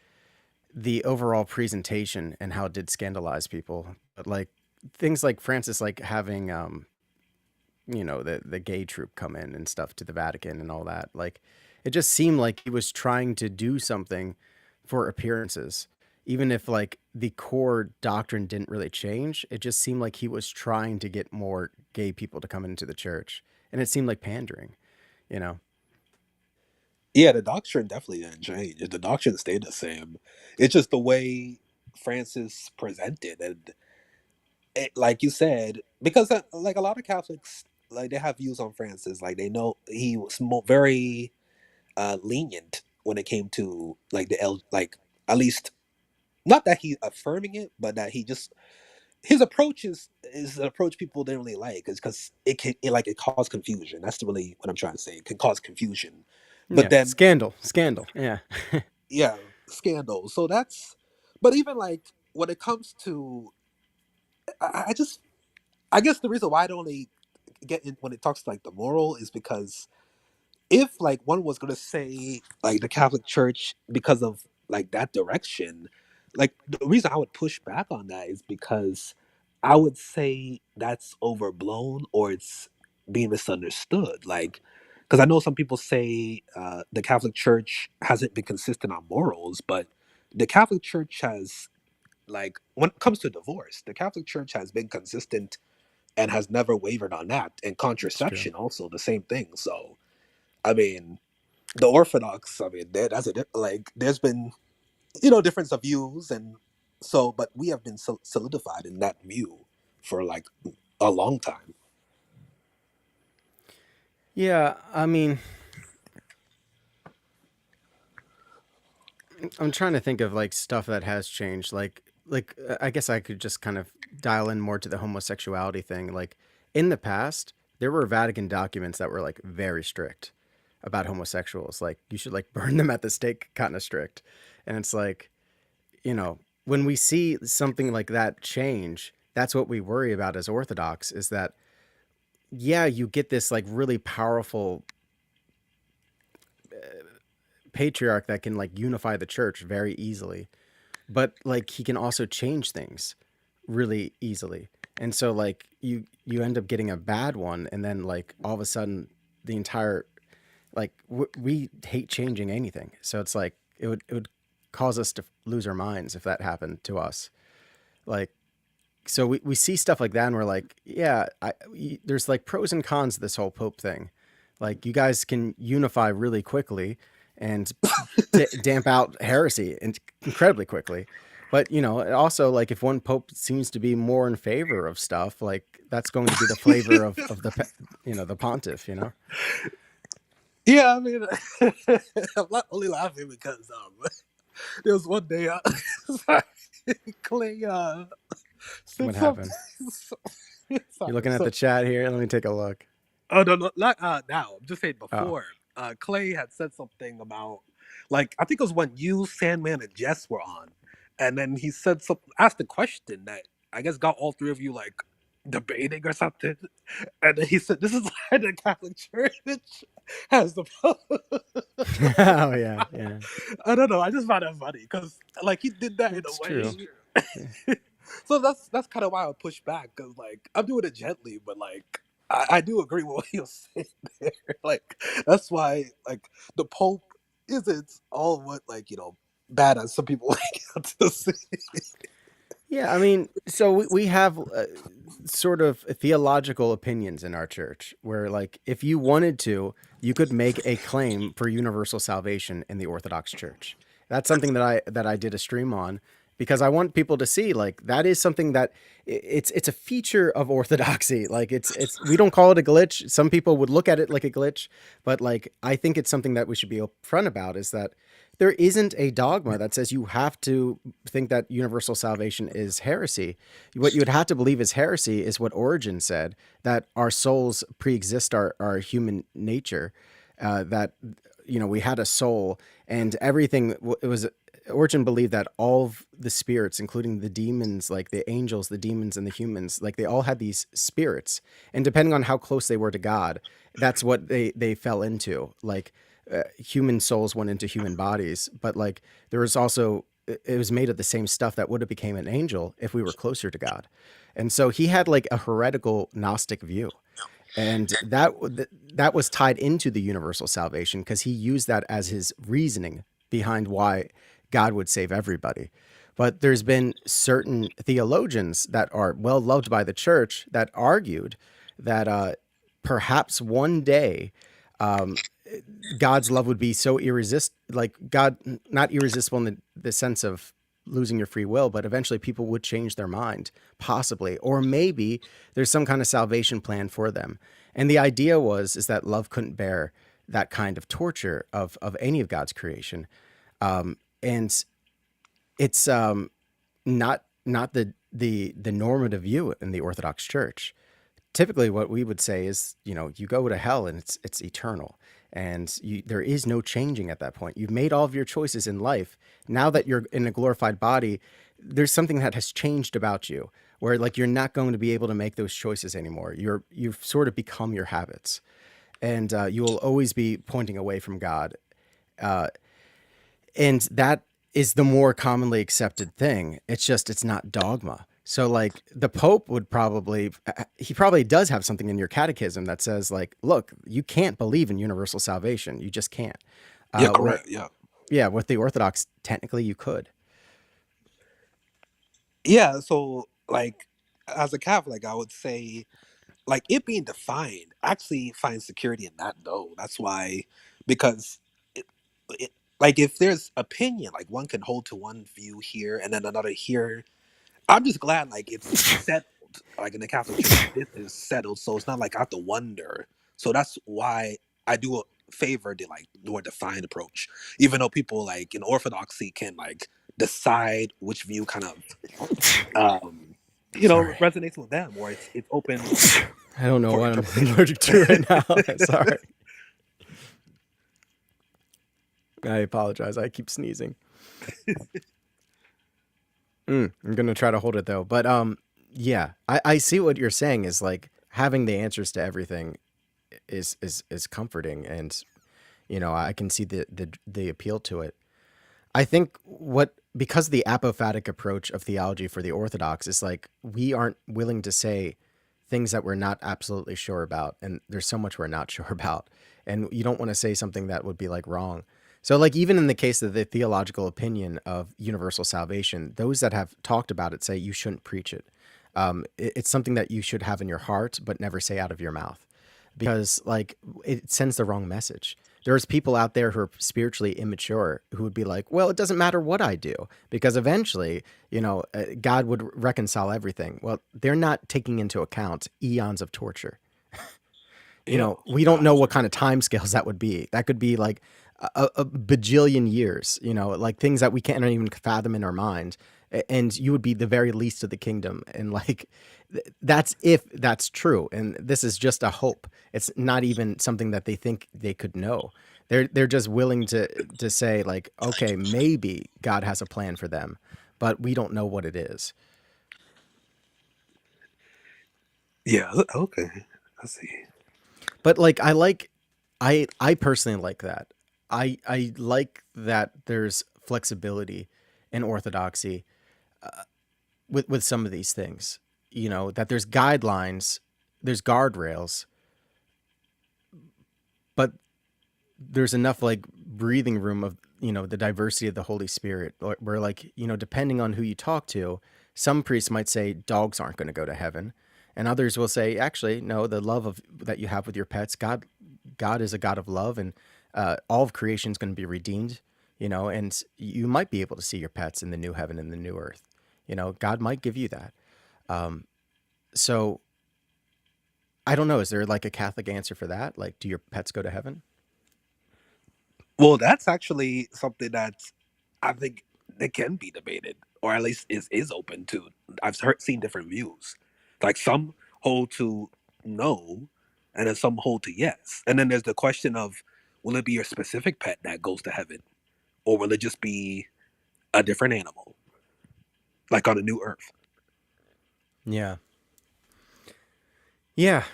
the overall presentation and how it did scandalize people. But like things like Francis, like having the gay troop come in and stuff to the Vatican and all that. Like it just seemed like he was trying to do something for appearances. Even if like the core doctrine didn't really change, it just seemed like he was trying to get more gay people to come into the church. And it seemed like pandering, you know. Yeah, the doctrine definitely didn't change. The doctrine stayed the same. It's just the way Francis presented, and like you said, because like a lot of Catholics, like they have views on Francis. Like they know he was very lenient when it came to like like at least not that he affirming it, but that he just his approach is an approach people didn't really like, is because it caused confusion. That's really what I'm trying to say. It can cause confusion, but Yeah, then scandal. Yeah. yeah, scandal. So that's, but even like when it comes to, I just, I guess the reason why I don't really get in when it talks like the moral is because if like one was gonna say like the Catholic Church because of like that direction, like the reason I would push back on that is because I would say that's overblown or it's being misunderstood. Like, because I know some people say the Catholic Church hasn't been consistent on morals, but the Catholic Church has, like, when it comes to divorce, the Catholic Church has been consistent and has never wavered on that. And It's true. contraception also the same thing. So I mean, the Orthodox, I mean, that's like there's been difference of views, and so but we have been solidified in that view for like a long time. Yeah, I mean, I'm trying to think of like stuff that has changed. I guess I could just kind of dial in more to the homosexuality thing. Like in the past, there were Vatican documents that were like very strict about homosexuals. Like you should like burn them at the stake, kind of strict. And it's like, when we see something like that change, that's what we worry about as Orthodox is that, yeah, you get this like really powerful patriarch that can like unify the church very easily, but like he can also change things really easily. And so like you end up getting a bad one, and then like all of a sudden the entire like we hate changing anything. So it's like it would cause us to lose our minds if that happened to us. Like so we see stuff like that and we're like, yeah, there's like pros and cons to this whole Pope thing. Like you guys can unify really quickly and damp out heresy incredibly quickly. But also like if one pope seems to be more in favor of stuff, like that's going to be the flavor of the pontiff. Yeah, I mean, I'm not only laughing because there was one day sorry, Clay said What something. happened? Sorry, You're looking at the chat here. Let me take a look. oh no, not now. I'm just saying Oh, before. Clay had said something about, like, I think it was when you, Sandman, and Jess were on, and then he said something, asked a question that I guess got all three of you like debating or something, and then he said, "This is why the Catholic Church has the power." oh yeah. I don't know. I just found that funny because like he did that in It's a true. way. So that's kind of why I push back, because like I'm doing it gently, but like I do agree with what you're saying there. Like that's why like the Pope isn't all what like bad as some people like to see. Yeah, I mean, so we have sort of theological opinions in our church where, like, if you wanted to, you could make a claim for universal salvation in the Orthodox Church. That's something that I did a stream on because I want people to see, like, that is something that it's a feature of Orthodoxy. Like, it's we don't call it a glitch. Some people would look at it like a glitch, but like I think it's something that we should be upfront about. Is that there isn't a dogma that says you have to think that universal salvation is heresy. What you would have to believe is heresy is what Origen said, that our souls pre-exist our human nature, that we had a soul and everything. It was Origen believed that all of the spirits, including the demons, like the angels, the demons, and the humans, like they all had these spirits, and depending on how close they were to God, that's what they fell into. Like human souls went into human bodies, but like there was also it was made of the same stuff that would have became an angel if we were closer to God. And so he had like a heretical Gnostic view. And that was tied into the universal salvation because he used that as his reasoning behind why God would save everybody. But there's been certain theologians that are well loved by the church that argued that perhaps one day um, God's love would be so like God, not irresistible in the sense of losing your free will, but eventually people would change their mind, possibly, or maybe there's some kind of salvation plan for them. And the idea is that love couldn't bear that kind of torture of any of God's creation, and it's not the normative view in the Orthodox Church. Typically what we would say is, you go to hell and it's eternal, and there is no changing at that point. You've made all of your choices in life. Now that you're in a glorified body, there's something that has changed about you where like you're not going to be able to make those choices anymore. You've sort of become your habits, and you will always be pointing away from God. And that is the more commonly accepted thing. It's not dogma. So like the Pope he probably does have something in your catechism that says like, look, you can't believe in universal salvation. You just can't. Yeah, correct. Yeah. Yeah. With the Orthodox, technically you could. Yeah, so like as a Catholic, I would say like it being defined actually finds security in that though. That's why, because it, it like if there's opinion, like one can hold to one view here and then another here. I'm just glad like it's settled. Like in the Catholic Church, this is settled, so it's not like I have to wonder. So that's why I do favor the like more defined approach, even though people like in Orthodoxy can like decide which view kind of Sorry. resonates with them, or it's open I don't know for what I'm interpretation. allergic to right now. Sorry. I apologize. I keep sneezing. I'm going to try to hold it though. But yeah, I see what you're saying is like having the answers to everything is comforting, and I can see the appeal to it. I think because of the apophatic approach of theology for the Orthodox is like we aren't willing to say things that we're not absolutely sure about, and there's so much we're not sure about, and you don't want to say something that would be like wrong. So like even in the case of the theological opinion of universal salvation, those that have talked about it say you shouldn't preach it. It's something that you should have in your heart but never say out of your mouth, because like it sends the wrong message. There's people out there who are spiritually immature who would be like, well, it doesn't matter what I do because eventually, God would reconcile everything. Well, they're not taking into account eons of torture. We don't know what kind of timescales that would be. That could be like a bajillion years, like things that we can't even fathom in our mind. And you would be the very least of the kingdom. And like, that's if that's true. And this is just a hope. It's not even something that they think they could know. They're just willing to say like, okay, maybe God has a plan for them, but we don't know what it is. Yeah. Okay. I see. But like, I personally like that. I like that there's flexibility in Orthodoxy with some of these things, that there's guidelines, there's guardrails, but there's enough like breathing room of, the diversity of the Holy Spirit, where like, depending on who you talk to, some priests might say dogs aren't going to go to heaven. And others will say, actually, no, the love that you have with your pets, God is a God of love, and all of creation is going to be redeemed, and you might be able to see your pets in the new heaven and the new earth. God might give you that. So I don't know. Is there like a Catholic answer for that? Like, do your pets go to heaven? Well, that's actually something that I think that can be debated, or at least is open to. I've seen different views. Like some hold to no, and then some hold to yes. And then there's the question of, will it be your specific pet that goes to heaven, or will it just be a different animal, like on a new earth? Yeah. Yeah.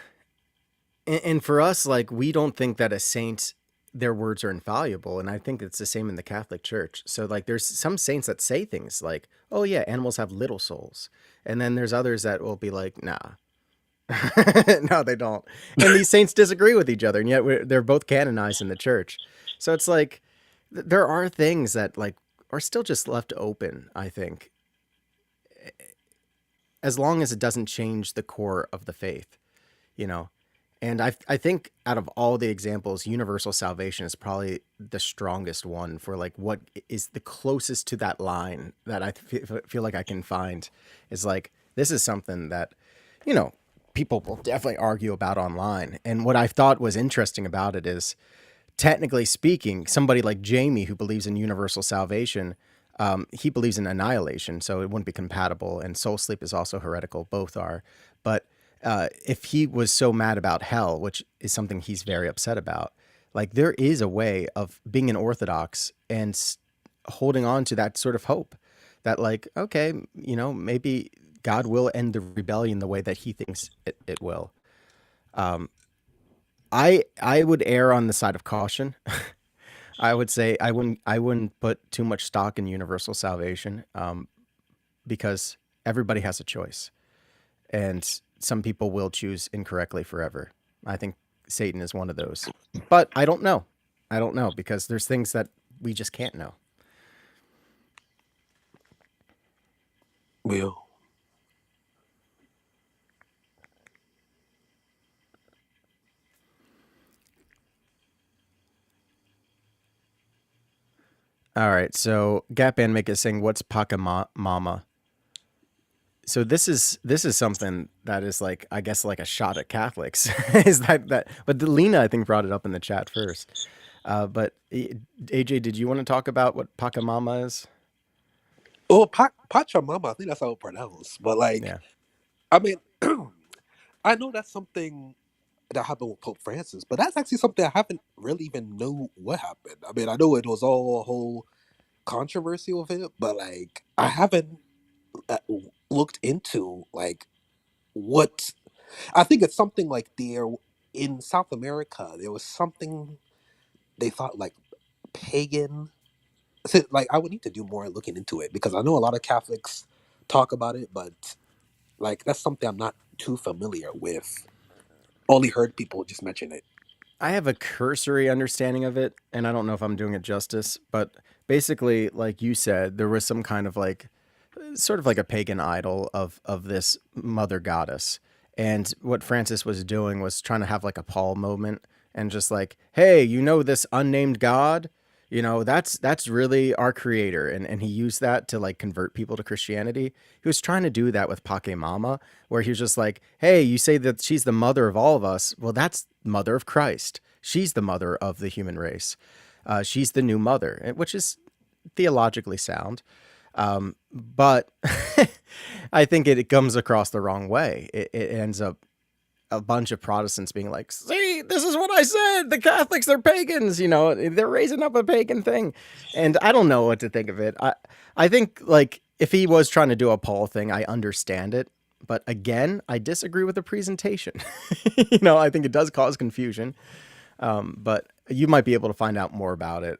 And for us, like, we don't think that a saint their words are infallible, and I think it's the same in the Catholic Church. So like there's some saints that say things like, "Oh yeah, animals have little souls." And then there's others that will be like, "Nah." No, they don't. And these saints disagree with each other, and yet they're both canonized in the church. So it's like there are things that like are still just left open, I think, as long as it doesn't change the core of the faith, you know. And I think out of all the examples, universal salvation is probably the strongest one for like what is the closest to that line that I feel like I can find is like, this is something that, you know, people will definitely argue about online. And what I thought was interesting about it is, technically speaking, somebody like Jamie, who believes in universal salvation, he believes in annihilation, so it wouldn't be compatible. And soul sleep is also heretical. Both are. But if he was so mad about hell, which is something he's very upset about, like there is a way of being an Orthodox and holding on to that sort of hope that like, okay, you know, maybe God will end the rebellion the way that he thinks it will. I would err on the side of caution. I would say I wouldn't put too much stock in universal salvation, because everybody has a choice, and some people will choose incorrectly forever. I think Satan is one of those, but I don't know. I don't know because there's things that we just can't know. Will. All right, so Gap Band Make is saying, "What's Pachamama?" So this is something that is like, I guess, like a shot at Catholics. Is that? But Lena, I think, brought it up in the chat first. But AJ, did you want to talk about what Pachamama is? Oh, Pachamama, I think that's how it's pronounced. But like, Yeah. I mean, I know that's something that happened with Pope Francis, but that's actually something I haven't really even know what happened. I mean, I know it was all a whole controversy with it, but like, I haven't looked into like what. I think it's something like there in South America. There was something they thought like pagan. So, like, I would need to do more looking into it because I know a lot of Catholics talk about it, but like that's something I'm not too familiar with. Only heard people just mention it. I have a cursory understanding of it, and I don't know if I'm doing it justice, but basically, like you said, there was some kind of like, sort of like a pagan idol of this mother goddess. And what Francis was doing was trying to have like a Paul moment and just like, hey, you know, this unnamed God, you know, that's really our creator. And he used that to like convert people to Christianity. He was trying to do that with Pake Mama, where he was just like, hey, you say that she's the mother of all of us. Well, that's mother of Christ. She's the mother of the human race. She's the new mother, which is theologically sound. But I think it comes across the wrong way. It ends up a bunch of Protestants being like, see, this is what I said. The Catholics, they're pagans, you know, they're raising up a pagan thing. And I don't know what to think of it. I think like if he was trying to do a Paul thing, I understand it. But again, I disagree with the presentation. You know, I think it does cause confusion. But you might be able to find out more about it.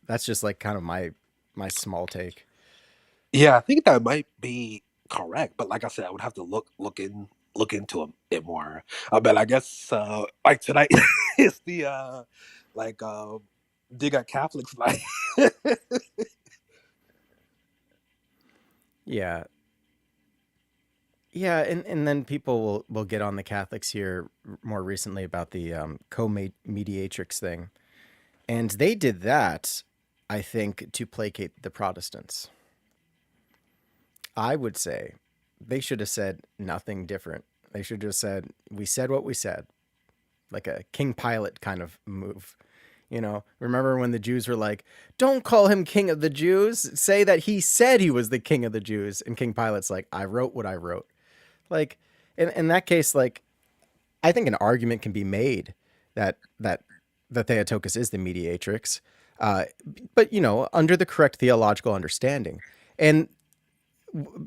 That's just like kind of my small take. Yeah, I think that might be correct, but like I said, I would have to look into it more. But I guess like tonight is the like dig at Catholics night. Yeah. Yeah, and then people will get on the Catholics here more recently about the co-mediatrix thing. And they did that, I think, to placate the Protestants. I would say they should have said nothing different. They should have said, we said what we said, like a King Pilate kind of move. You know, remember when the Jews were like, don't call him king of the Jews. Say that he said he was the king of the Jews. And King Pilate's like, I wrote what I wrote. Like, in that case, like, I think an argument can be made that Theotokos is the mediatrix, but, you know, under the correct theological understanding. And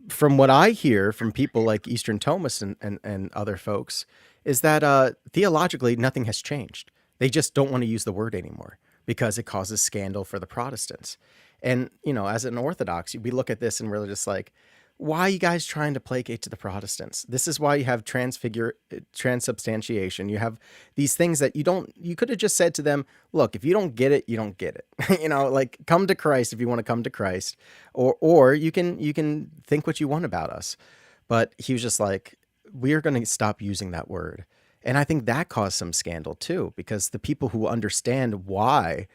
from what I hear from people like Eastern Thomas and other folks, is that theologically nothing has changed. They just don't want to use the word anymore because it causes scandal for the Protestants. And, as an Orthodox, we look at this and we're just like, why are you guys trying to placate to the Protestants? This is why you have transubstantiation. You have these things that you could have just said to them, look, if you don't get it, you don't get it. Like, come to Christ if you want to come to Christ, or you can think what you want about us. But he was just like, we're going to stop using that word. And I think that caused some scandal too, because the people who understand why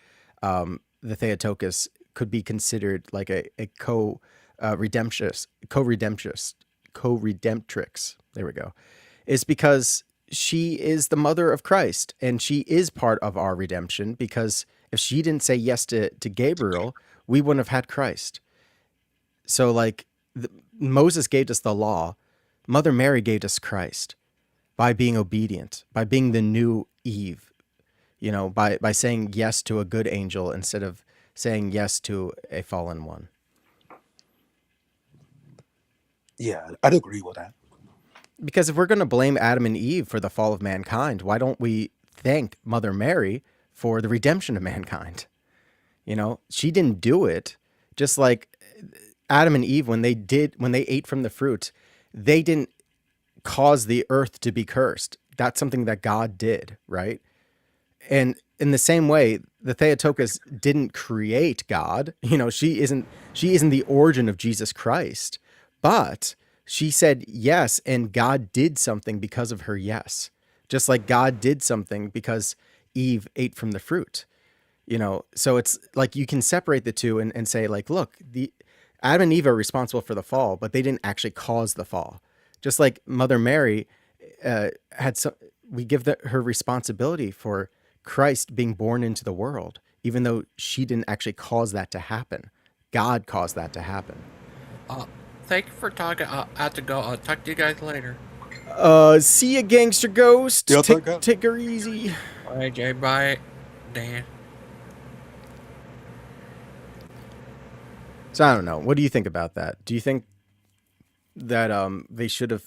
the Theotokos could be considered like a co-redemptrix, there we go, is because she is the mother of Christ and she is part of our redemption, because if she didn't say yes to Gabriel, we wouldn't have had Christ. So like Moses gave us the law, Mother Mary gave us Christ by being obedient, by being the new Eve, by saying yes to a good angel instead of saying yes to a fallen one. Yeah, I'd agree with that. Because if we're going to blame Adam and Eve for the fall of mankind, why don't we thank Mother Mary for the redemption of mankind? She didn't do it. Just like Adam and Eve, when they ate from the fruit, they didn't cause the earth to be cursed. That's something that God did, right? And in the same way, the Theotokos didn't create God. She isn't the origin of Jesus Christ, but she said yes, and God did something because of her yes. Just like God did something because Eve ate from the fruit. So it's like you can separate the two and say, like, look, the Adam and Eve are responsible for the fall, but they didn't actually cause the fall. Just like Mother Mary we give her responsibility for Christ being born into the world, even though she didn't actually cause that to happen. God caused that to happen. Thank you for talking. I have to go. I'll talk to you guys later. See ya, gangster ghost. Yeah, Take her easy. All right, Jay. Bye, Dan. So I don't know. What do you think about that? Do you think that they should have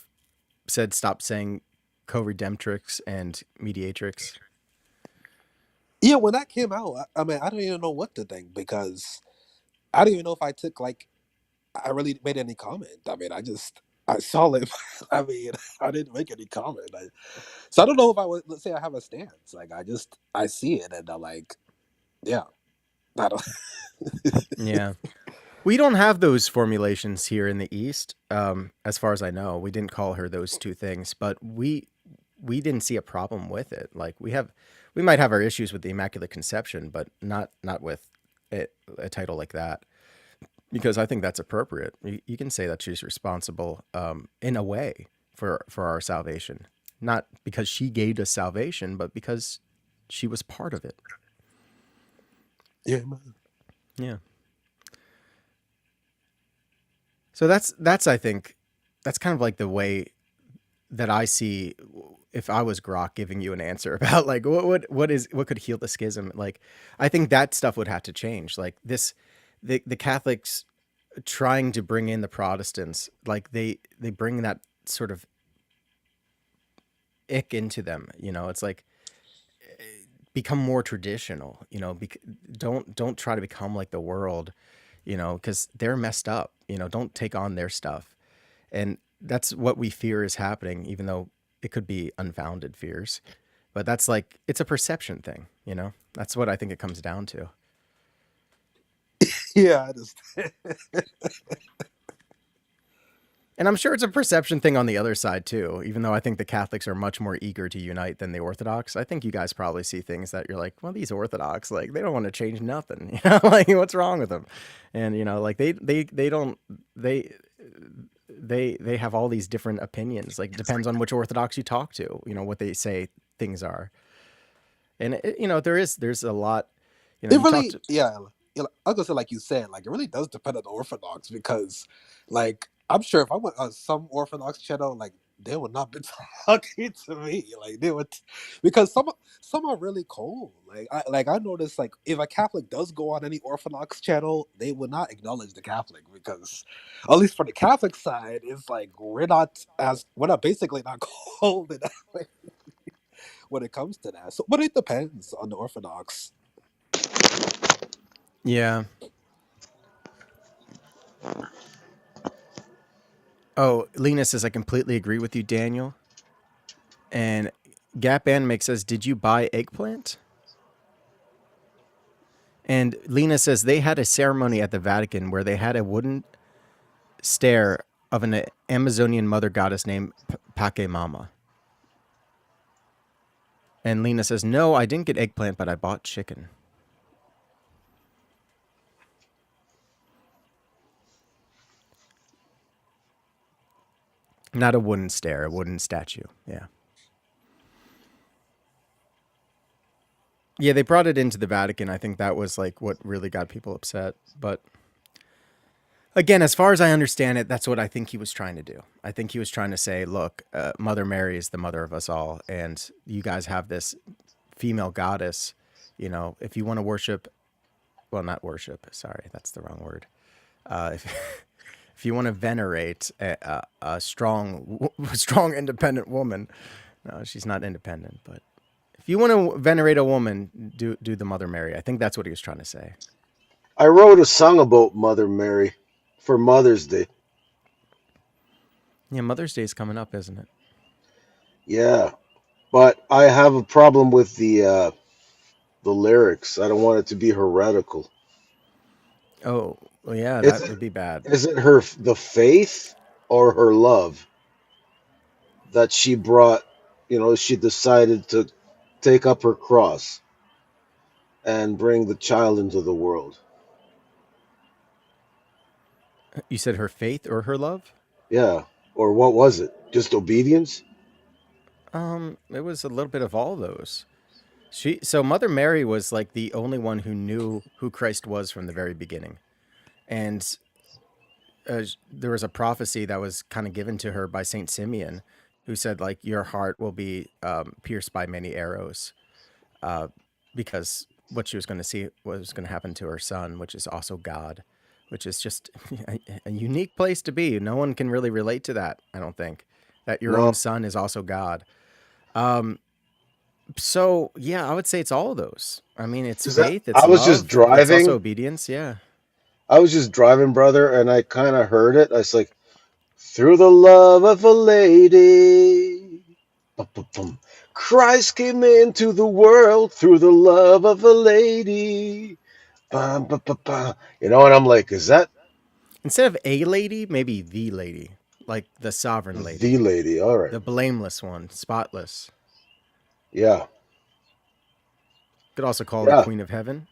said stop saying co-redemptrix and mediatrix? Yeah, when that came out, I mean, I don't even know what to think, because I don't even know if I really made any comment. I mean, I saw it. I mean, I didn't make any comment. So I don't know if let's say I have a stance. Like, I see it and I'm like, yeah, I don't. Yeah. We don't have those formulations here in the East, as far as I know. We didn't call her those two things, but we didn't see a problem with it. Like we might have our issues with the Immaculate Conception, but not with a title like that, because I think that's appropriate. You can say that she's responsible in a way for our salvation, not because she gave us salvation, but because she was part of it. Yeah, man. Yeah. So that's I think that's kind of like the way that I see, if I was Grok giving you an answer about like what could heal the schism. Like I think that stuff would have to change. Like the Catholics trying to bring in the Protestants, like they bring that sort of ick into them. It's like become more traditional. Don't try to become like the world. Because they're messed up. Don't take on their stuff. And that's what we fear is happening, even though it could be unfounded fears. But that's like, it's a perception thing, That's what I think it comes down to. Yeah, I understand. And I'm sure it's a perception thing on the other side too, even though I think the Catholics are much more eager to unite than the Orthodox. I think you guys probably see things that you're like, well, these Orthodox, like they don't want to change nothing, like what's wrong with them? And like they have all these different opinions. Like it depends on which Orthodox you talk to, what they say things are. And there's a lot. It really, yeah. I was gonna say, like you said, like it really does depend on the Orthodox, because, like, I'm sure if I went on some Orthodox channel, like they would not be talking to me, like they would, because some are really cold. Like I noticed, like if a Catholic does go on any Orthodox channel, they would not acknowledge the Catholic, because at least for the Catholic side, it's like we're not basically not cold in that way. when it comes to that. So, but it depends on the Orthodox. Yeah. Oh, Lena says, I completely agree with you, Daniel. And Gap Anime says, did you buy eggplant? And Lena says, they had a ceremony at the Vatican where they had a wooden stair of an Amazonian mother goddess named Pachamama. And Lena says, no, I didn't get eggplant, but I bought chicken. Not a wooden stair, a wooden statue. Yeah. Yeah, they brought it into the Vatican. I think that was like what really got people upset. But again, as far as I understand it, that's what I think he was trying to do. I think he was trying to say, look, Mother Mary is the mother of us all. And you guys have this female goddess. You know, if you want to worship, well, not worship. Sorry, that's the wrong word. If you want to venerate a strong, independent woman, no, she's not independent, but if you want to venerate a woman, do the Mother Mary. I think that's what he was trying to say. I wrote a song about Mother Mary for Mother's Day. Yeah, Mother's Day is coming up, isn't it? Yeah, but I have a problem with the lyrics. I don't want it to be heretical. Oh, well, yeah, Is that would it, be bad. is it the faith or her love that she brought? You know, she decided to take up her cross and bring the child into the world. You said her faith or her love? Yeah, or what was it? Just obedience? It was a little bit of all those. So Mother Mary was like the only one who knew who Christ was from the very beginning. And there was a prophecy that was kind of given to her by Saint Simeon, who said like your heart will be pierced by many arrows, because what she was going to see was going to happen to her son, which is also God, which is just a unique place to be. No one can really relate to that. I don't think that your No. own son is also God. So yeah, I would say it's all of those. I mean, it's 'Cause faith, it's I was love, just but it's also driving. obedience. Yeah. I was just driving, brother, and I kind of heard it. I was like, through the love of a lady, Ba-ba-bum. Christ came into the world through the love of a lady. Ba, ba, ba, ba. You know, and I'm like, is that Instead of a lady, maybe the lady, like the sovereign lady, the lady? All right. the blameless one, spotless. Yeah. Could also call her Yeah. Queen of Heaven,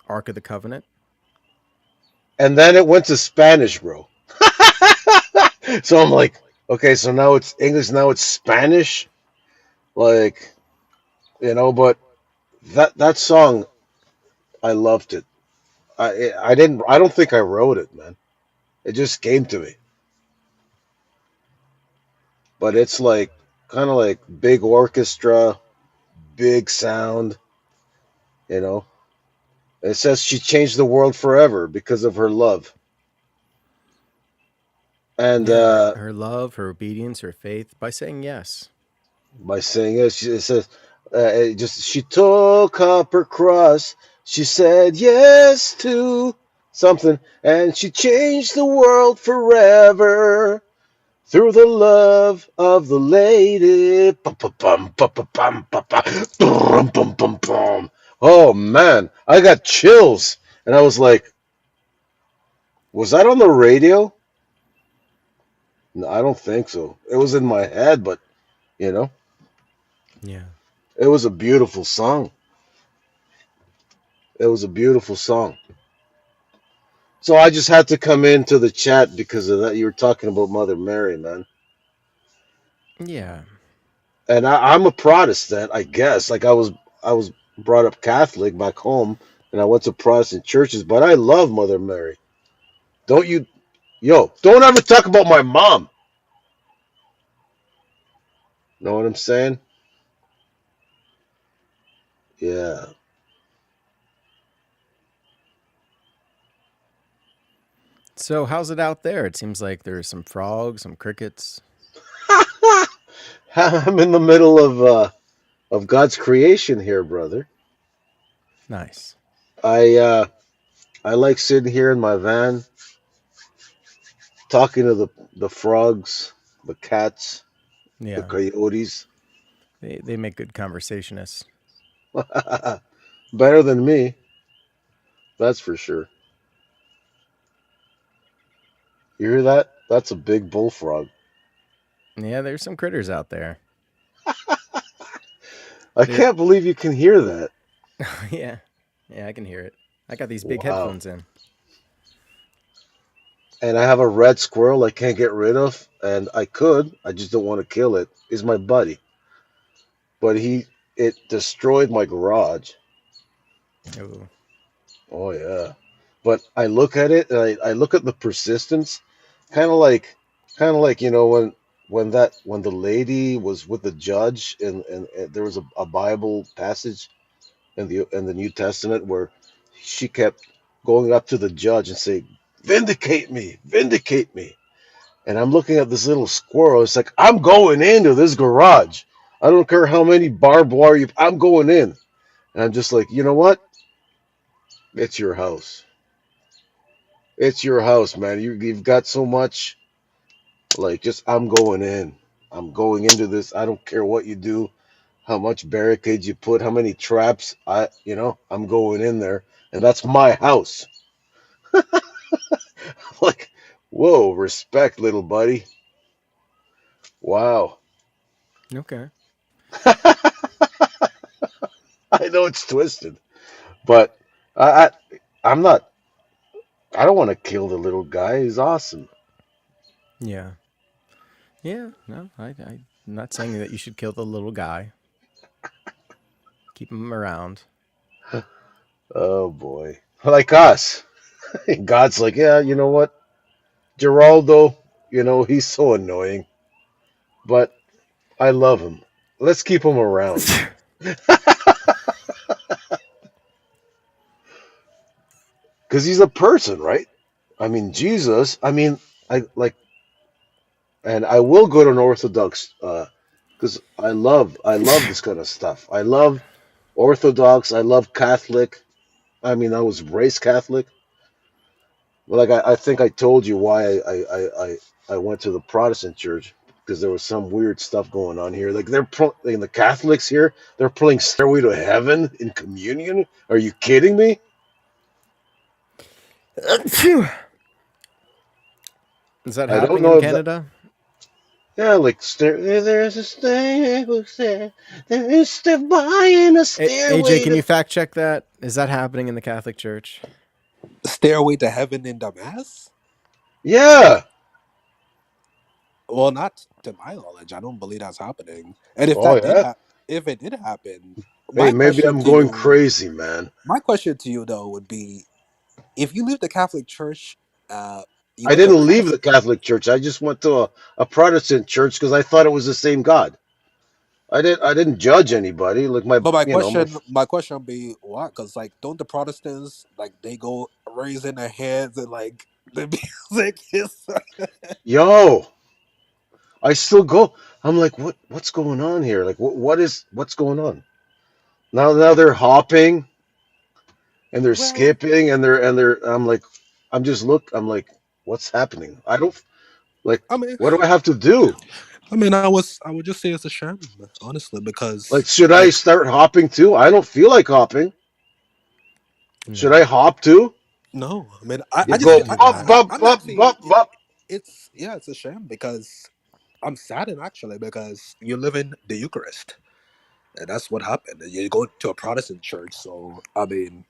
Ark of the Covenant. And then it went to Spanish, bro. So I'm like, okay, so now it's English, now it's Spanish. Like, you know, but that song, I loved it. I don't think I wrote it, man. It just came to me. But it's like kind of like big orchestra, big sound, you know. It says she changed the world forever because of her love. And Yeah, her love, her obedience, her faith, by saying yes. by saying it, it says, she took up her cross. She said yes to something, and she changed the world forever through the love of the lady. Ba-ba-bum, ba-ba-bum, ba-ba. Bum, bum, bum, bum. Oh man, I got chills, and I was like, was that on the radio? No, I don't think so. It was in my head, but you know, Yeah. it was a beautiful song. It was a beautiful song. So I just had to come into the chat because of that. You were talking about Mother Mary, man. Yeah. And I'm a Protestant, I guess. Like I was brought up Catholic back home, and I went to Protestant churches. But I love Mother Mary. Don't you, yo? Don't ever talk about my mom. Know what I'm saying? Yeah. So how's it out there? It seems like there's some frogs, some crickets. I'm in the middle of of God's creation here, brother. Nice. I I like sitting here in my van talking to the frogs, the cats, the Yeah. coyotes. They make good conversationists. Better than me, that's for sure. You hear that? That's a big bullfrog. Yeah, there's some critters out there. I They're can't believe you can hear that. yeah. Yeah, I can hear it. I got these big Wow. headphones in. And I have a red squirrel I can't get rid of, and I just don't want to kill it. Is my buddy, but it destroyed my garage. Ooh. Oh yeah, but I look at it, and I look at the persistence, kind of like, when the lady was with the judge, and there was a Bible passage in the New Testament where she kept going up to the judge and saying, vindicate me." And I'm looking at this little squirrel. It's like, I'm going into this garage. I don't care how many barbed wire I'm going in. And I'm just like, you know what? It's your house. It's your house, man. You've got so much. Like, just, I'm going in. I'm going into this. I don't care what you do, how much barricades you put, how many traps. I'm going in there. And that's my house. Like, whoa, respect, little buddy. Wow. Okay. I know it's twisted, but I, I I'm not. I don't want to kill the little guy. He's awesome. Yeah. Yeah. No, I'm not saying that you should kill the little guy. Keep him around. Oh boy, like us. God's like, yeah, you know what, Geraldo. He's so annoying, but I love him. Let's keep him around because he's a person, right? I mean, Jesus. I mean, I like, and I will go to an Orthodox because I love this kind of stuff. I love Orthodox. I love Catholic. I mean, I was raised Catholic. Like I think I told you why I went to the Protestant church because there was some weird stuff going on here. Like in the Catholics here, they're playing "Stairway to Heaven" in communion. Are you kidding me? Is that I don't happening know in if that. Canada? Yeah, like there's a stairway, there's divine a AJ, stairway can to. you fact check that? Is that happening in the Catholic Church? Stairway to Heaven in the Mass? Yeah. Well, not to my knowledge. I don't believe that's happening. And if Oh yeah. if it did happen, Hey, my maybe question I'm to going you, crazy, man. though would be, if you leave the Catholic Church, uh, you I went to a didn't leave the Protestant. Catholic Church. I just went to a Protestant church because I thought it was the same God. I didn't judge anybody. Like But my my question be what? Because like, don't the Protestants like they go raising their hands and like the music is? yo, I still go. I'm like, what's going on here? Like, what's going on? Now they're hopping and they're Well, skipping and they're. I'm like, what's happening? I don't like. I mean, What do I have to do? I would just say it's a sham, honestly, Like, because should I like start hopping too? I don't feel like hopping. Should No. I hop too? no, I mean, You I just go wouldn't feel do bop that. bop I'm bop actually bop bop. it's yeah, it's a shame because I'm saddened actually because you live in the Eucharist and that's what happened. You go to a Protestant church, so I mean,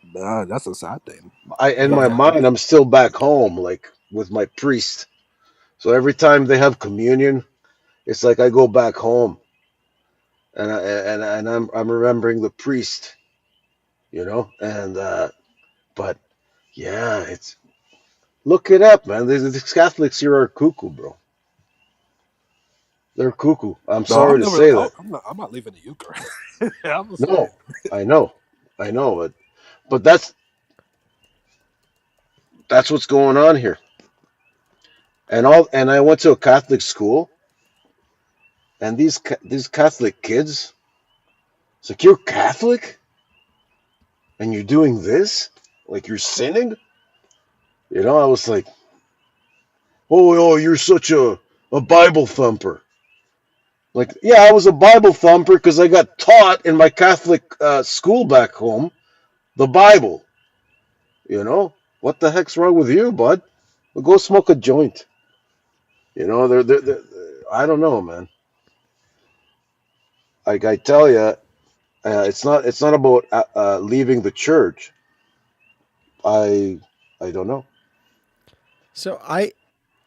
nah, that's a sad thing. In But my Yeah. mind, I'm still back home, like with my priest. So every time they have communion, it's like I go back home, and I'm remembering the priest, and but yeah, it's look it up, man. These Catholics here are cuckoo, bro. They're cuckoo. I'm no, sorry to say that. I'm not leaving the Eucharist. I'm just saying. No, I know, I know, but that's what's going on here. And I went to a Catholic school, and these Catholic kids. It's like, you're Catholic and you're doing this? Like, you're sinning? You know, I was like, oh, you're such a Bible thumper. Like, yeah, I was a Bible thumper because I got taught in my Catholic school back home the Bible. You know, what the heck's wrong with you, bud? Well, go smoke a joint. You know, I don't know, man. Like I tell you, it's not about leaving the church. I don't know. So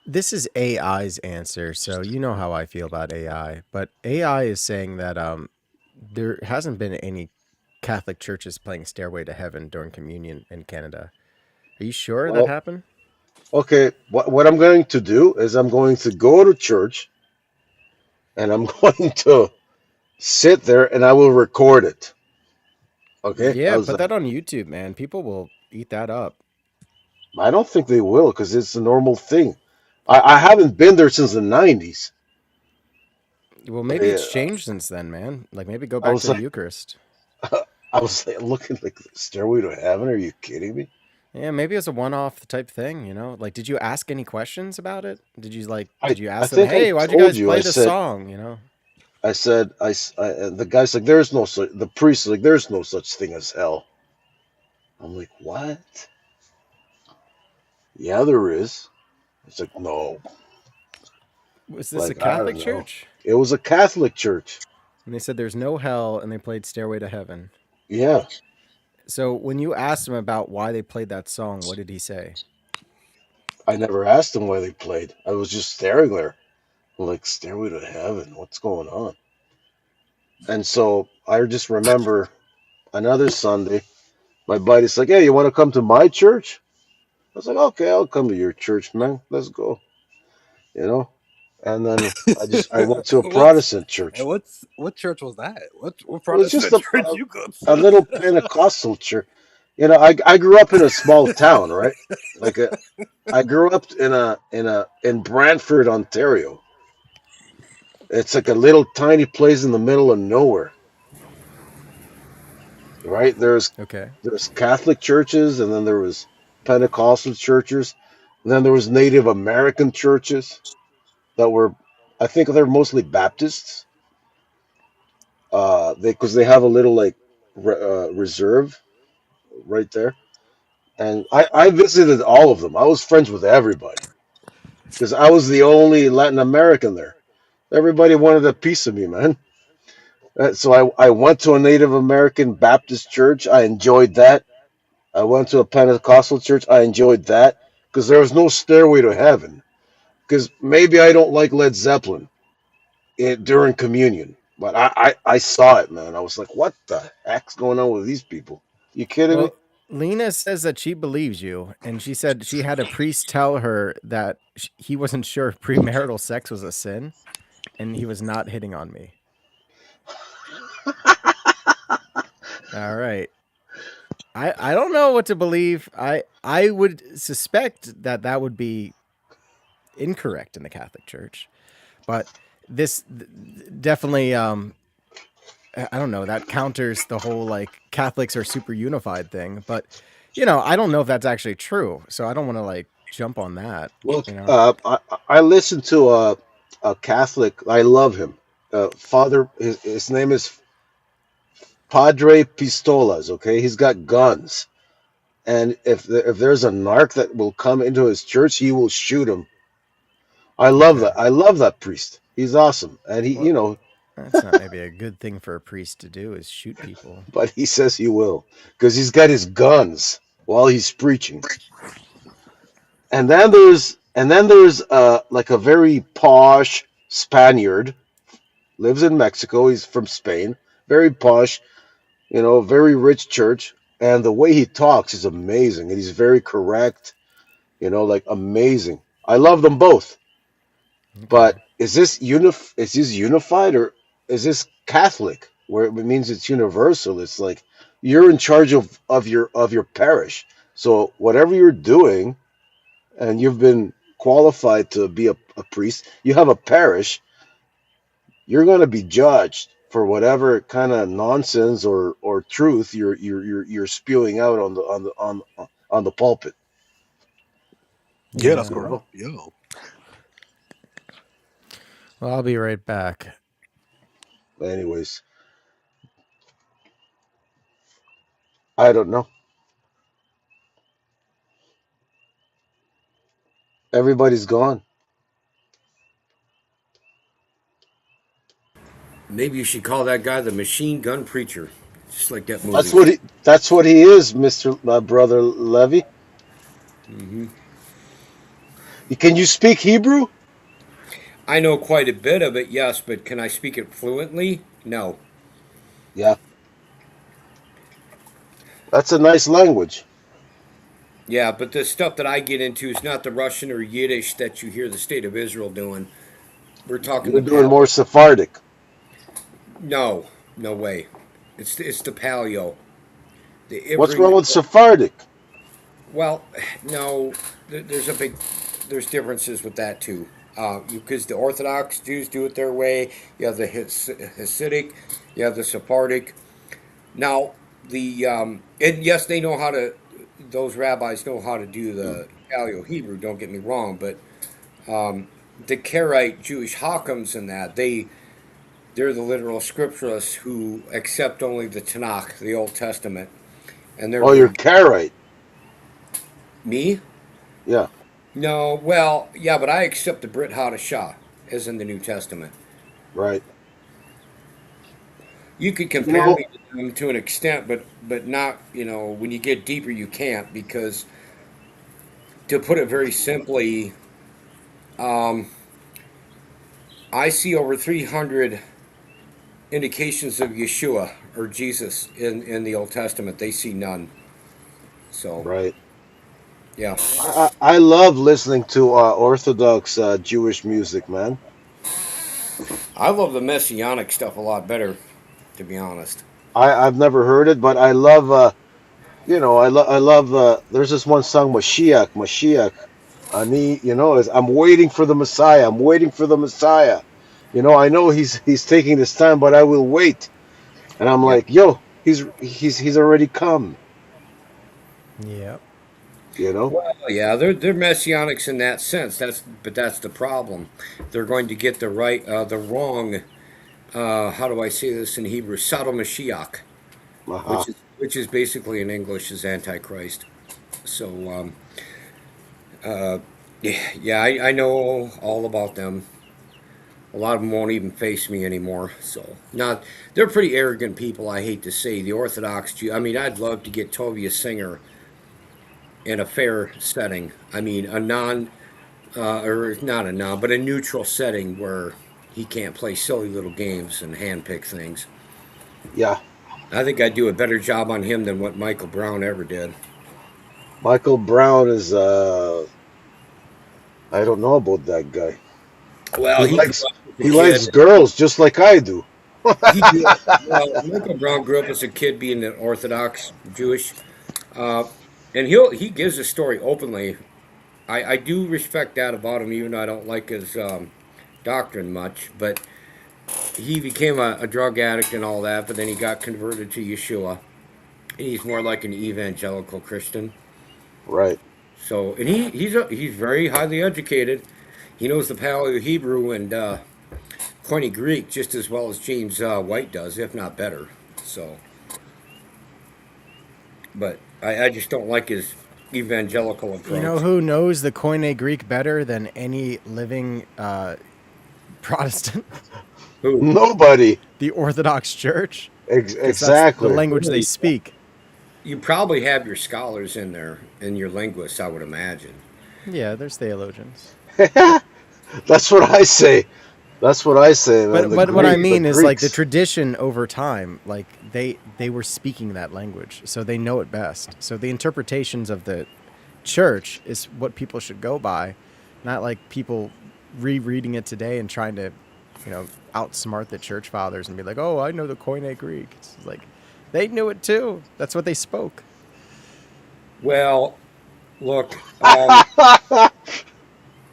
this is AI's answer, so you know how I feel about AI. But AI is saying that there hasn't been any Catholic churches playing Stairway to Heaven during communion in Canada. Are you sure that Well, happened? okay. What I'm going to do is I'm going to go to church and I'm going to sit there and I will record it. Okay. Yeah, put that on YouTube, man. People will eat that up. I don't think they will because it's a normal thing. I haven't been there since the 90s. Well, maybe it's changed since then, man. Like maybe go I back was to the like, Eucharist. I was like looking like Stairway to Heaven. Are you kidding me? Yeah, maybe it's a one-off type thing, you know? Like, did you ask any questions about it? Did you I ask them, think I hey, why'd you told guys you. play I this said, song, you know? the guy's like, there's no such, the priest is like, there's no such thing as hell. I'm like, what? Yeah, there is. It's like, no. Was this a Like, I Catholic don't know. church? It was a Catholic church. And they said there's no hell, and they played Stairway to Heaven. Yeah. So when you asked him about why they played that song, what did he say? I never asked him why they played. I was just staring there. I'm like, Stairway to Heaven, what's going on? And so I just remember another Sunday, my buddy's like, hey, you want to come to my church? I was like, okay, I'll come to your church, man. Let's go. You know? And then I went to a Protestant church. What church was that? What It was just Protestant church you go a to? little Pentecostal church. You know, I grew up in a small town, right? I grew up in Brantford, Ontario. It's like a little tiny place in the middle of nowhere, right? Okay. There's Catholic churches, and then there was Pentecostal churches, and then there was Native American churches that were, I think they're mostly Baptists. Because they have a little like reserve right there, and I visited all of them. I was friends with everybody because I was the only Latin American there. Everybody wanted a piece of me, man. So I went to a Native American Baptist church. I enjoyed that. I went to a Pentecostal church. I enjoyed that because there was no Stairway to Heaven. Because maybe I don't like Led Zeppelin during communion, but I saw it, man. I was like, what the heck's going on with these people? You kidding me? Well, Lena says that she believes you, and she said she had a priest tell her that he wasn't sure if premarital sex was a sin, and he was not hitting on me. All right. I don't know what to believe. I would suspect that would be incorrect in the Catholic Church, but this definitely I don't know, that counters the whole like Catholics are super unified thing. But you know, I don't know if that's actually true, so I don't want to like jump on that. Well, You know, I listened to a Catholic. I love him. Father, his name is Padre Pistolas. Okay, he's got guns, and if there's a narc that will come into his church, he will shoot him. I love that. I love that priest. He's awesome, and Well, that's not maybe a good thing for a priest to do is shoot people. but he says he will because he's got his guns while he's preaching. And then there's like a very posh Spaniard, lives in Mexico. He's from Spain, very posh, very rich church. And the way he talks is amazing, and he's very correct, like amazing. I love them both. But is this unified, or is this Catholic, where it means it's universal? It's like you're in charge of your parish. So whatever you're doing, and you've been qualified to be a priest, you have a parish, you're going to be judged for whatever kind of nonsense or truth you're spewing out on the pulpit. Yeah, that's Yeah. You correct. know. Yeah. Well, I'll be right back. Anyways, I don't know. Everybody's gone. Maybe you should call that guy the machine gun preacher, just like that That's movie. what he. That's what he is, Mister My brother Levy. Hmm. Can you speak Hebrew? I know quite a bit of it, yes, but can I speak it fluently? No. Yeah, that's a nice language. Yeah, but the stuff that I get into is not the Russian or Yiddish that you hear the state of Israel doing. We're talking You're the doing paleo. more Sephardic. No, no way. It's the paleo, the What's Ivri. wrong with Sephardic? Well, no, there's differences with that too. Because the Orthodox Jews do it their way. You have the Hasidic, you have the Sephardic. Now, and yes, they know how to. Those rabbis know how to do the Paleo Hebrew. Don't get me wrong, but the Karaite Jewish Hakims and that they're the literal scripturalists who accept only the Tanakh, the Old Testament, and they're Oh, you're very Karaite. me. Yeah, No, well, yeah, but I accept the Brit Hadashah as in the New Testament. right. You could You compare know, me to them to an extent, but not, when you get deeper you can't because to put it very simply, um, I see over 300 indications of Yeshua or Jesus in the Old Testament. They see none. So, right. yeah. I love listening to Orthodox Jewish music, man. I love the messianic stuff a lot better, to be honest. I've never heard it, but I love I love there's this one song Mashiach. I'm waiting for the Messiah. I'm waiting for the Messiah. I know he's taking this time, but I will wait. And I'm Yeah. like, yo, he's already come. Yep. You know? Well, yeah, they're messianics in that sense. That's the problem. They're going to get the wrong. How do I say this in Hebrew? Sodom Mashiach, Uh-huh. which is basically in English is Antichrist. So, uh, yeah, I know all about them. A lot of them won't even face me anymore. So, not they're pretty arrogant people. I hate to say the Orthodox Jew. I mean, I'd love to get Tovia Singer in a fair setting. I mean, or not a non, but a neutral setting where he can't play silly little games and handpick things. Yeah. I think I'd do a better job on him than what Michael Brown ever did. Michael Brown is I don't know about that guy. Well, He he grew likes up as a he likes kid. girls just like I do. Michael Brown grew up as a kid being an Orthodox Jewish, uh, and he gives a story openly. I do respect that about him, even though I don't like his doctrine much. But he became a drug addict and all that, but then he got converted to Yeshua. And he's more like an evangelical Christian. Right. So, and he's very highly educated. He knows the Paleo Hebrew and Koine Greek just as well as James White does, if not better. So, but I just don't like his evangelical You know approach. who knows the Koine Greek better than any living Protestant? Who? Nobody. The Orthodox Church. 'Cause that's the Exactly. language they speak. You probably have your scholars in there and your linguists, I would imagine. Yeah, there's theologians. That's what I say. That's what I say, man. But what I The mean is like the Greeks. tradition over time, like they were speaking that language, so they know it best. So the interpretations of the church is what people should go by, not like people rereading it today and trying to, outsmart the church fathers and be like, "Oh, I know the Koine Greek." It's like they knew it too. That's what they spoke. Well, look,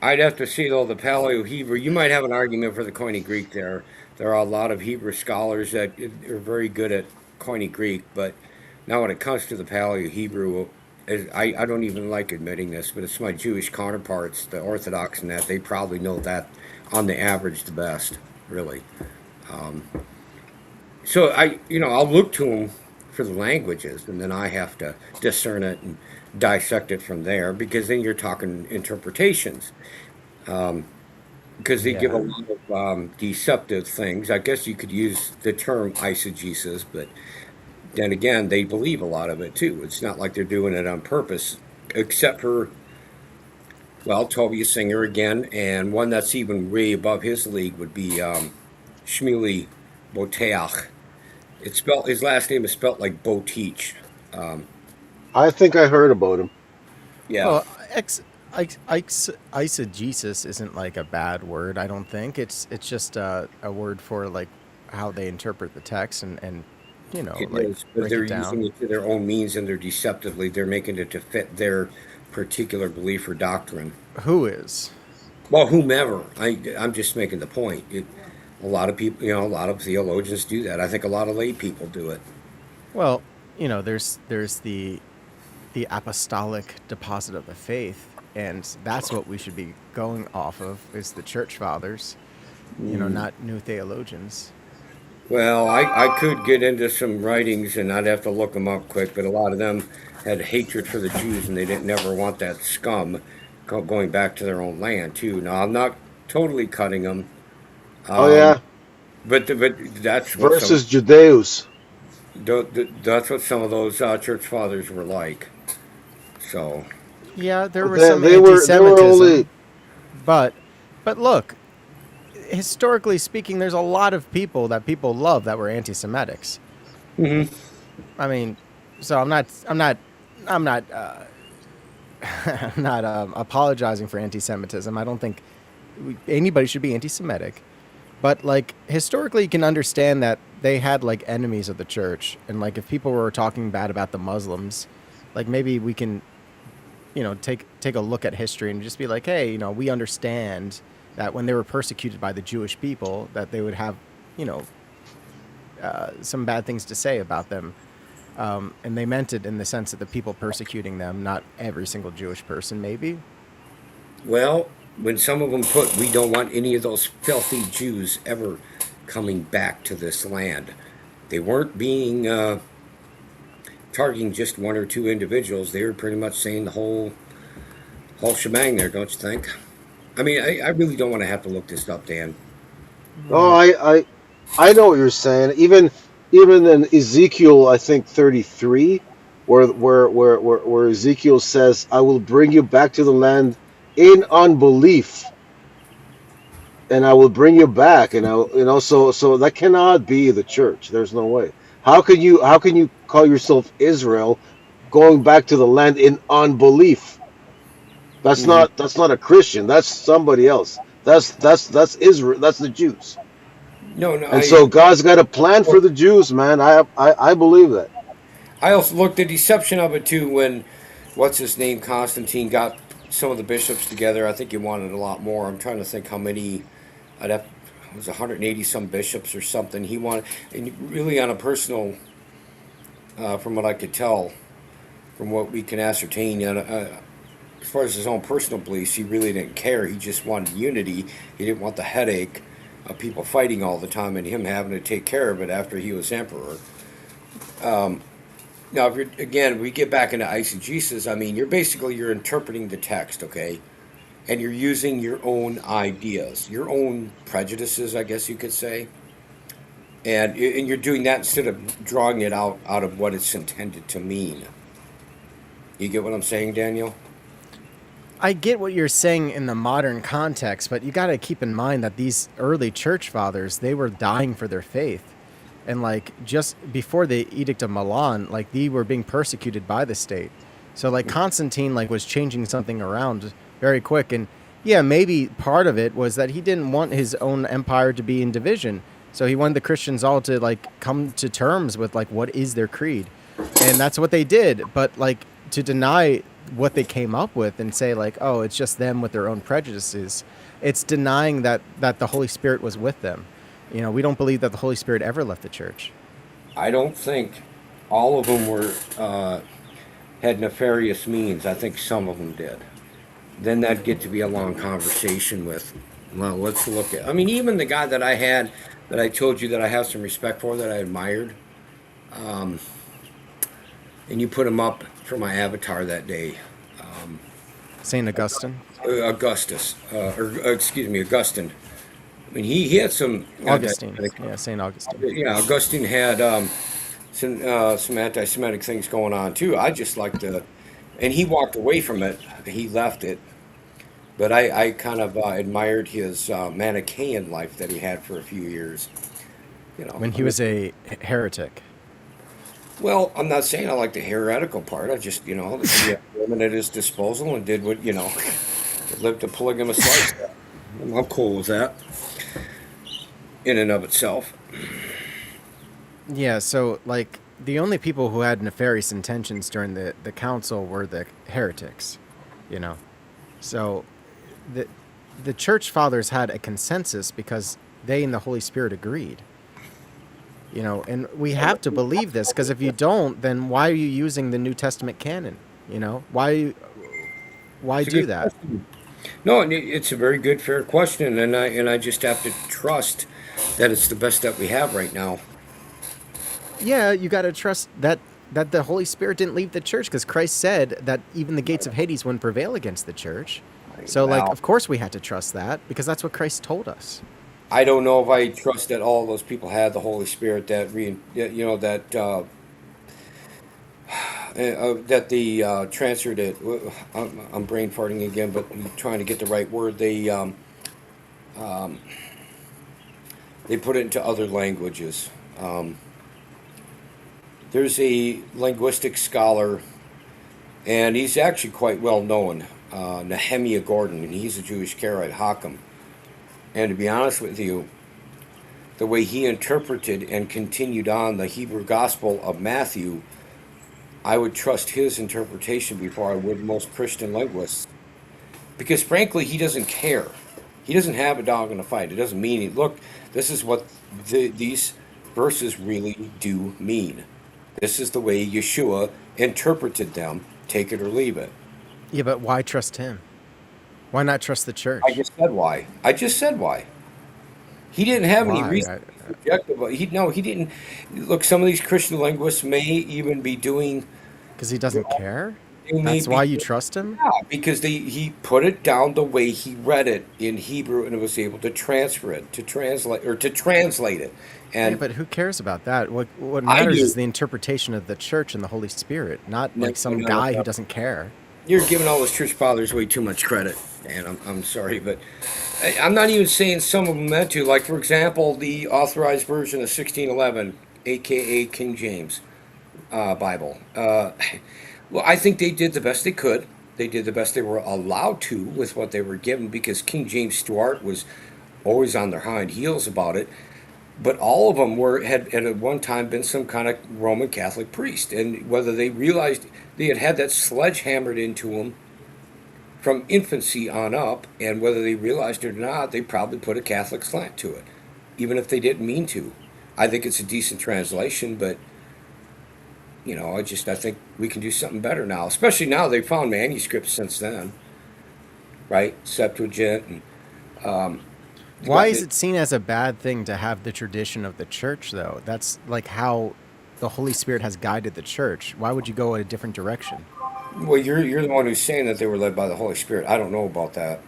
I'd have to see though the Paleo Hebrew. You might have an argument for the Koine Greek there, There are a lot of Hebrew scholars that are very good at Koine Greek, but now when it comes to the Paleo Hebrew, I don't even like admitting this, but it's my Jewish counterparts, the Orthodox, and that they probably know that on the average the best, really. So I'll look to them for the languages, and then I have to discern it and dissect it from there, because then you're talking interpretations. Because they give a Yeah. lot of deceptive things. I guess you could use the term eisegesis, but then again, they believe a lot of it too. It's not like they're doing it on purpose, except for, well, Tobias Singer again, and one that's even way above his league would be Shmuley Boteach. It's spelled, his last name is spelled like Boteach. Um, I think I heard about him. yeah. Well, eisegesis isn't like a bad word. I don't think it's just a word for like how they interpret the text and It like is, but break they're it down. using it to their own means, and they're making it to fit their particular belief or doctrine. Who is? Well, whomever. I'm just making the point. A lot of people, a lot of theologians do that. I think a lot of lay people do it. Well, there's the apostolic deposit of the faith, and that's what we should be going off of is the church fathers, not new theologians. Well, I could get into some writings, and I'd have to look them up quick, but a lot of them had hatred for the Jews, and they didn't never want that scum going back to their own land, too. Now, I'm not totally cutting them, Oh yeah, but that's what versus Judeus. that's what some of those church fathers were like. So, Yeah, there But was some they were only. anti-Semitism, but look, historically speaking, there's a lot of people that people love that were anti-Semitics. mhm. I mean, so I'm not I'm not apologizing for anti-Semitism. I don't think anybody should be anti-Semitic, but like historically, you can understand that they had like enemies of the church, and like if people were talking bad about the Muslims, like maybe we can, take a look at history and just be like, hey, we understand that when they were persecuted by the Jewish people, that they would have, you know, some bad things to say about them. And they meant it in the sense that the people persecuting them, not every single Jewish person, maybe. Well, when some of them put, we don't want any of those filthy Jews ever coming back to this land, they weren't being targeting just one or two individuals. They were pretty much saying the whole shebang there, don't you think? I mean, I really don't want to have to look this up, Dan. Oh, Right. I know what you're saying. Even in Ezekiel, I think 33, where Ezekiel says, "I will bring you back to the land in unbelief, and I will bring you back," so that cannot be the church. There's no way. How can you call yourself Israel, going back to the land in unbelief? Hmm. That's not a Christian. That's somebody else. That's Israel. That's the Jews. No, no, And so God's got a plan for the Jews, man. I believe that. I also looked the deception of it too when what's his name Constantine got some of the bishops together. I think he wanted a lot more. I'm trying to think how many. I'd have it was 180 some bishops or something. He wanted, and really on a personal, from what I could tell, from what we can ascertain, as far as his own personal beliefs, he really didn't care. He just wanted unity. He didn't want the headache of people fighting all the time and him having to take care of it after he was emperor. Now, if we get back into eisegesis. I mean, you're interpreting the text, okay, and you're using your own ideas, your own prejudices, I guess you could say, and you're doing that instead of drawing it out of what it's intended to mean. You get what I'm saying, Daniel? I get what you're saying in the modern context, but you got to keep in mind that these early church fathers, they were dying for their faith. And like just before the Edict of Milan, like they were being persecuted by the state. So like Constantine like was changing something around very quick. And yeah, maybe part of it was that he didn't want his own empire to be in division. So he wanted the Christians all to like come to terms with like what is their creed. And that's what they did. But like to deny what they came up with and say like, oh, it's just them with their own prejudices, it's denying that the Holy Spirit was with them. You know, we don't believe that the Holy Spirit ever left the church. I don't think all of them were had nefarious means. I think some of them did. Then that'd get to be a long conversation with. Well, let's look at. I mean, even the guy that I had, that I told you that I have some respect for, that I admired, and you put him up for my avatar that day. St. Augustine? Augustus, excuse me, Augustine. I mean, he had some Augustine. Yeah, St. Augustine. Yeah, Augustine had some anti-Semitic things going on too. I just like to, and he walked away from it. He left it, but I kind of admired his Manichaean life that he had for a few years. You know, When he was a heretic. well, I'm not saying I like the heretical part. I just, he had women at his disposal and did what, lived a polygamous lifestyle. I'm cool with that in and of itself. Yeah, so, like, the only people who had nefarious intentions during the council were the heretics, you know. So, the church fathers had a consensus because they and the Holy Spirit agreed. You know, and we have to believe this, because if you don't, then why are you using the New Testament canon? You know, why It's a do good that? question. No, and it's a very good, fair question, and I just have to trust that it's the best that we have right now. Yeah, you got to trust that the Holy Spirit didn't leave the church, because Christ said that even the gates of Hades wouldn't prevail against the church. So, like, Wow. of course we had to trust that, because that's what Christ told us. I don't know if I trust that all those people had the Holy Spirit that that they transferred it. I'm brain farting again, but I'm trying to get the right word. They put it into other languages. There's a linguistic scholar, and he's actually quite well known, Nehemiah Gordon, and he's a Jewish Karaite Hakam. And to be honest with you, the way he interpreted and continued on the Hebrew Gospel of Matthew, I would trust his interpretation before I would most Christian linguists. Because frankly, he doesn't care. He doesn't have a dog in the fight. It doesn't mean, look, this is what these verses really do mean. This is the way Yeshua interpreted them. Take it or leave it. Yeah, but why trust him? Why not trust the church? I just said why. I just said why. He didn't have any Why? reason to reject it. He didn't. Look, some of these Christian linguists may even be doing. Because he doesn't care? They may That's be- why you trust him? Yeah, because he put it down the way he read it in Hebrew and was able to transfer it, to translate it. Yeah, And but who cares about that? What I matters do. is the interpretation of the church and the Holy Spirit, not No, like some no, guy no. who doesn't care. You're giving all those church fathers way too much credit, and I'm sorry, but I'm not even saying some of them meant to. Like, for example, the authorized version of 1611, aka King James Bible. Well, I think they did the best they could. They did the best they were allowed to with what they were given, because King James Stuart was always on their hind heels about it. But all of them had at one time been some kind of Roman Catholic priest, and whether they realized they had that sledgehammered into them from infancy on up, and whether they realized it or not, they probably put a Catholic slant to it, even if they didn't mean to. I think it's a decent translation, but I think we can do something better now, especially now they've found manuscripts since then, right? Septuagint and. Why is it seen as a bad thing to have the tradition of the church, though? That's like how the Holy Spirit has guided the church. Why would you go in a different direction? Well, you're the one who's saying that they were led by the Holy Spirit. I don't know about that.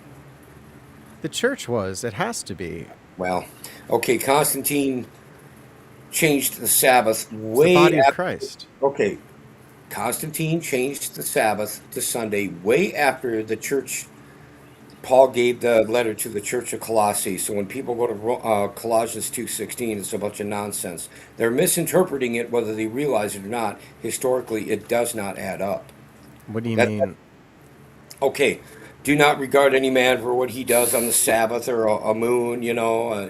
The church was. It has to be. Well, okay, Constantine changed the Sabbath It's the way body of after. Christ. Okay, Constantine changed the Sabbath to Sunday way after the church. Paul gave the letter to the church of Colossae. So when people go to Colossians 2:16, it's a bunch of nonsense. They're misinterpreting it, whether they realize it or not. Historically, it does not add up. What do you That- mean? Okay, do not regard any man for what he does on the Sabbath or a moon, and on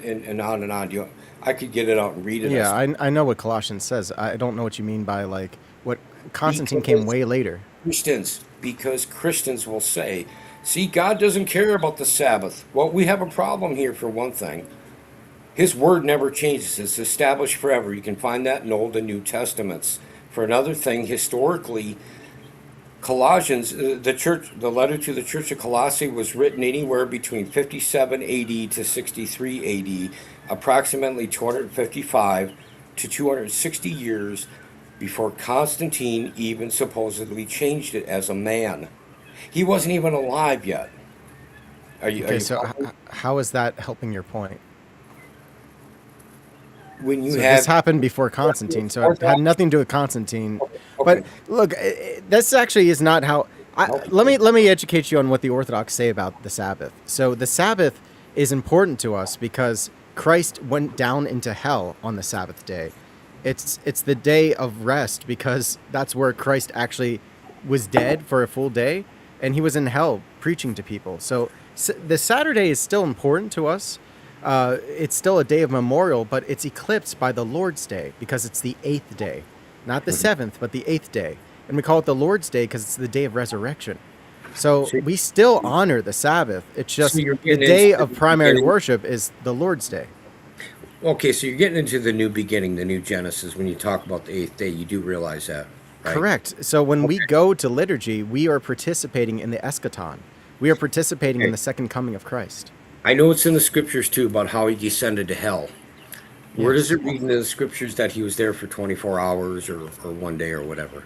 and on. I could get it out and read it. Yeah, I know what Colossians says. I don't know what you mean by, like, what Constantine came way later. Because Christians will say, see, God doesn't care about the Sabbath. Well, we have a problem here, for one thing. His word never changes. It's established forever. You can find that in Old and New Testaments. For another thing, historically, Colossians, the letter to the Church of Colossae was written anywhere between 57 AD to 63 AD, approximately 255 to 260 years before Constantine even supposedly changed it as a man. He wasn't even alive yet. Okay, so how is that helping your point? When you So have this happened before Constantine, so it had nothing to do with Constantine. Okay. But look, this actually is not how. Let me educate you on what the Orthodox say about the Sabbath. So the Sabbath is important to us because Christ went down into hell on the Sabbath day. It's the day of rest because that's where Christ actually was dead for a full day, and he was in hell preaching to people. So the Saturday is still important to us. It's still a day of memorial, but it's eclipsed by the Lord's Day because it's the 8th day, not the 7th, but the 8th day. And we call it the Lord's Day because it's the day of resurrection. So we still honor the Sabbath. It's just the day of primary worship is the Lord's Day. Okay, so you're getting into the new beginning, the new Genesis. When you talk about the 8th day, you do realize that, right? Correct. So when we go to liturgy, we are participating in the eschaton. We are participating in the second coming of Christ. I know it's in the scriptures, too, about how he descended to hell. Where does it read in the scriptures that he was there for 24 hours or one day or whatever?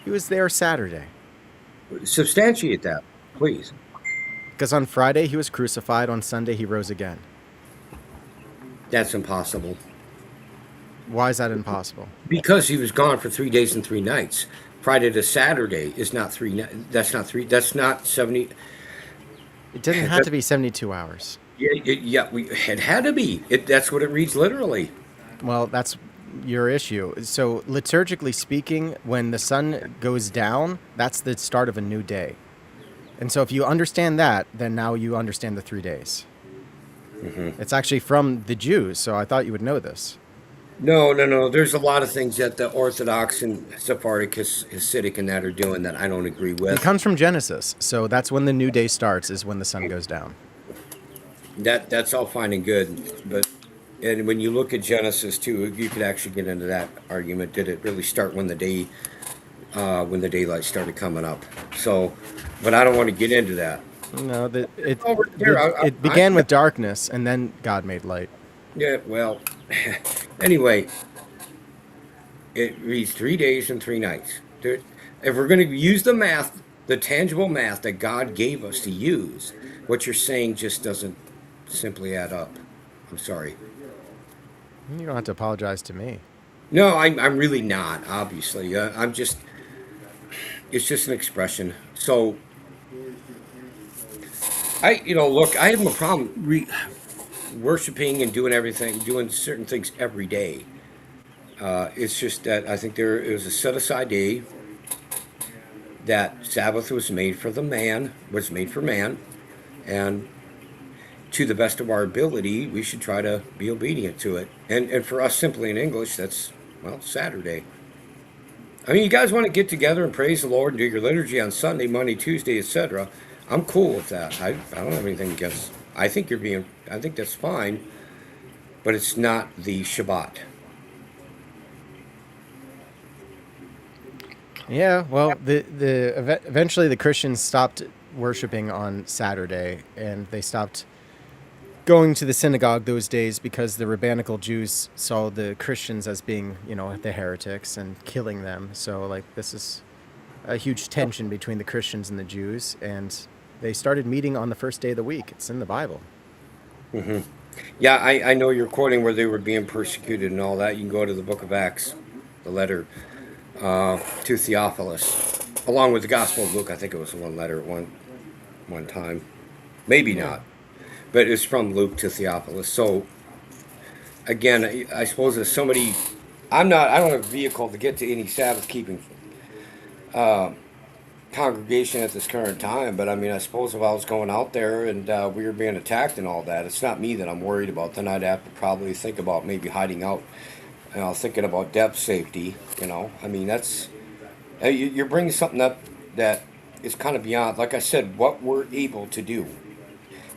He was there Saturday. Substantiate that, please. Because on Friday he was crucified, on Sunday he rose again. That's impossible. Why is that impossible? Because he was gone for 3 days and 3 nights. Friday to Saturday is not that's not 70. It doesn't have to be 72 hours. It had to be. That's what it reads literally. Well, that's your issue. So liturgically speaking, when the sun goes down, that's the start of a new day. And so if you understand that, then now you understand the 3 days. Mm-hmm. It's actually from the Jews, so I thought you would know this. No. There's a lot of things that the Orthodox and Sephardic, Hasidic, and that are doing that I don't agree with. It comes from Genesis, so that's when the new day starts, is when the sun goes down. That's all fine and good, and when you look at Genesis too, you could actually get into that argument. Did it really start when the daylight started coming up? So, but I don't want to get into that. No, it began with darkness, and then God made light. Yeah, well, anyway, it reads 3 days and 3 nights. If we're going to use the math, the tangible math that God gave us to use, what you're saying just doesn't simply add up. I'm sorry. You don't have to apologize to me. No, I'm really not, obviously. It's just an expression. So, look, I have no problem worshiping and doing certain things every day. It's just that I think it was a set-aside day, that Sabbath was made for man, and to the best of our ability, we should try to be obedient to it. And for us, simply in English, that's, Saturday. I mean, you guys want to get together and praise the Lord and do your liturgy on Sunday, Monday, Tuesday, etc. I'm cool with that. I don't have anything against. I think that's fine, but it's not the Shabbat. Yeah, well, eventually the Christians stopped worshiping on Saturday, and they stopped going to the synagogue those days because the rabbinical Jews saw the Christians as being, the heretics and killing them. So, this is a huge tension between the Christians and the Jews, and they started meeting on the first day of the week. It's in the Bible. Mm-hmm. Yeah, I know you're quoting where they were being persecuted and all that. You can go to the book of Acts, the letter to Theophilus, along with the Gospel of Luke. I think it was one letter at one time. Maybe not. But it's from Luke to Theophilus. So, again, I suppose if somebody... I don't have a vehicle to get to any Sabbath-keeping congregation at this current time, but I suppose if I was going out there and we were being attacked and all that, it's not me that I'm worried about. Then I'd have to probably think about maybe hiding out, thinking about depth safety, that's... You're bringing something up that is kind of beyond, like I said, what we're able to do.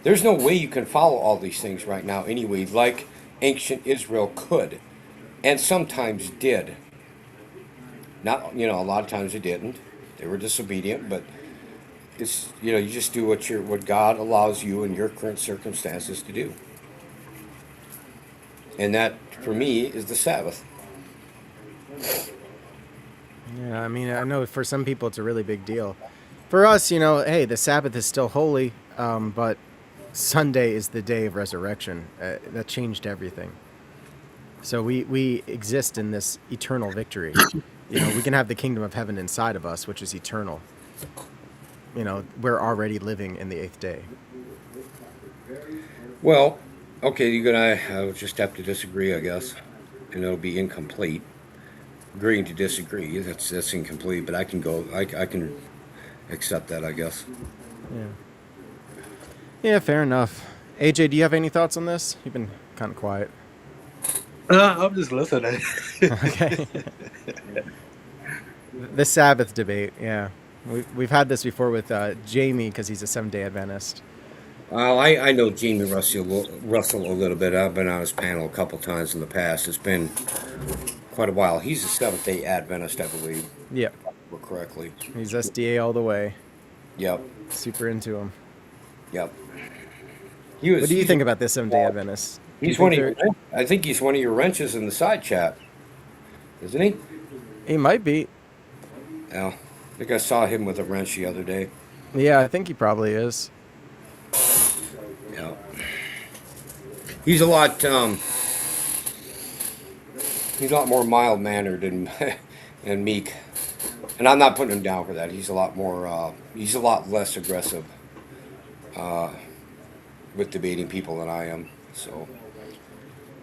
There's no way you can follow all these things right now anyway, like ancient Israel could, and sometimes did. Not, a lot of times they didn't. They were disobedient, but it's, you just do what God allows you in your current circumstances to do. And that, for me, is the Sabbath. Yeah, I mean, I know for some people it's a really big deal. For us, hey, the Sabbath is still holy, but Sunday is the day of resurrection. That changed everything. So we exist in this eternal victory. We can have the kingdom of heaven inside of us, which is eternal. We're already living in the eighth day. Well, okay, you and I just have to disagree, I guess, and it'll be incomplete. Agreeing to disagree, that's incomplete, but I can accept that, I guess. Yeah, fair enough. AJ, do you have any thoughts on this? You've been kind of quiet. I'm just listening. Okay. The Sabbath debate, yeah. We've had this before with Jamie, because he's a Seventh-day Adventist. Well, I know Jamie Russell a little bit. I've been on his panel a couple times in the past. It's been quite a while. He's a Seventh-day Adventist, I believe. Yep. If I remember correctly. He's SDA all the way. Yep. Super into him. Yep. What do you think about this Seventh-day Adventist? I think he's one of your wrenches in the side chat, isn't he? He might be. Yeah. I think I saw him with a wrench the other day. Yeah, I think he probably is. Yeah. He's a lot more mild-mannered and meek. And I'm not putting him down for that. He's a lot less aggressive with debating people than I am. So.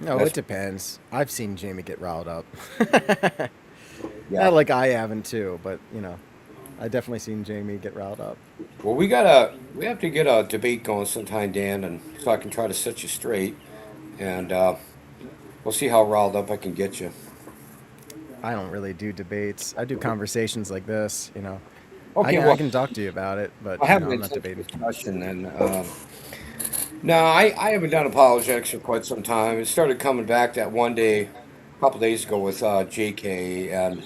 No, it depends. I've seen Jamie get riled up. Yeah. Not like I haven't too, but I definitely seen Jamie get riled up. Well, we have to get a debate going sometime, Dan, and so I can try to set you straight, and we'll see how riled up I can get you. I don't really do debates. I do conversations like this, Okay, I can talk to you about it, but I'm not debating. Discussion, and no, I haven't done apologetics for quite some time. It started coming back that one day, a couple days ago with JK, and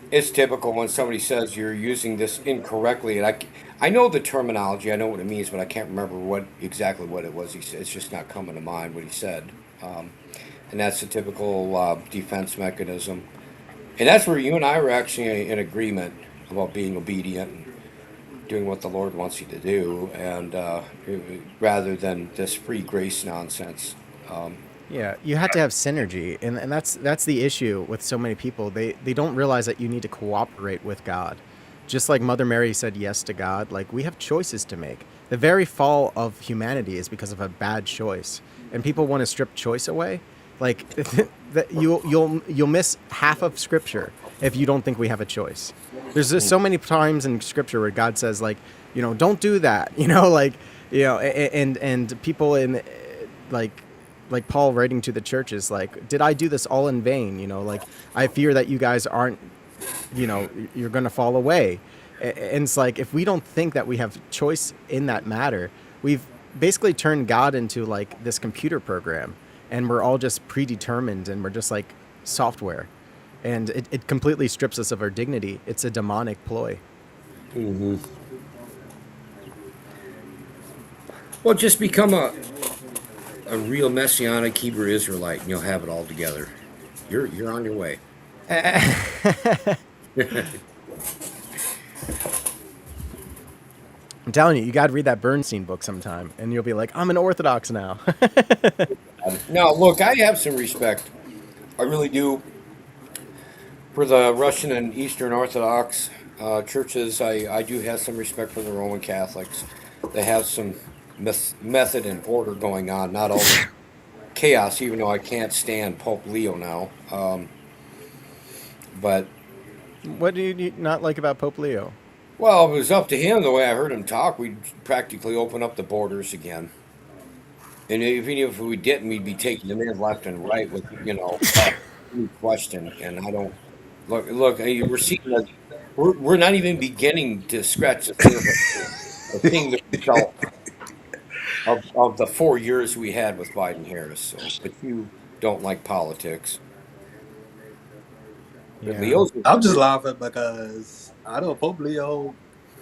it's typical when somebody says you're using this incorrectly, and I know the terminology, I know what it means, but I can't remember exactly what it was he said. It's just not coming to mind what he said, and that's the typical defense mechanism, and that's where you and I were actually in agreement about being obedient and doing what the Lord wants you to do, and rather than this free grace nonsense. Yeah, you have to have synergy, and that's the issue with so many people. They don't realize that you need to cooperate with God. Just like Mother Mary said yes to God, like we have choices to make. The very fall of humanity is because of a bad choice, and people want to strip choice away. Like you'll miss half of Scripture if you don't think we have a choice. There's just so many times in Scripture where God says, like, don't do that, and people in like Paul writing to the churches, like, did I do this all in vain? Like, I fear that you guys aren't, you're going to fall away. And it's like, if we don't think that we have choice in that matter, we've basically turned God into like this computer program, and we're all just predetermined, and we're just like software. And it completely strips us of our dignity. It's a demonic ploy. Mm-hmm. Well, just become a real messianic Hebrew Israelite, and you'll have it all together. You're on your way. I'm telling you, you got to read that Bernstein book sometime, and you'll be like, I'm an Orthodox now. Now, look, I have some respect. I really do. For the Russian and Eastern Orthodox churches, I do have some respect for the Roman Catholics. They have some method and order going on, not all the chaos, even though I can't stand Pope Leo now. But what do you not like about Pope Leo? Well, if it was up to him, the way I heard him talk, we'd practically open up the borders again. And even if we didn't, we'd be taking them in left and right with, any question. And I don't look. We're seeing that we're not even beginning to scratch the surface of seeing the result. of the 4 years we had with Biden Harris. So, but you don't like politics. But Yeah. Leo's I'm just laughing because I know Pope Leo.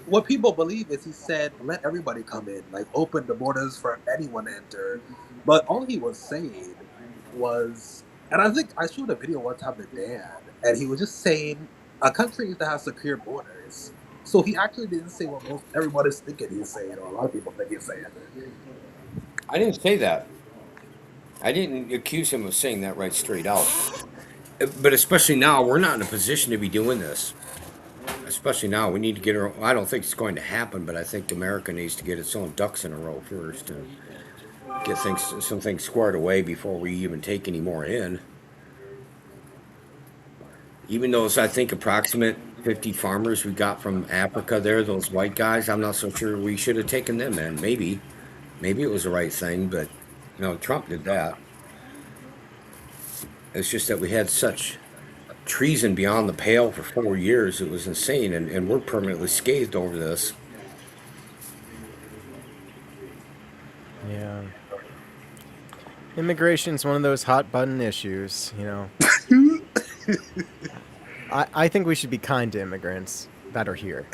What people believe is he said, "Let everybody come in, like open the borders for anyone to enter." But all he was saying was, and I think I showed a video one time to Dan, and he was just saying a country that has secure borders. So he actually didn't say what most everybody's thinking he's saying, or a lot of people think he's saying. I didn't say that. I didn't accuse him of saying that right straight out. But especially now, we're not in a position to be doing this. Especially now, we need to get our. I don't think it's going to happen, but I think America needs to get its own ducks in a row first and get some things squared away before we even take any more in. Even those, I think, approximate 50 farmers we got from Africa there, those white guys, I'm not so sure we should have taken them in. Maybe it was the right thing, but Trump did that. It's just that we had such treason beyond the pale for 4 years. It was insane, and we're permanently scathed over this. Yeah. Immigration's one of those hot button issues, I think we should be kind to immigrants that are here.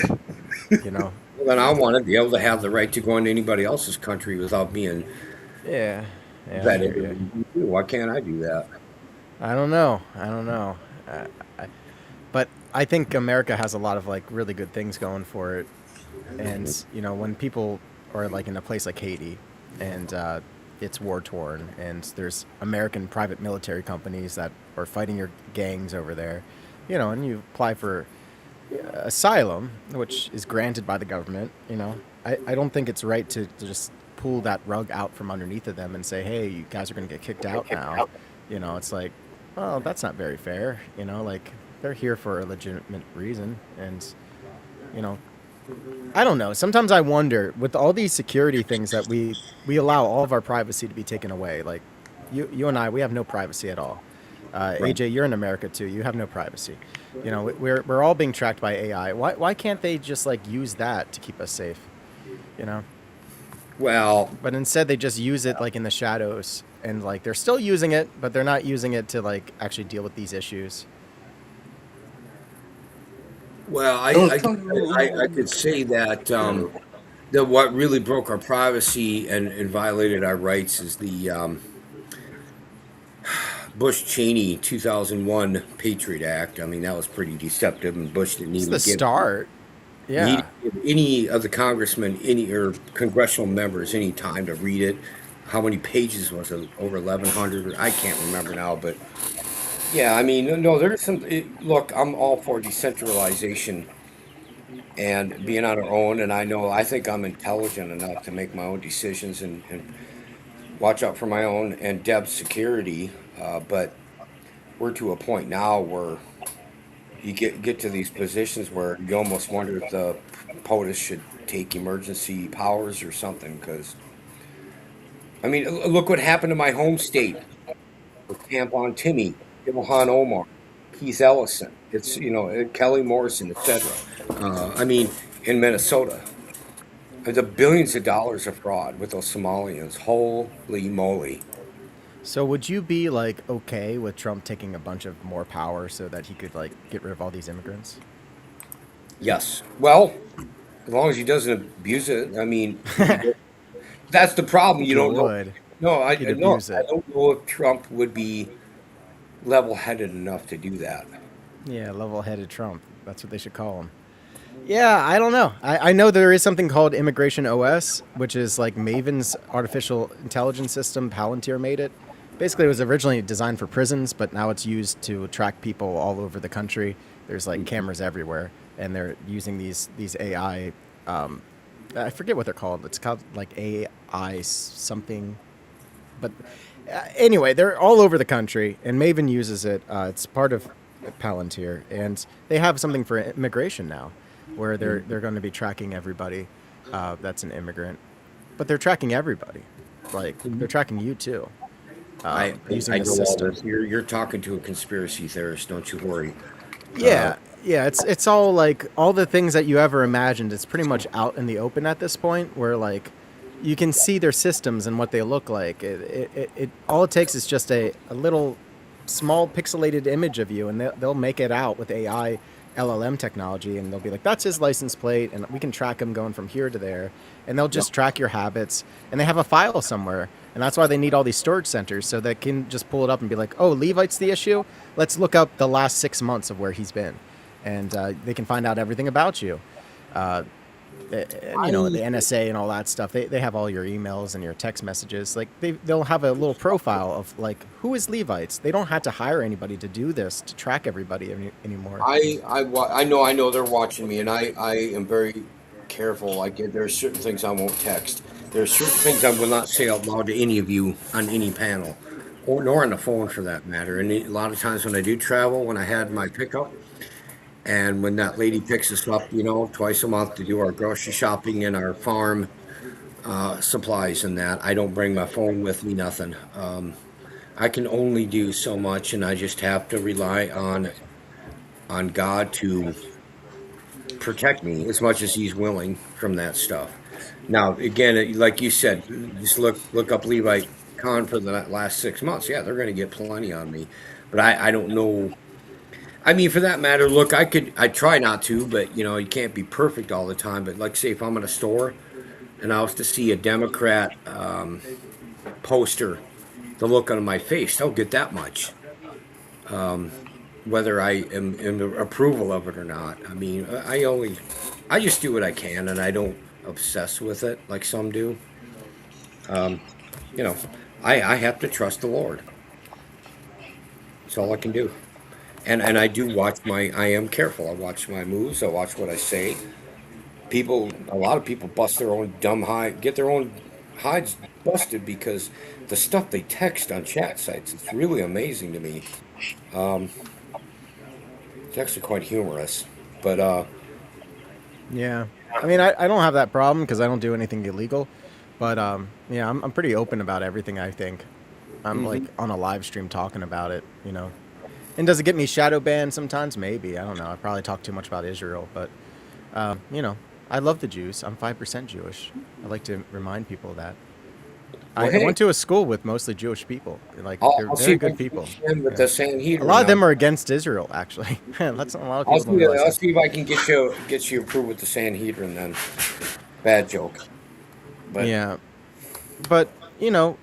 Well, then I want to be able to have the right to go into anybody else's country without being Yeah. vetted. Why can't I do that? I don't know. But I think America has a lot of really good things going for it. And when people are in a place like Haiti, and it's war torn, and there's American private military companies that are fighting your gangs over there, and you apply for asylum, which is granted by the government. I don't think it's right to just pull that rug out from underneath of them and say, hey, you guys are going to get kicked out now. It's like, well, that's not very fair. They're here for a legitimate reason. And, I don't know. Sometimes I wonder, with all these security things that we allow all of our privacy to be taken away. Like you and I, we have no privacy at all. AJ, you're in America too. You have no privacy. We're all being tracked by AI. Why can't they just use that to keep us safe? Well, but instead they just use it in the shadows, and they're still using it, but they're not using it to actually deal with these issues. Well, I could say that that what really broke our privacy and violated our rights is the Bush-Cheney 2001 Patriot Act. I mean, that was pretty deceptive, and Bush didn't even give start. Yeah. Any of the congressmen, or congressional members, any time to read it. How many pages was it? Over 1,100? I can't remember now, but yeah, I mean, no, there's some. Look, I'm all for decentralization and being on our own, and I think I'm intelligent enough to make my own decisions and watch out for my own and Deb's security. But we're to a point now where you get to these positions where you almost wonder if the POTUS should take emergency powers or something. Because, I mean, look what happened to my home state with Tampon Timmy, Ilhan Omar, Keith Ellison. It's Kelly Morrison, etc. I mean, in Minnesota, the billions of dollars of fraud with those Somalians. Holy moly! So would you be okay with Trump taking a bunch of more power so that he could get rid of all these immigrants? Yes. Well, as long as he doesn't abuse it. I mean, that's the problem. You don't know. No, I don't know if Trump would be level-headed enough to do that. Yeah, level-headed Trump. That's what they should call him. Yeah, I don't know. I know there is something called Immigration OS, which is Maven's artificial intelligence system. Palantir made it. Basically, it was originally designed for prisons, but now it's used to track people all over the country. There's cameras everywhere, and they're using these AI. I forget what they're called. It's called AI something. But anyway, they're all over the country, and Maven uses it. It's part of Palantir, and they have something for immigration now, where they're going to be tracking everybody that's an immigrant. But they're tracking everybody. They're tracking you too. Using the system. All this. You're talking to a conspiracy theorist. Don't you worry. Yeah, it's all all the things that you ever imagined. It's pretty much out in the open at this point. Where you can see their systems and what they look like. All it takes is just a little small pixelated image of you, and they'll make it out with AI LLM technology, and they'll be like, that's his license plate, and we can track him going from here to there, and they'll just track your habits, and they have a file somewhere, and that's why they need all these storage centers, so they can just pull it up and be like, oh, Levite's the issue? Let's look up the last 6 months of where he's been, and they can find out everything about you. You know, the NSA and all that stuff, they have all your emails and your text messages. Like, they'll have a little profile of, like, who is Levites? They don't have to hire anybody to do this, to track everybody anymore. I know they're watching me, and I am very careful. Like, there's certain things I won't text. There's certain things I will not say out loud to any of you on any panel, or nor on the phone for that matter. And a lot of times when I do travel, when I had my pickup, and when that lady picks us up, you know, twice a month to do our grocery shopping and our farm supplies and that, I don't bring my phone with me, nothing. I can only do so much, and I just have to rely on God to protect me as much as He's willing from that stuff. Now, again, like you said, just look up Levite Con for the last 6 months. Yeah, they're going to get plenty on me, but I don't know. I mean, for that matter, look, I try not to, but you know, you can't be perfect all the time. But like, say, if I'm in a store and I was to see a Democrat poster, the look on my face, they'll get that much, whether I am in approval of it or not. I mean, I just do what I can, and I don't obsess with it like some do. You know, I have to trust the Lord. That's all I can do. And I do I am careful. I watch my moves. I watch what I say. A lot of people bust their own get their own hides busted because the stuff they text on chat sites, it's really amazing to me. It's actually quite humorous. But, yeah. I mean, I don't have that problem because I don't do anything illegal. But, yeah, I'm pretty open about everything, I think. I'm, like, on a live stream talking about it, you know. And does it get me shadow banned sometimes? Maybe. I don't know. I probably talk too much about Israel. But, you know, I love the Jews. I'm 5% Jewish. I like to remind people of that. well, I hey, went to a school with mostly Jewish people. Like, they're I'll see very if I good can people. get you in with Yeah. the A Sanhedrin. lot of them are against Israel, actually. That's a lot of people don't realize I'll that. see if I can get you approved with the Sanhedrin then. Bad joke. But Yeah. But, you know,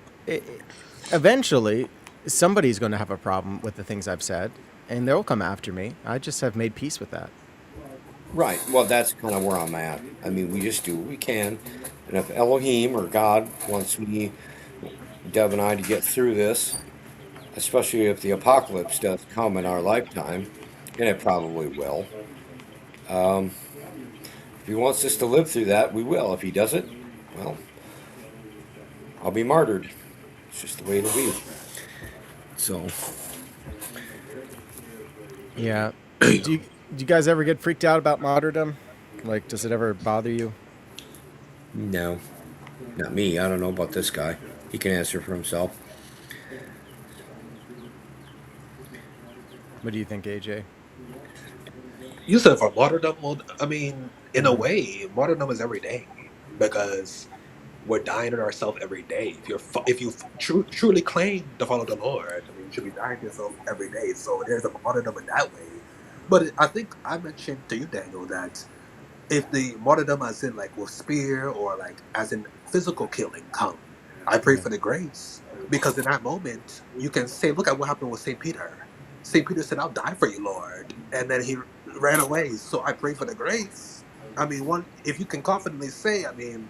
eventually somebody's going to have a problem with the things I've said, and they'll come after me. I just have made peace with that. right, well, that's kind of where I'm at. I mean, we just do what we can, and if Elohim or God wants Deb and I, to get through this, especially if the apocalypse does come in our lifetime, and it probably will. If He wants us to live through that, we will. If He doesn't, well, I'll be martyred. It's just the way it'll be. So, Yeah. Do you guys ever get freaked out about martyrdom? Like, does it ever bother you? no, not me. I don't know about this guy. He can answer for himself. What do you think, AJ? You said for martyrdom, well, I mean, in a Mm-hmm. way, martyrdom is every day because we're dying to ourselves every day. If you truly claim to follow the Lord, I mean, you should be dying to yourself every day. So there's a martyrdom in that way. But I think I mentioned to you, Daniel, that if the martyrdom, as in like with spear or like as in physical killing, come, I pray Yeah. for the grace because in that moment you can say, look at what happened with Saint Peter. Saint Peter said, "I'll die for you, Lord," and then he ran away. So I pray for the grace. I mean, one if you can confidently say, I mean,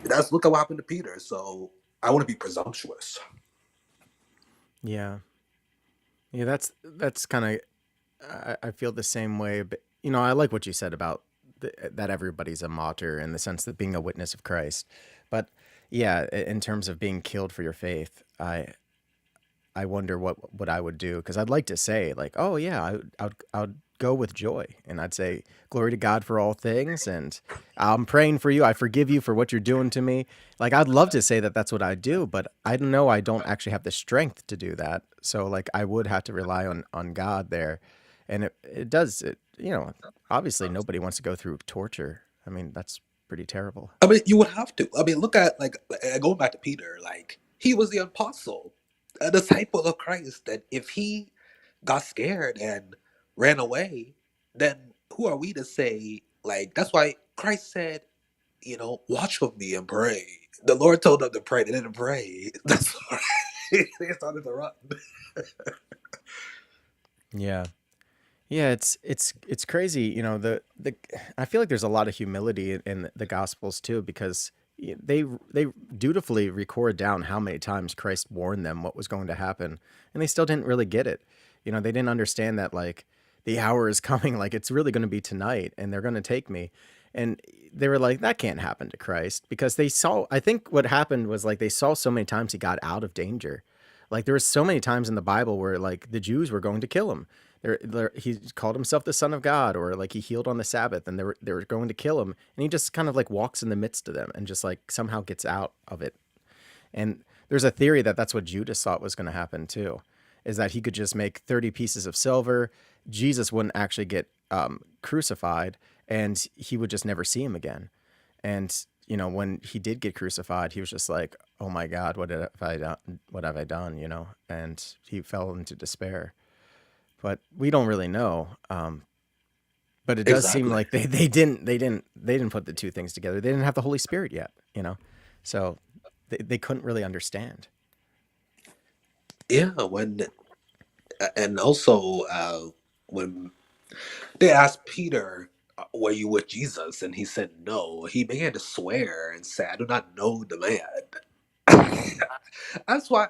that's look at what happened to Peter. So I want to be presumptuous. Yeah. Yeah, that's kind of I feel the same way. But you know, I like what you said about that everybody's a martyr in the sense that being a witness of Christ. But yeah, in terms of being killed for your faith, I wonder what I would do because I'd like to say like, oh yeah, I would go with joy and I'd say glory to God for all things and I'm praying for you. I forgive you for what you're doing to me. Like I'd love to say that that's what I do, but I know I don't actually have the strength to do that. So like I would have to rely on God there, and it does it. You know, obviously nobody wants to go through torture. I mean that's pretty terrible. I mean, you would have to. I mean, look at like going back to Peter. Like he was the apostle, a disciple of Christ. That if he got scared and ran away, then who are we to say? Like that's why Christ said, watch with me and pray. The Lord told them to pray. They didn't pray. That's why they started to run. Yeah. Yeah, it's crazy, the I feel like there's a lot of humility in the gospels too, because they dutifully record down how many times Christ warned them what was going to happen, and they still didn't really get it. They didn't understand that, like, the hour is coming, like it's really going to be tonight and they're going to take me. And they were like, that can't happen to Christ, because they saw, I think what happened was, like, they saw so many times he got out of danger. Like, there was so many times in the Bible where, like, the Jews were going to kill him. He called himself the Son of God, or like he healed on the Sabbath, and they were going to kill him, and he just kind of like walks in the midst of them and just like somehow gets out of it. And there's a theory that that's what Judas thought was going to happen too, is that he could just make 30 pieces of silver. Jesus wouldn't actually get crucified, and he would just never see him again. And when he did get crucified, he was just like, "Oh my God, what have I done? What have I done?" And he fell into despair. But we don't really know. But it does seem Exactly. like they didn't put the two things together. They didn't have the Holy Spirit yet, so they couldn't really understand. Yeah. And also when they asked Peter, "Were you with Jesus?" and he said no, he began to swear and say, "I do not know the man." That's why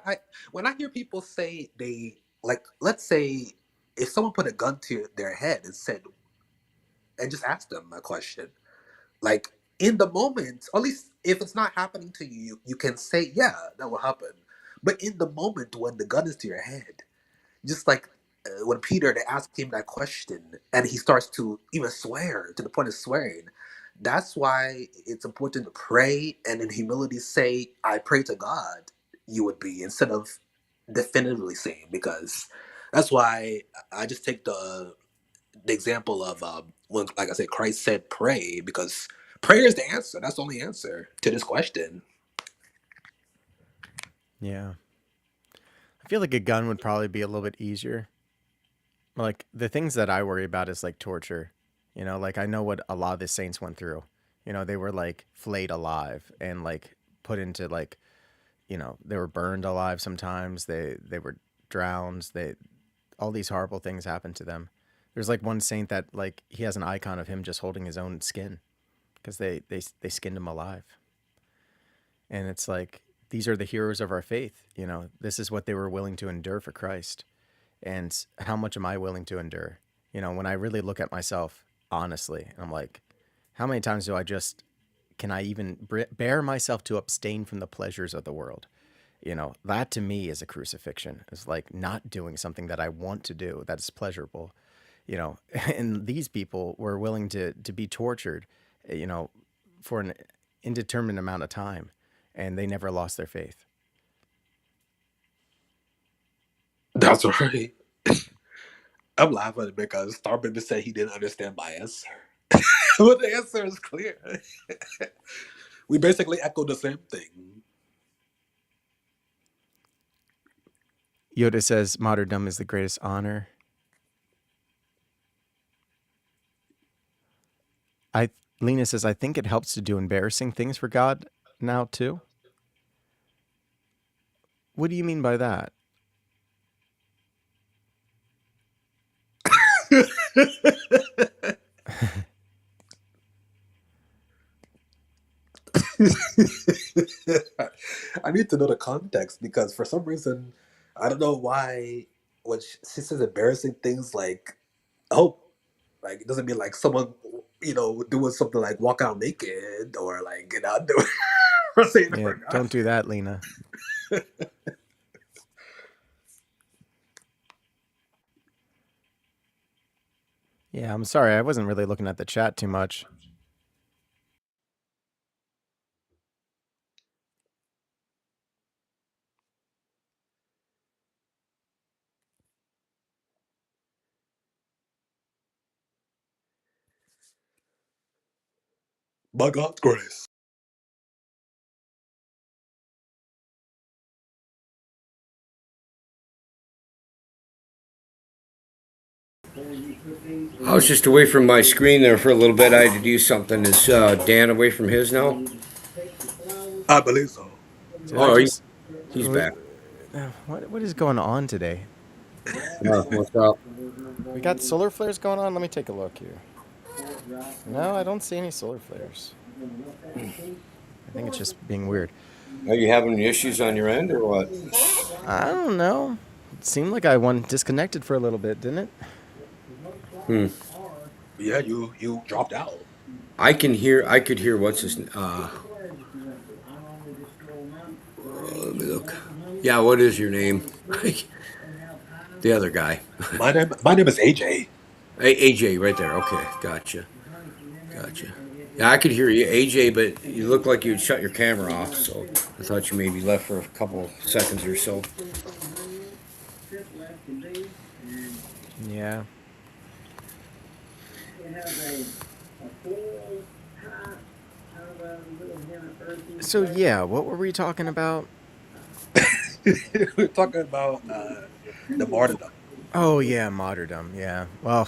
when I hear people say they, like, let's say if someone put a gun to their head and just asked them a question, like in the moment, or at least if it's not happening to you, you can say, yeah, that will happen. But in the moment when the gun is to your head, just like when Peter, they asked him that question and he starts to even swear to the point of swearing. That's why it's important to pray and in humility say, "I pray to God," you would be, instead of definitively saying, because that's why I just take the example of when, like I said, Christ said pray, because prayer is the answer. That's the only answer to this question. Yeah. I feel like a gun would probably be a little bit easier. Like, the things that I worry about is like torture. Like, I know what a lot of the saints went through. They were like flayed alive and like put into like, they were burned alive sometimes. They were drowned. All these horrible things happened to them. There's like one saint that, like, he has an icon of him just holding his own skin because they skinned him alive. And it's like, these are the heroes of our faith. This is what they were willing to endure for Christ. And how much am I willing to endure? When I really look at myself honestly, and I'm like, how many times can I even bear myself to abstain from the pleasures of the world? That to me is a crucifixion. It's like not doing something that I want to do that is pleasurable. And these people were willing to be tortured, for an indeterminate amount of time, and they never lost their faith. That's right. I'm laughing because Starbury said he didn't understand my answer. But the answer is clear. We basically echo the same thing. Yoda says martyrdom is the greatest honor. Lena says, I think it helps to do embarrassing things for God now too. What do you mean by that? I need to know the context because for some reason, I don't know why when she says embarrassing things like, oh, like it doesn't mean like someone, doing something like walk out naked or like get out doing or saying Yeah, for God. don't do that, Lena. Yeah, I'm sorry. I wasn't really looking at the chat too much. By God's grace. I was just away from my screen there for a little bit. I had to do something. Is Dan away from his now? I believe so. Oh, he's back. What is going on today? What's up? We got solar flares going on? Let me take a look here. No, I don't see any solar flares. I think it's just being weird. Are you having any issues on your end or what? I don't know. It seemed like I disconnected for a little bit, didn't it? Yeah, you dropped out. I could hear what's his let me look. Yeah, what is your name? The other guy. My name is AJ. AJ, right there. Okay, gotcha. Yeah, I could hear you, AJ, but you look like you'd shut your camera off, so I thought you maybe left for a couple seconds or so. Yeah. So yeah, what were we talking about? We're talking about the martyrdom. Oh yeah, martyrdom. Yeah. Well.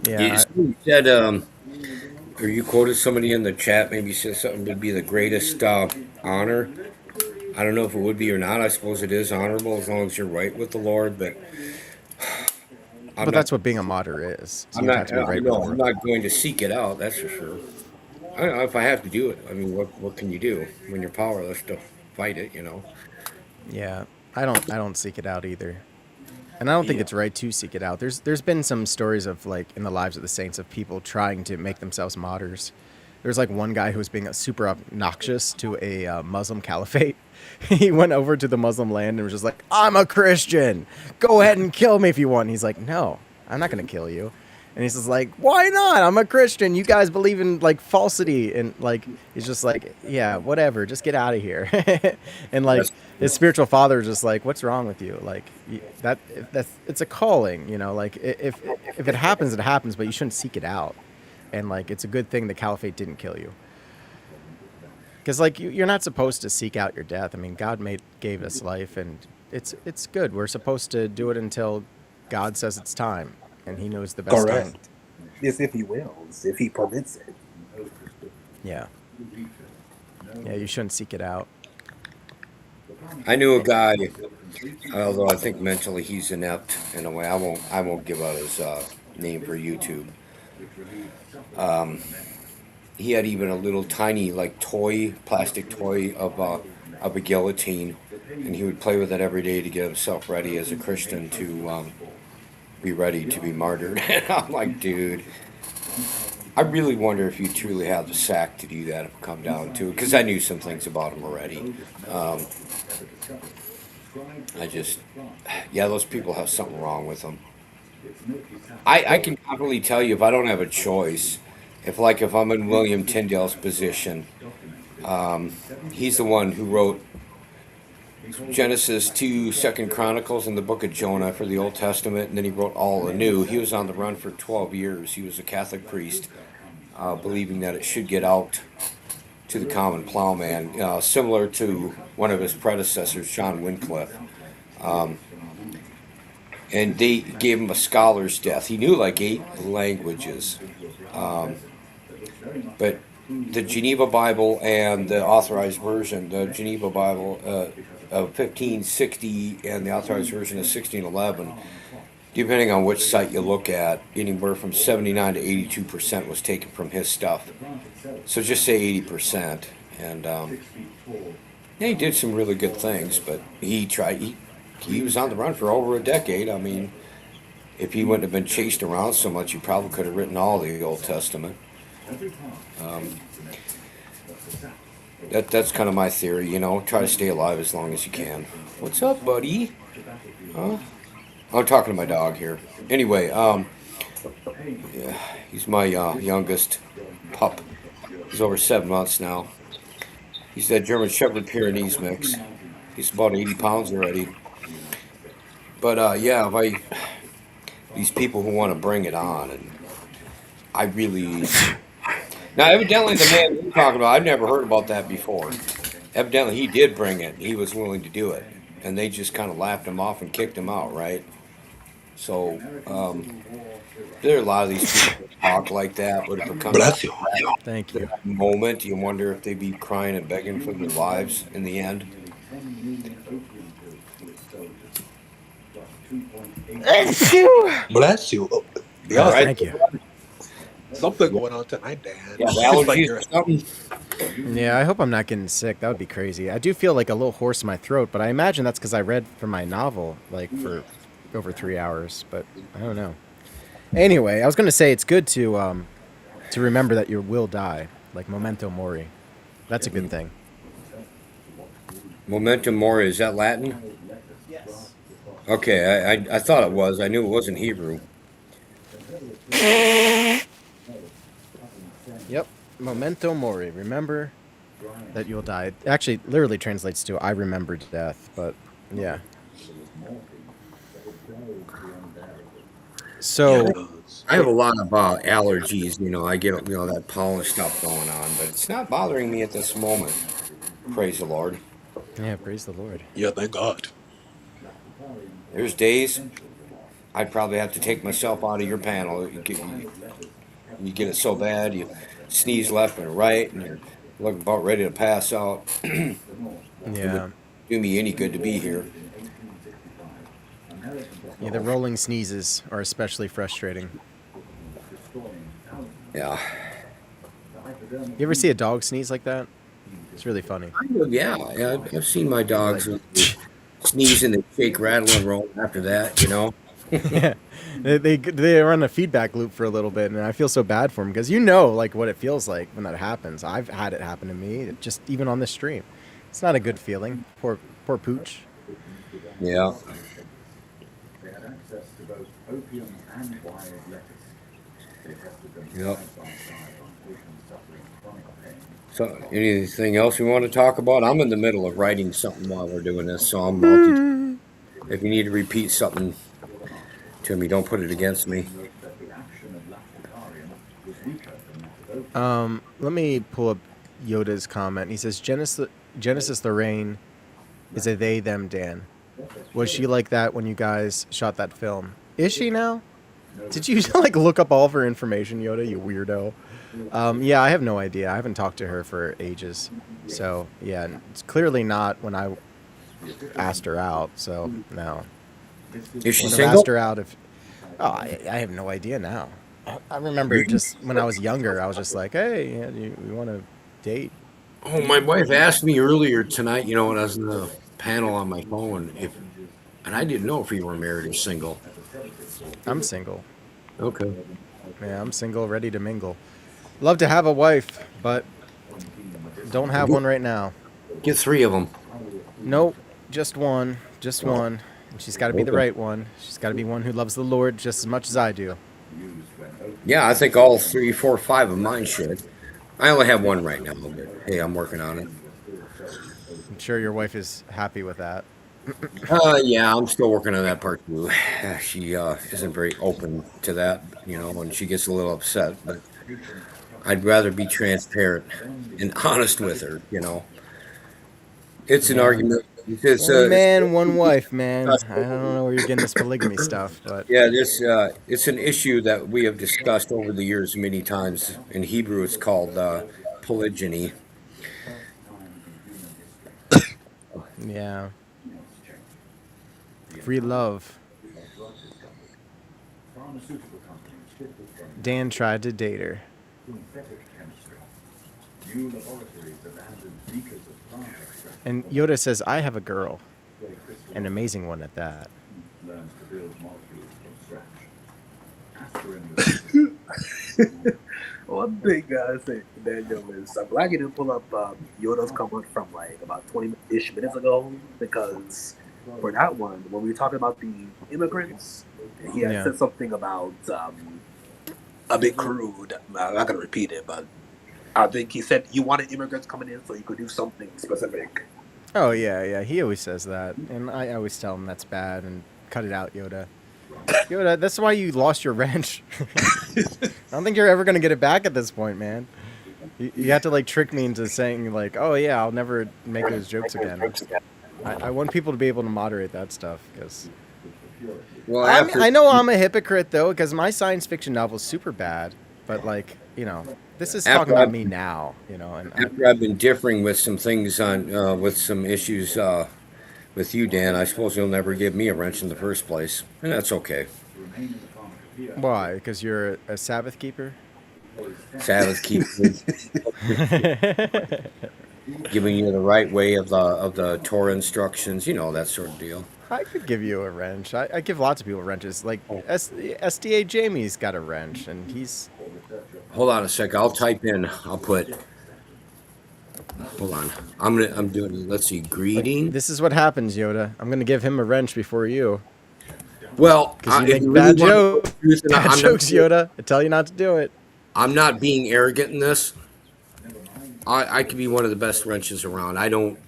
Yeah. You said, or you quoted somebody in the chat. Maybe said something would be the greatest honor. I don't know if it would be or not. I suppose it is honorable as long as you're right with the Lord. But that's what being a martyr is. So I'm not going to seek it out. That's for sure. I don't know if I have to do it. I mean, what can you do when you're powerless to fight it? You know. Yeah, I don't seek it out either, and I don't think it's right to seek it out. There's been some stories of like in the lives of the saints of people trying to make themselves martyrs. There's like one guy who was being super obnoxious to a Muslim caliphate. He went over to the Muslim land and was just like, "I'm a Christian. Go ahead and kill me if you want." And he's like, "No, I'm not gonna kill you." And he's just like, "Why not? I'm a Christian. You guys believe in like falsity." And like, he's just like, "Yeah, whatever. Just get out of here." And like his spiritual father is just like, "What's wrong with you? Like it's a calling, you know, like if it happens, it happens, but you shouldn't seek it out." And like, it's a good thing the caliphate didn't kill you. Because like you're not supposed to seek out your death. I mean, God gave us life, and it's good. We're supposed to do it until God says it's time. And he knows the best time. Yes, if he wills, if he permits it. Yeah. Yeah, you shouldn't seek it out. I knew a guy, although I think mentally he's inept in a way. I won't give out his name for YouTube. He had even a little tiny like plastic toy of a guillotine, and he would play with it every day to get himself ready as a Christian to be ready to be martyred. And I'm like, dude, I really wonder if you truly have the sack to do that if it come down to it, because I knew some things about him already. Those people have something wrong with them. I can confidently tell you if I don't have a choice, if I'm in William Tyndale's position, he's the one who wrote Genesis 2, 2 Chronicles, and the book of Jonah for the Old Testament, and then he wrote all the New. He was on the run for 12 years. He was a Catholic priest, believing that it should get out to the common plowman, similar to one of his predecessors, John Wycliffe. And they gave him a scholar's death. He knew like 8 languages. But the Geneva Bible and the authorized version, the Geneva Bible of 1560 and the authorized version of 1611, depending on which site you look at, anywhere from 79 to 82% was taken from his stuff. So just say 80%. And he did some really good things, but he was on the run for over a decade. I mean, if he wouldn't have been chased around so much, he probably could have written all the Old Testament. That's kind of my theory, you know. Try to stay alive as long as you can. What's up, buddy? Huh? I'm talking to my dog here. Anyway, yeah, he's my youngest pup. He's over 7 months now. He's that German Shepherd Pyrenees mix. He's about 80 pounds already. But these people who want to bring it on and I really. Now, evidently, the man you're talking about, I've never heard about that before. Evidently, he did bring it. He was willing to do it. And they just kind of laughed him off and kicked him out, right? So, there are a lot of these people that talk like that, but if it comes Bless you. Thank to you. that moment, you wonder if they'd be crying and begging for their lives in the end. Bless you. Oh, All yeah, right. Thank you. something going on tonight, Dan. Yeah, It's like allergies you're or something. Yeah, I hope I'm not getting sick. That would be crazy. I do feel like a little hoarse in my throat, but I imagine that's because I read from my novel like for over 3 hours. But I don't know. Anyway, I was gonna say it's good to remember that you will die, like memento mori. That's a good thing. Memento mori, is that Latin? Yes. Okay, I thought it was. I knew it wasn't Hebrew. Yep. Memento mori. Remember that you'll die. It actually literally translates to I remember death, but yeah. So Yeah. I have a lot of allergies. I get that pollen stuff going on, but it's not bothering me at this moment. Praise the Lord. yeah, praise the Lord. Yeah, thank God. There's days I'd probably have to take myself out of your panel. You get it so bad, you sneeze left and right, and you're looking about ready to pass out. It Yeah. would do me any good to be here. Yeah, the rolling sneezes are especially frustrating. Yeah. You ever see a dog sneeze like that? It's really funny. Yeah, I've seen my dogs sneeze and they shake, rattle, and roll after that, Yeah, they run a feedback loop for a little bit, and I feel so bad for them because like what it feels like when that happens. I've had it happen to me, just even on this stream. It's not a good feeling. Poor pooch. Yeah. Yep. So, anything else you want to talk about? I'm in the middle of writing something while we're doing this, so I'm multi. If you need to repeat something to me, don't put it against me. Let me pull up Yoda's comment. He says Genesis Lorraine is a they them Dan. Was she like that when you guys shot that film? Is she now? Did you like look up all of her information, Yoda? You weirdo. Yeah, I have no idea. I haven't talked to her for ages. So yeah, it's clearly not when I asked her out. So no. Is she When I single? asked her out, I have no idea now. I remember just when I was younger, I was just like, hey, yeah, you want to date? Oh, my wife asked me earlier tonight, when I was in the panel on my phone, and I didn't know if you were married or single. I'm single. Okay. Yeah, I'm single, ready to mingle. Love to have a wife, but don't have one right now. Get 3 of them. Nope, just one. Just one. And she's got to be the Okay. right one. She's got to be one who loves the Lord just as much as I do. Yeah, I think all 3, 4, 5 of mine should. I only have one right now, but hey, I'm working on it. I'm sure your wife is happy with that. Yeah, I'm still working on that part too. She isn't very open to that, and she gets a little upset, but I'd rather be transparent and honest with her, It's an argument. It's, One man, one wife, man. I don't know where you're getting this polygamy stuff, but yeah, it's an issue that we have discussed over the years many times. In Hebrew, it's called polygyny. yeah. Free love. Dan tried to date her. And Yoda says, I have a girl. An amazing one at that. One thing I say, Daniel, is I'm glad you didn't pull up Yoda's comment from like about 20-ish minutes ago, because for that one, when we were talking about the immigrants, he had Yeah. said something about a bit crude. I'm not gonna repeat it, but I think he said you wanted immigrants coming in so you could do something specific. Oh, yeah, yeah. He always says that. And I always tell him that's bad and cut it out, Yoda. Yoda, that's why you lost your wrench. I don't think you're ever gonna get it back at this point, man. You have to like trick me into saying like, oh yeah, I'll never make those jokes again. I want people to be able to moderate that stuff because. Well, I mean, after I know I'm a hypocrite though because my science fiction novel is super bad, but like this is talking about me now, and after I've been differing with some things on with some issues with you, Dan, I suppose you'll never give me a wrench in the first place, and that's okay. Why? Because you're a Sabbath keeper. Sabbath keeper, giving you the right way of the Torah instructions, that sort of deal. I could give you a wrench. I give lots of people wrenches. Like SDA Jamie's got a wrench, and he's. Hold on a sec. I'll type in. I'll put. Hold on. I'm doing. Let's see. Greeting. Like, this is what happens, Yoda. I'm gonna give him a wrench before you. Well, because you make bad jokes. Bad jokes, Yoda. I tell you not to do it. I'm not being arrogant in this. I could be one of the best wrenches around. I don't.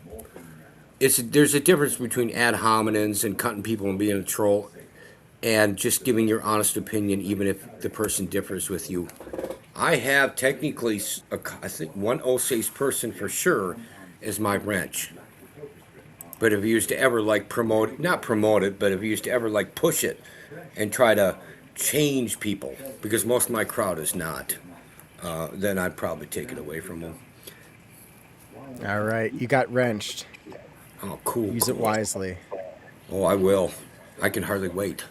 There's a difference between ad hominems and cutting people and being a troll, and just giving your honest opinion, even if the person differs with you. I have technically, I think one Osage person for sure is my wrench. But if he used to ever like not promote it, but if he used to ever like push it and try to change people, because most of my crowd is not, then I'd probably take it away from him. All right, you got wrenched. Oh, cool. Use it wisely. Oh, I will. I can hardly wait.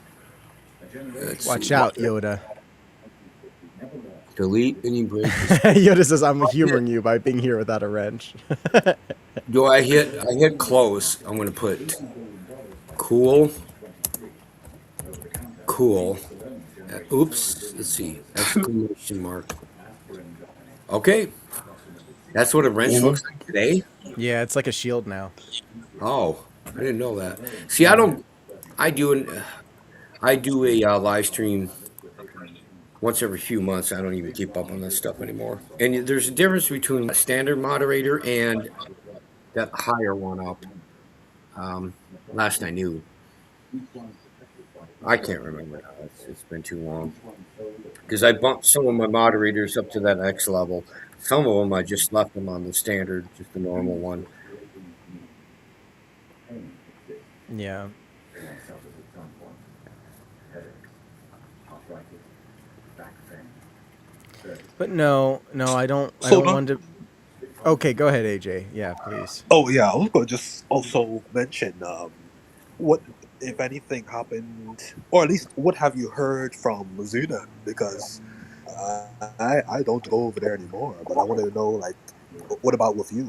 Watch out, Yoda. Delete any breaks. Yoda says, I'm humoring you by being here without a wrench. Do I hit close. I'm going to put cool. Oops. Let's see. Exclamation mark. Okay. That's what a wrench looks like today? Yeah, it's like a shield now. Oh, I didn't know that. See, I do a live stream once every few months. I don't even keep up on this stuff anymore. And there's a difference between a standard moderator and that higher one up. Last I knew. I can't remember now. It's been too long. Because I bumped some of my moderators up to that X level. Some of them I just left them on the standard, just the normal one. Yeah. But no, I don't want to. Okay, go ahead, AJ. Yeah, please. Oh yeah, I was going to just also mention what, if anything, happened, or at least what have you heard from Zuna? Because I don't go over there anymore, but I wanted to know, like, what about with you?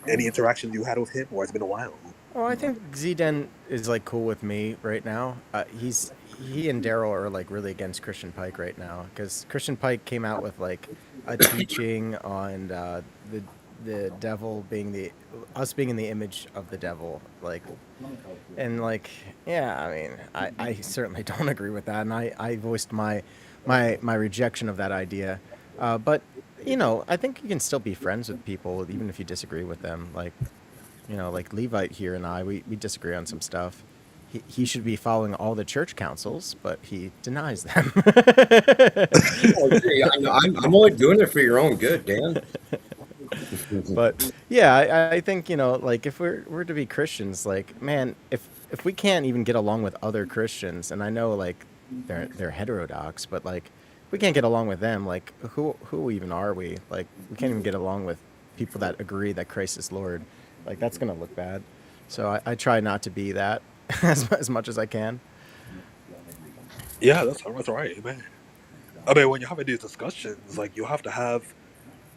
Any interactions you had with him, or it's been a while? Oh, I think Zden is like cool with me right now. He and Daryl are like really against Christian Pike right now because Christian Pike came out with like a teaching on the devil being us being in the image of the devil, like, and like, yeah, I mean, I certainly don't agree with that, and I voiced my rejection of that idea, but I think you can still be friends with people even if you disagree with them, like. Like Levite here and I, we disagree on some stuff. He should be following all the church councils, but he denies them. I'm only doing it for your own good, Dan. But yeah, I think like if we're to be Christians, like, man, if we can't even get along with other Christians, and I know like they're heterodox, but like we can't get along with them, like who even are we? Like we can't even get along with people that agree that Christ is Lord. Like, that's going to look bad. So I try not to be that as much as I can. Yeah, that's right, man. I mean, when you're having these discussions, like, you have to have,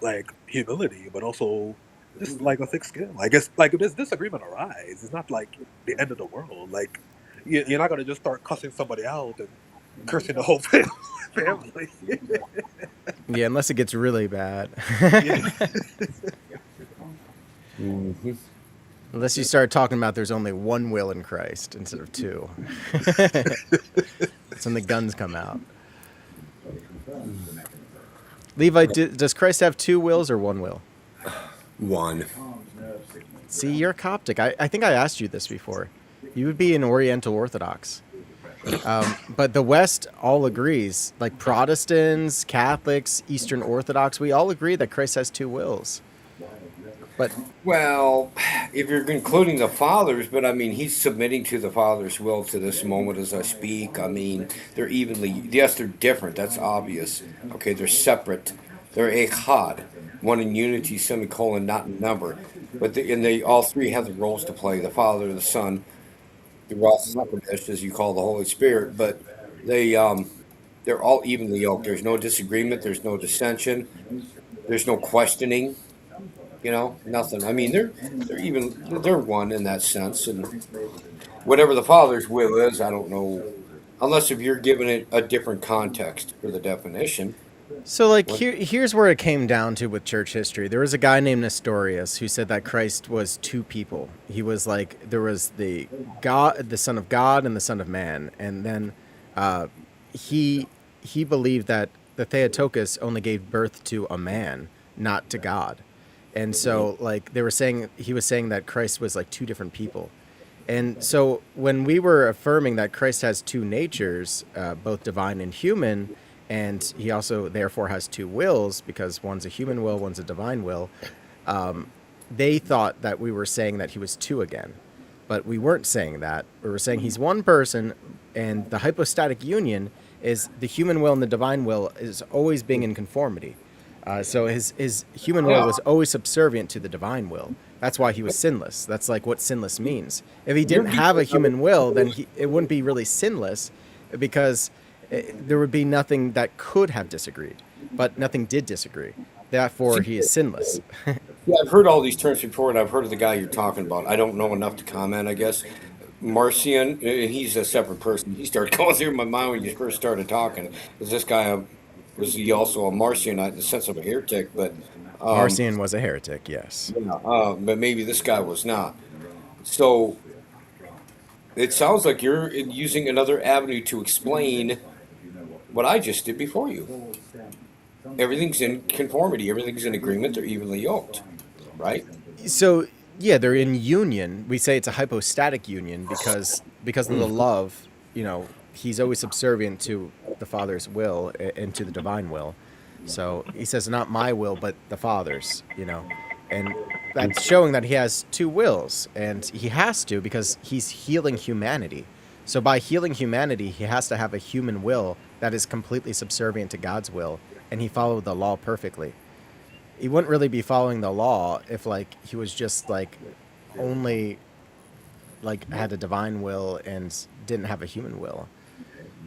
like, humility, but also just, like, a thick skin. Like, it's, like, if this disagreement arises, it's not, like, the end of the world. Like, you're not going to just start cussing somebody out and cursing the whole family. Yeah, unless it gets really bad. Mm-hmm. Unless you start talking about there's only one will in Christ instead of two. That's when the guns come out. Levi, does Christ have two wills or one will? One. See, you're Coptic. I think I asked you this before. You would be an Oriental Orthodox. But the West all agrees, like Protestants, Catholics, Eastern Orthodox, we all agree that Christ has two wills. But Well, if you're including the fathers, but I mean, he's submitting to the Father's will to this moment as I speak. I mean, they're evenly, yes, they're different. That's obvious. Okay, they're separate. They're echad, one in unity, semicolon, not in number. But they all three have the roles to play: the Father, the Son, the Rosh Hashanah, as you call the Holy Spirit. But they're all evenly yoked. There's no disagreement. There's no dissension. There's no questioning. Nothing. I mean, they're one in that sense, and whatever the Father's will is, I don't know, unless if you're giving it a different context for the definition. so, like, here's where it came down to with church history. There was a guy named Nestorius who said that Christ was two people. He was like, there was the God, the Son of God, and the Son of Man, and then he believed that the Theotokos only gave birth to a man, not to God. And so, like, he was saying that Christ was like two different people. And so when we were affirming that Christ has two natures, both divine and human, and he also therefore has two wills because one's a human will, one's a divine will, they thought that we were saying that he was two again. But we weren't saying that. We were saying he's one person, and the hypostatic union is the human will and the divine will is always being in conformity. So his human will was always subservient to the divine will. That's why he was sinless. That's like what sinless means. If he didn't have a human will, then it wouldn't be really sinless, because there would be nothing that could have disagreed. But nothing did disagree. Therefore, he is sinless. Yeah, I've heard all these terms before, and I've heard of the guy you're talking about. I don't know enough to comment, I guess. Marcion, he's a separate person. He started going through my mind when you first started talking. Is this guy was he also a Marcionite in the sense of a heretic? But Marcion was a heretic, yes. but maybe this guy was not. So it sounds like you're using another avenue to explain what I just did before you. Everything's in conformity. Everything's in agreement. They're evenly yoked, right? So yeah, they're in union. We say it's a hypostatic union because of the love. He's always subservient to the Father's will and to the divine will. So he says, not my will, but the Father's, and that's showing that he has two wills, and he has to because he's healing humanity. So by healing humanity, he has to have a human will that is completely subservient to God's will, and he followed the law perfectly. He wouldn't really be following the law if he was just only had a divine will and didn't have a human will.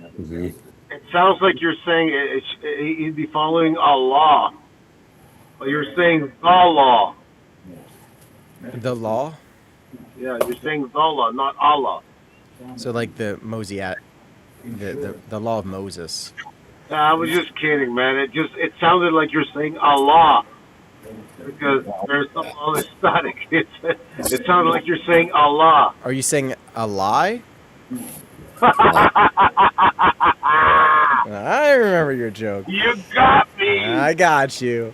Mm-hmm. It sounds like you're saying he'd be following a law. But you're saying the law. The law? Yeah, you're saying the law, not Allah. So the Mosiat, the law of Moses. I was just kidding, man. It sounded like you're saying Allah. Because there's some other static. It sounded like you're saying Allah. Are you saying a lie? I remember your joke. You got me. I got you.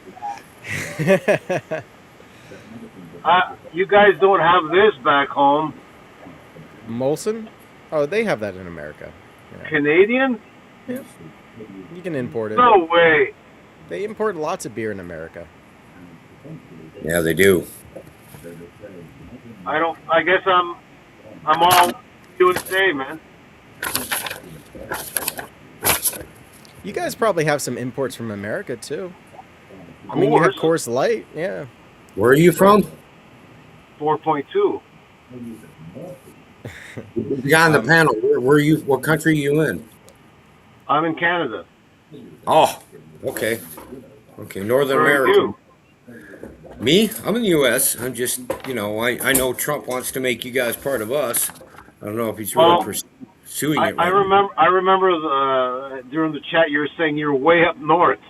You guys don't have this back home. Molson? Oh, they have that in America. Yeah. Canadian? Yeah. You can import it. No way. They import lots of beer in America. Yeah, they do. I guess I'm all USA, man. You guys probably have some imports from America tue. I mean, you have Coors Light, yeah. Where are you from? 4.2. The guy on the panel. Where are you? What country are you in? I'm in Canada. Oh, okay. Okay, Northern Where are America. you? Me? I'm in the U.S. I'm just, I know Trump wants to make you guys part of us. I don't know if he's really pursuing it. I remember during the chat you were saying you're way up north.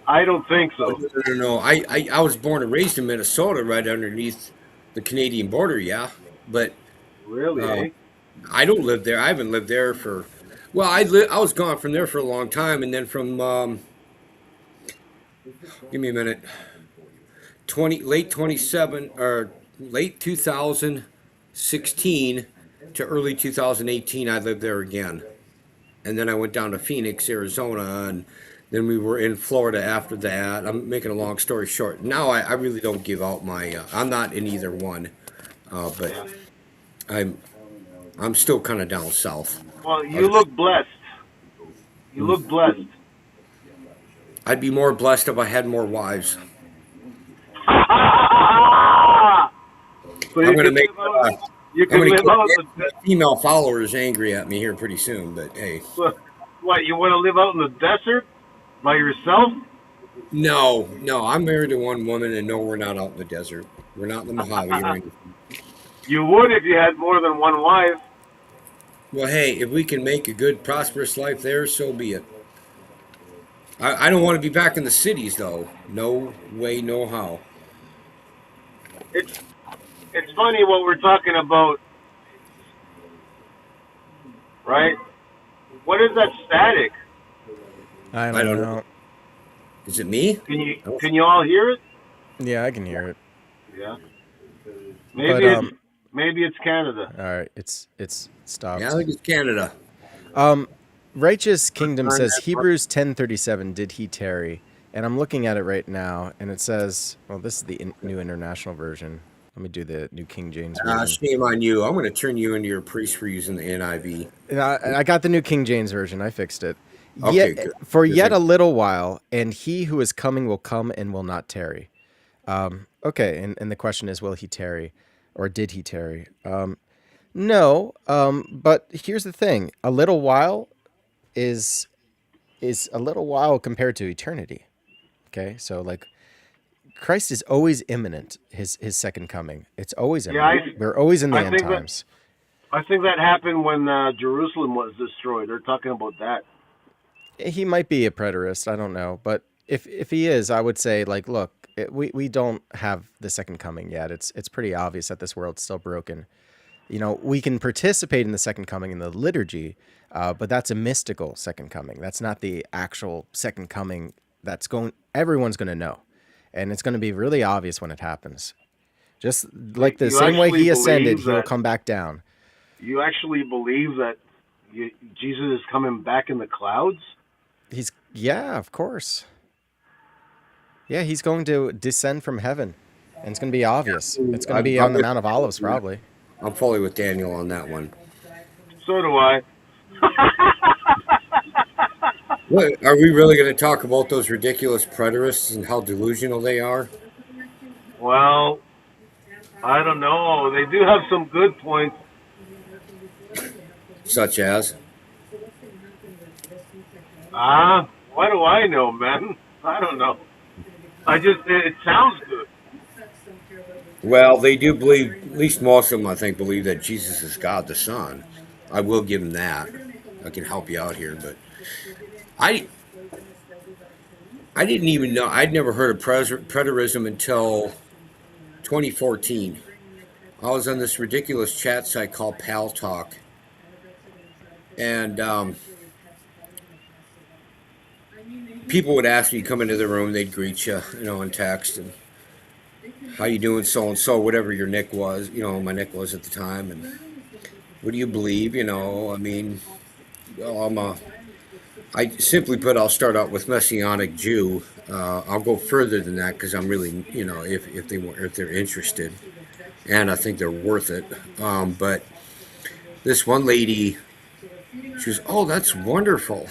I don't think so. No. I was born and raised in Minnesota, right underneath the Canadian border. Yeah, but really, I don't live there. I haven't lived there for. Well, I was gone from there for a long time, and then from give me a minute. Late 2016 to early 2018, I lived there again. and then I went down to Phoenix, Arizona, and then we were in Florida after that. I'm making a long story short. Now I really don't give out my. I'm not in either one, but Yeah. I'm still kind of down south. Well, you look blessed. You look blessed. I'd be more blessed if I had more wives. So I'm you gonna can make. live out, you I'm can gonna live get out my female followers angry at me here pretty soon, but hey. what, you want to live out in the desert by yourself? No, I'm married to one woman, and no, we're not out in the desert. We're not in the Mojave or anything. You would if you had more than one wife. Well, hey, if we can make a good, prosperous life there, so be it. I don't want to be back in the cities, though. No way, no how. It's funny what we're talking about, right? What is that static? I I don't don't know. Is it me? Can you all hear it? Yeah, I can hear it. Yeah. But Maybe it's Canada. all right, it's stopped. Yeah, I think it's Canada. Righteous Kingdom says Hebrews 10:37. Did he tarry? And I'm looking at it right now, and it says, well, this is the New International Version. Let me do the New King James version. Shame on you. I'm going to turn you into your priest for using the NIV. I got the New King James Version. I fixed it. Okay, good. For yet a little while, and he who is coming will come and will not tarry. Okay, and the question is, will he tarry, or did he tarry? No, but here's the thing: a little while is a little while compared to eternity. Okay, so like Christ is always imminent. His second coming. It's always imminent. We're always in the end times. I think that happened when Jerusalem was destroyed. They're talking about that. He might be a preterist. I don't know, but if he is, I would say like, look, we don't have the second coming yet. It's pretty obvious that this world's still broken. You know, we can participate in the second coming in the liturgy, but that's a mystical second coming. That's not the actual second coming. Everyone's going to know, and it's going to be really obvious when it happens. Just like the same way he ascended, he will come back down. You actually believe that Jesus is coming back in the clouds? Yeah, of course. Yeah, he's going to descend from heaven, and it's going to be obvious. It's going to be on the Mount of Olives, probably. I'm fully with Daniel on that one. So do I. What, are we really going to talk about those ridiculous preterists and how delusional they are? Well, I don't know. They do have some good points. Such as? What do I know, man? I don't know. It sounds good. Well, they do believe, at least most of them, I think, believe that Jesus is God the Son. I will give them that. I can help you out here, but I didn't even know. I'd never heard of preterism until 2014. I was on this ridiculous chat site called Pal Talk, and people would ask me to come into the room. They'd greet you, in text, and how you doing, so and so, whatever your nick was. My nick was at the time, and what do you believe? I simply put, I'll start out with Messianic Jew. I'll go further than that because I'm really, if they're interested, and I think they're worth it. But this one lady, she was, oh, that's wonderful.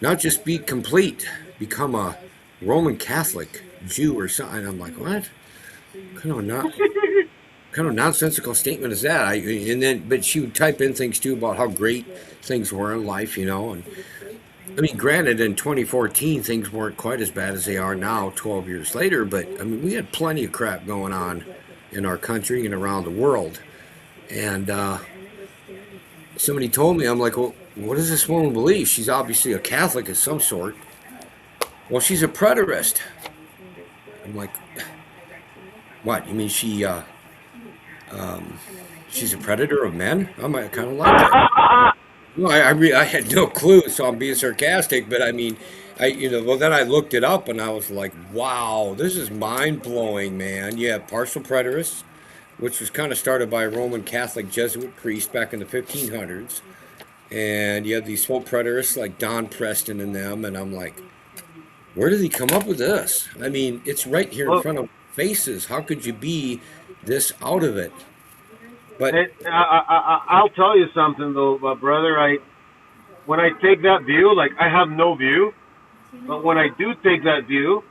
Not just be complete, become a Roman Catholic Jew or something. I'm like, what? Kind of nonsensical statement is that? But she would type in things too about how great things were in life, and granted, in 2014 things weren't quite as bad as they are now, 12 years later. But we had plenty of crap going on in our country and around the world. And somebody told me, I'm like, well, what does this woman believe? She's obviously a Catholic of some sort. Well, she's a preterist. I'm like, what? You mean she's a predator of men? I might kind of like that. Well, I had no clue, so I'm being sarcastic. But then I looked it up, and I was like, wow, this is mind blowing, man. You have partial preterists, which was kind of started by a Roman Catholic Jesuit priest back in the 1500s. and you have these full preterists like Don Preston and them, and I'm like, where did he come up with this? I mean, it's right here in Well, front of faces. How could you be this out of it? But I'll tell you something though, brother. When I take that view, like I have no view, but when I do take that view,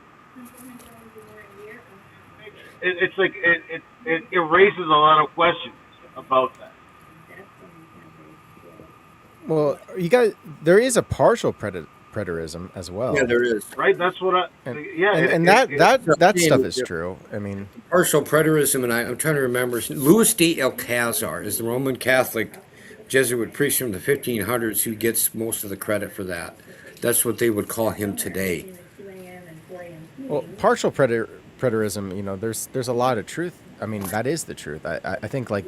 it's like it erases a lot of questions about that. Well, you guys, there is a partial preterism as well. yeah, there is. Right? That's what I. And Yeah. that stuff is true. I mean, Partial preterism, and I'm trying to remember. Louis de Alcazar is the Roman Catholic Jesuit priest from the 1500s who gets most of the credit for that. That's what they would call him today. well, partial preterism, you know, there's a lot of truth. I mean, that is the truth. I think like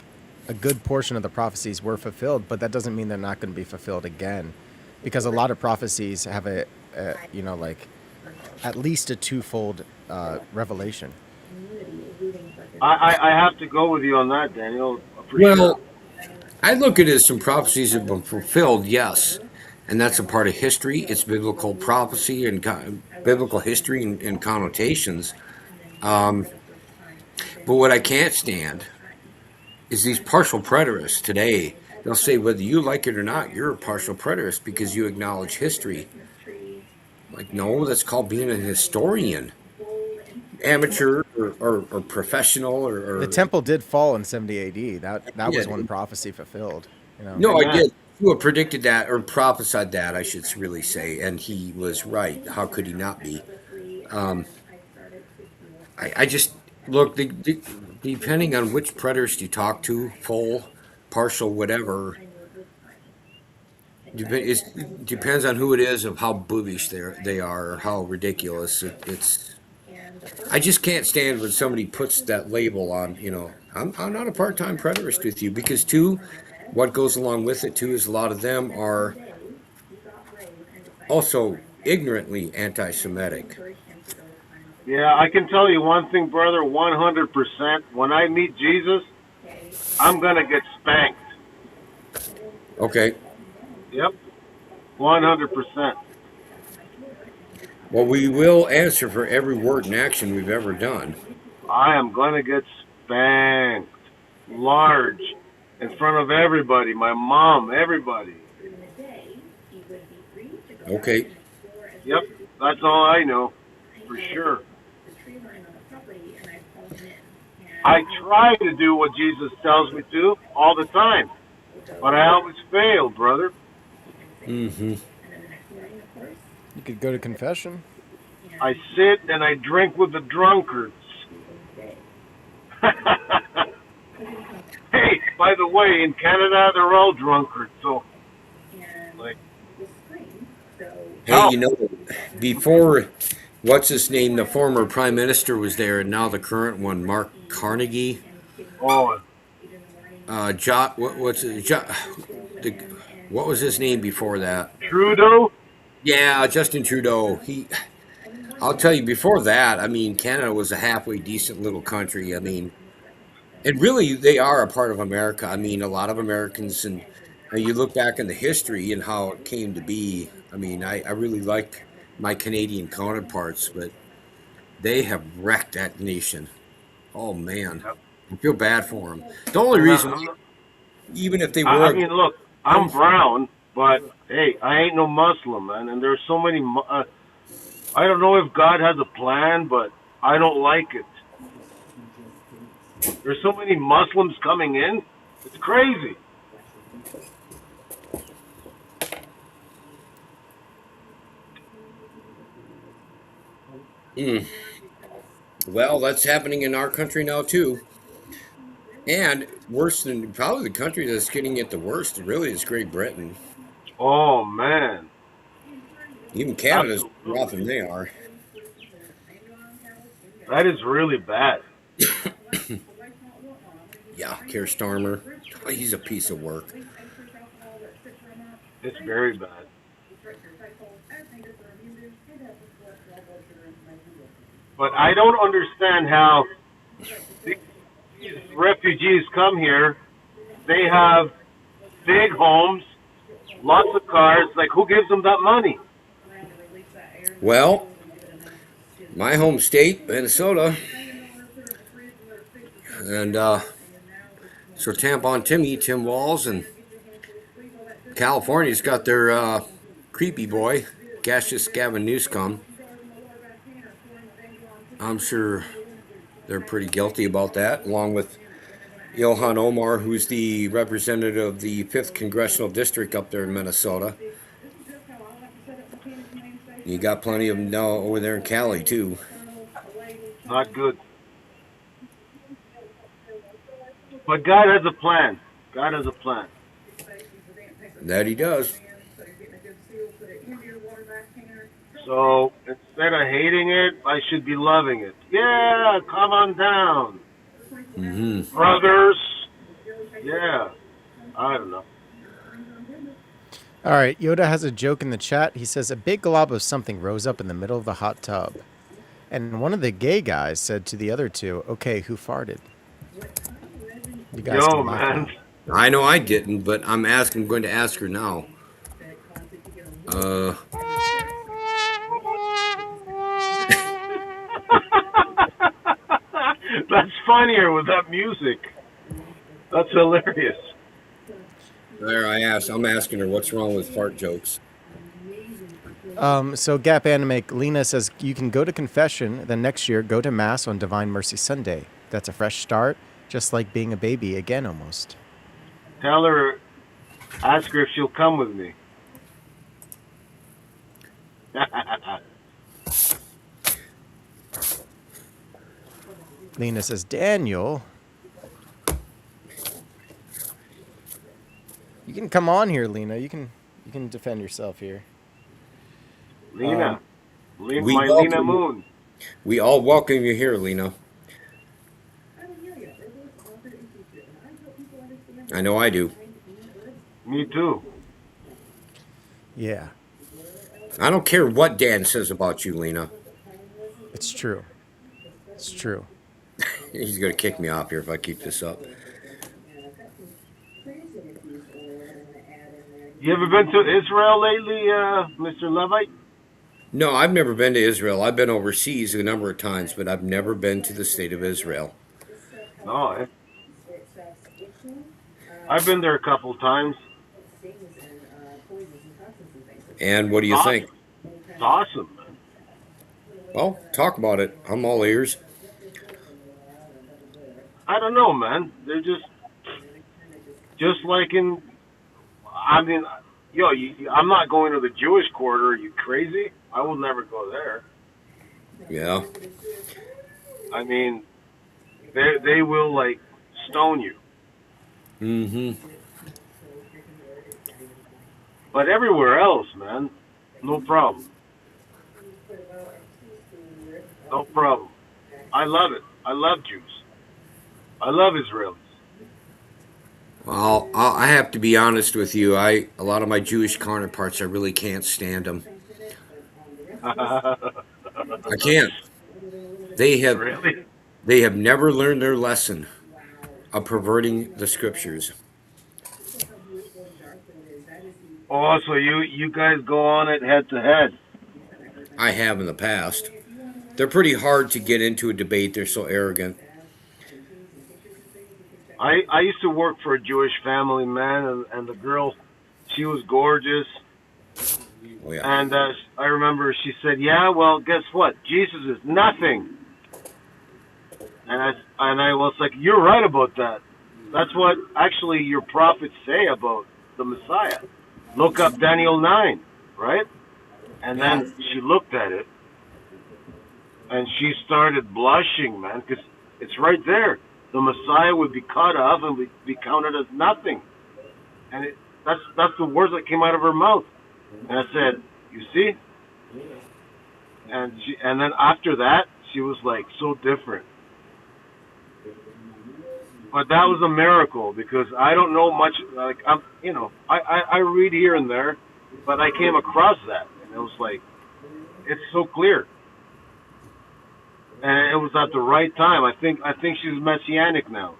a good portion of the prophecies were fulfilled, but that doesn't mean they're not going to be fulfilled again, because a lot of prophecies have a you know, like at least a twofold revelation. I have to go with you on that, Daniel. For sure. Well, I look at it as some prophecies have been fulfilled, yes, and that's a part of history. It's biblical prophecy and biblical history and connotations. But what I can't stand is these partial preterists today. They'll say whether you like it or not, you're a partial preterist because you acknowledge history. Like, no, that's called being a historian. Amateur or professional or The temple did fall in 70 AD. That was Yeah. one prophecy fulfilled. You know. No, I Amen. did. You predicted that or prophesied that, I should really say, and he was right. How could he not be? I just look. Depending on which preterist you talk to, full, partial, whatever. It depends on who it is of how boobish they are or how ridiculous it's. I just can't stand when somebody puts that label on. You know, I'm not a part-time preterist with you because too, what goes along with it too is a lot of them are also ignorantly anti-Semitic. Yeah, I can tell you one thing, brother. 100%. When I meet Jesus, I'm gonna get spanked. Okay. Yep. 100%. Well, we will answer for every word and action we've ever done. I am gonna get spanked. Large. In front of everybody. My mom, everybody. Okay. Yep. That's all I know. For sure. I try to do what Jesus tells me to all the time. But I always fail, brother. Mm-hmm. You could go to confession. I sit and I drink with the drunkards. Hey, by the way, in Canada, they're all drunkards, so, like, Hey, you know, before, what's his name, the former prime minister was there, and now the current one, Mark Carnegie. oh, What was his name before that? Trudeau? Yeah, Justin Trudeau. I'll tell you, before that, I mean, Canada was a halfway decent little country. I mean, and really, they are a part of America. I mean, a lot of Americans, and you look back in the history and how it came to be. I mean, I really like my Canadian counterparts, but they have wrecked that nation. Oh, man. I feel bad for them. The only reason, even if they were... I mean, look, I'm brown, but, hey, I ain't no Muslim, man, and there's so many... I don't know if God has a plan, but I don't like it. There's so many Muslims coming in. It's crazy. Well, that's happening in our country now, too. And worse than probably the country that's getting it the worst, really, is Great Britain. Oh, man. Even Canada's rougher than they are. That is really bad. Yeah, Keir Starmer. Oh, he's a piece of work. It's very bad. But I don't understand how these refugees come here. They have big homes, lots of cars. Like, who gives them that money? Well, my home state, Minnesota, and so Tampon Timmy, Tim Walls, and California's got their creepy boy, Gaseous Gavin Newscomb. I'm sure they're pretty guilty about that, along with Ilhan Omar, who's the representative of the 5th Congressional District up there in Minnesota. You got plenty of them now over there in Cali, too. Not good. But God has a plan. God has a plan. That he does. So instead of hating it, I should be loving it. Yeah, come on down. Mm-hmm. Brothers. Yeah. I don't know. All right, Yoda has a joke in the chat. He says, a big glob of something rose up in the middle of the hot tub. And one of the gay guys said to the other two, okay, who farted? You guys Yo, can laugh man. now. I know I didn't, but I'm going to ask her now. That's funnier with that music. That's hilarious. There, I'm asking her what's wrong with fart jokes. So Gap Anime, Lena says, you can go to confession, then next year go to Mass on Divine Mercy Sunday. That's a fresh start, just like being a baby again almost. Tell her, ask her if she'll come with me. Lena says, Daniel, you can come on here, Lena. You can defend yourself here. Lena. We my welcome Lena you. Moon. We all welcome you here, Lena. I know I do. Me too. Yeah, I don't care what Dan says about you, Lena. it's true. It's true. He's going to kick me off here if I keep this up. You ever been to Israel lately, Mr. Levite? No, I've never been to Israel. I've been overseas a number of times, but I've never been to the state of Israel. No, eh? I've been there a couple times. And what do you think? It's awesome, man. Well, talk about it. I'm all ears. I don't know, man. They're just like in. I mean, I'm not going to the Jewish quarter. Are you crazy? I will never go there. Yeah. I mean, they will like stone you. Mm-hmm. But everywhere else, man, no problem. No problem. I love it. I love Jews. I love Israelis. Well, I have to be honest with you. A lot of my Jewish counterparts, I really can't stand them. I can't. They have never learned their lesson of perverting the scriptures. Oh, so you guys go on it head to head. I have in the past. They're pretty hard to get into a debate. They're so arrogant. I used to work for a Jewish family, man, and the girl, she was gorgeous. Oh, yeah. And I remember she said, yeah, well, guess what? Jesus is nothing. And I was like, you're right about that. That's what actually your prophets say about the Messiah. Look up Daniel 9, right? And then she looked at it, and she started blushing, man, because it's right there. The Messiah would be cut off and would be counted as nothing. And that's the words that came out of her mouth. And I said, you see? And then after that, she was like so different. But that was a miracle because I don't know much. Like I read here and there, but I came across that, and it was like, it's so clear. And it was at the right time. I think she's messianic now.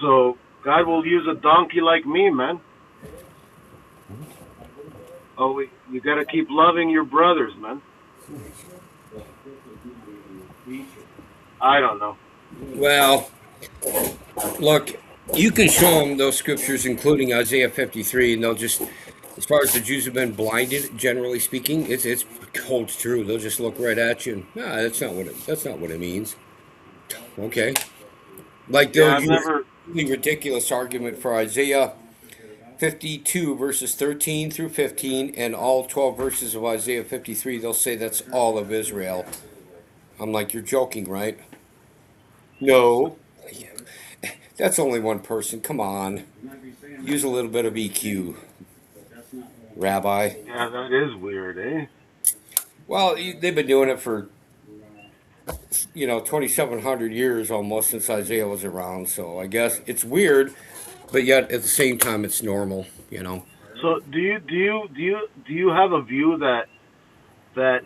So God will use a donkey like me, man. Oh, you got to keep loving your brothers, man. I don't know. Well, look, you can show them those scriptures, including Isaiah 53, and they'll just, as far as the Jews have been blinded, generally speaking, it holds true. They'll just look right at you and, that's not what it means. Okay. Like they'll use a really ridiculous argument for Isaiah 52 verses 13 through 15 and all 12 verses of Isaiah 53. They'll say that's all of Israel. I'm like, you're joking, right? No. That's only one person. Come on. Use a little bit of EQ, Rabbi. Yeah, that is weird, eh? Well, they've been doing it for 2,700 years almost since Isaiah was around. So I guess it's weird, but yet at the same time it's normal. So do you have a view that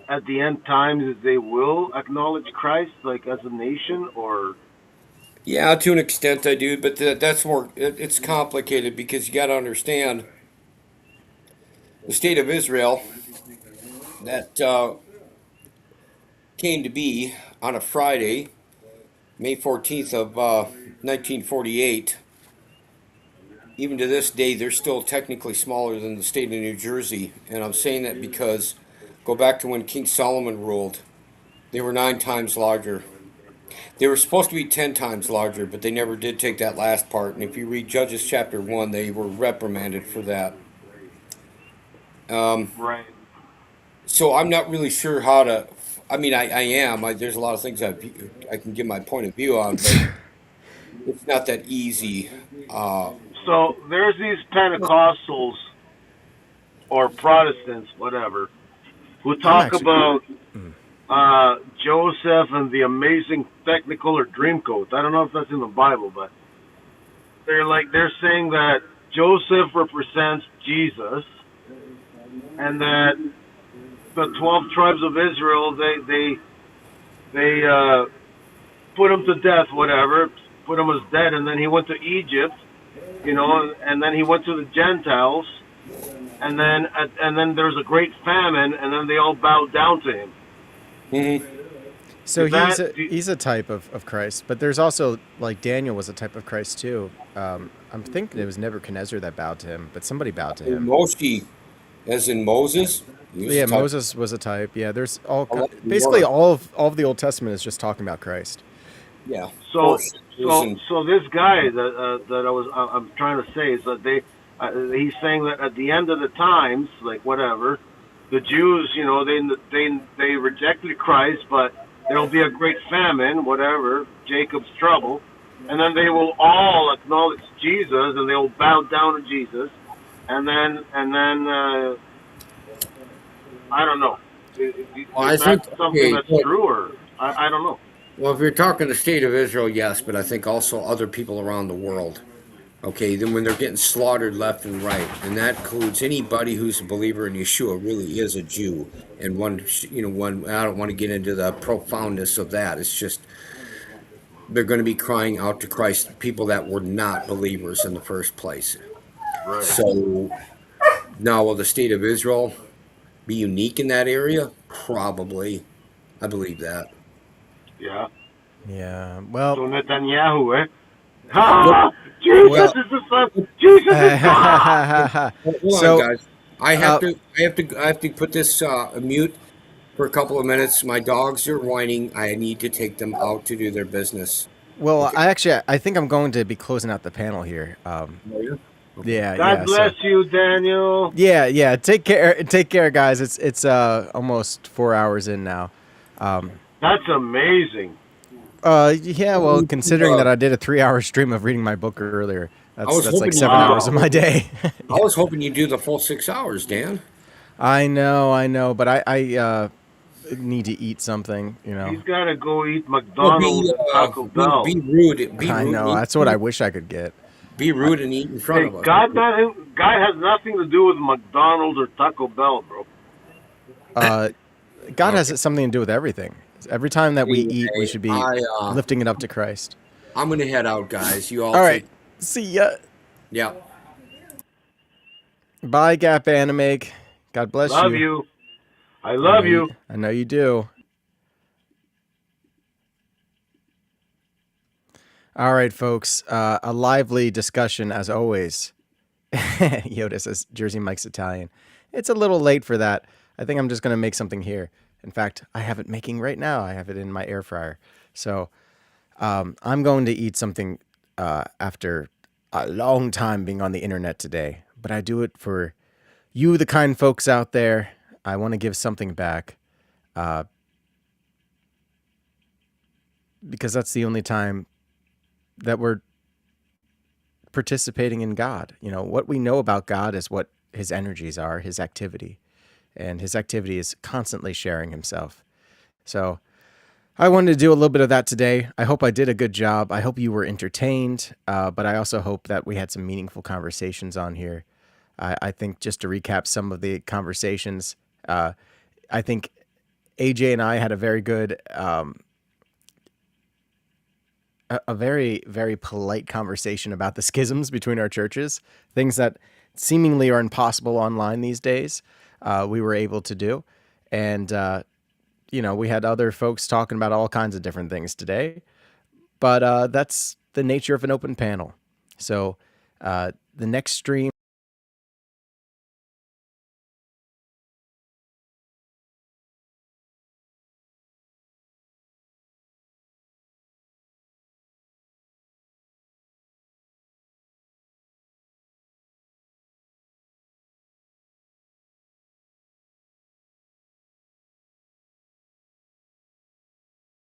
at the end times they will acknowledge Christ like as a nation, or? Yeah, to an extent I do, but that's more. It's complicated because you got to understand the state of Israel that came to be on a Friday, May 14th of 1948. Even to this day, they're still technically smaller than the state of New Jersey, and I'm saying that because go back to when King Solomon ruled, they were 9 times larger. They were supposed to be 10 times larger, but they never did take that last part. And if you read Judges chapter 1, they were reprimanded for that. Right. So I'm not really sure how to. I mean, I am. There's a lot of things I can give my point of view on, but it's not that easy. So there's these Pentecostals or Protestants, whatever, who talk about Joseph and the amazing Technicolor Dreamcoat. I don't know if that's in the Bible, but they're saying that Joseph represents Jesus, and that the 12 tribes of Israel they put him to death, whatever, put him as dead, and then he went to Egypt, and then he went to the Gentiles, and then there was a great famine, and then they all bowed down to him. Mm-hmm. So he's a type of Christ, but there's also, like, Daniel was a type of Christ too. I'm thinking it was Nebuchadnezzar that bowed to him, but somebody bowed to him. Moshe, as in Moses. Yeah, Moses was a type. Yeah, there's basically all of the Old Testament is just talking about Christ. Yeah. So this guy that I'm trying to say is that he's saying that at the end of the times, like whatever, the Jews, they rejected Christ, but there'll be a great famine, whatever, Jacob's trouble, and then they will all acknowledge Jesus and they will bow down to Jesus, and then I don't know. Is that something that's true, or I don't know. Well, if you're talking the state of Israel, yes, but I think also other people around the world. Okay, then when they're getting slaughtered left and right, and that includes anybody who's a believer in Yeshua really is a Jew. And one, I don't want to get into the profoundness of that. It's just they're going to be crying out to Christ, people that were not believers in the first place. Right. So now, will the state of Israel be unique in that area? Probably. I believe that. Yeah. Yeah. Well. So Netanyahu, Jesus is the son. Jesus is God. Hold on, guys. I have to put this mute for a couple of minutes. My dogs are whining. I need to take them out to do their business. Well, okay. I think I'm going to be closing out the panel here. Yeah. God bless you, Daniel. Yeah. Take care, guys. It's almost 4 hours in now. That's amazing. Yeah, well, considering that I did a 3-hour stream of reading my book earlier, that's like 7 hours of my day. I was hoping you'd do the full 6 hours, Dan. I know, but I need to eat something, He's got to go eat McDonald's and Taco Bell. Be rude. I know, that's what I wish I could get. Be rude and eat in front of us. God has nothing to do with McDonald's or Taco Bell, bro. God has something to do with everything. Every time that we eat, we should be lifting it up to Christ. I'm going to head out, guys. You all right. See ya. Yeah. Bye, Gap Animig. God bless Love you. you. I love you. I know you do. All right, folks. A lively discussion as always. Yoda says Jersey Mike's Italian. It's a little late for that. I think I'm just going to make something here. In fact, I have it making right now. I have it in my air fryer. So I'm going to eat something after a long time being on the internet today. But I do it for you, the kind folks out there. I want to give something back because that's the only time that we're participating in God. You know, what we know about God is what his energies are, his activity. And his activity is constantly sharing himself. So I wanted to do a little bit of that today. I hope I did a good job. I hope you were entertained, but I also hope that we had some meaningful conversations on here. I think just to recap some of the conversations, I think AJ and I had a very good, a very, very polite conversation about the schisms between our churches, things that seemingly are impossible online these days. We were able to do. And, we had other folks talking about all kinds of different things today. But that's the nature of an open panel. So the next stream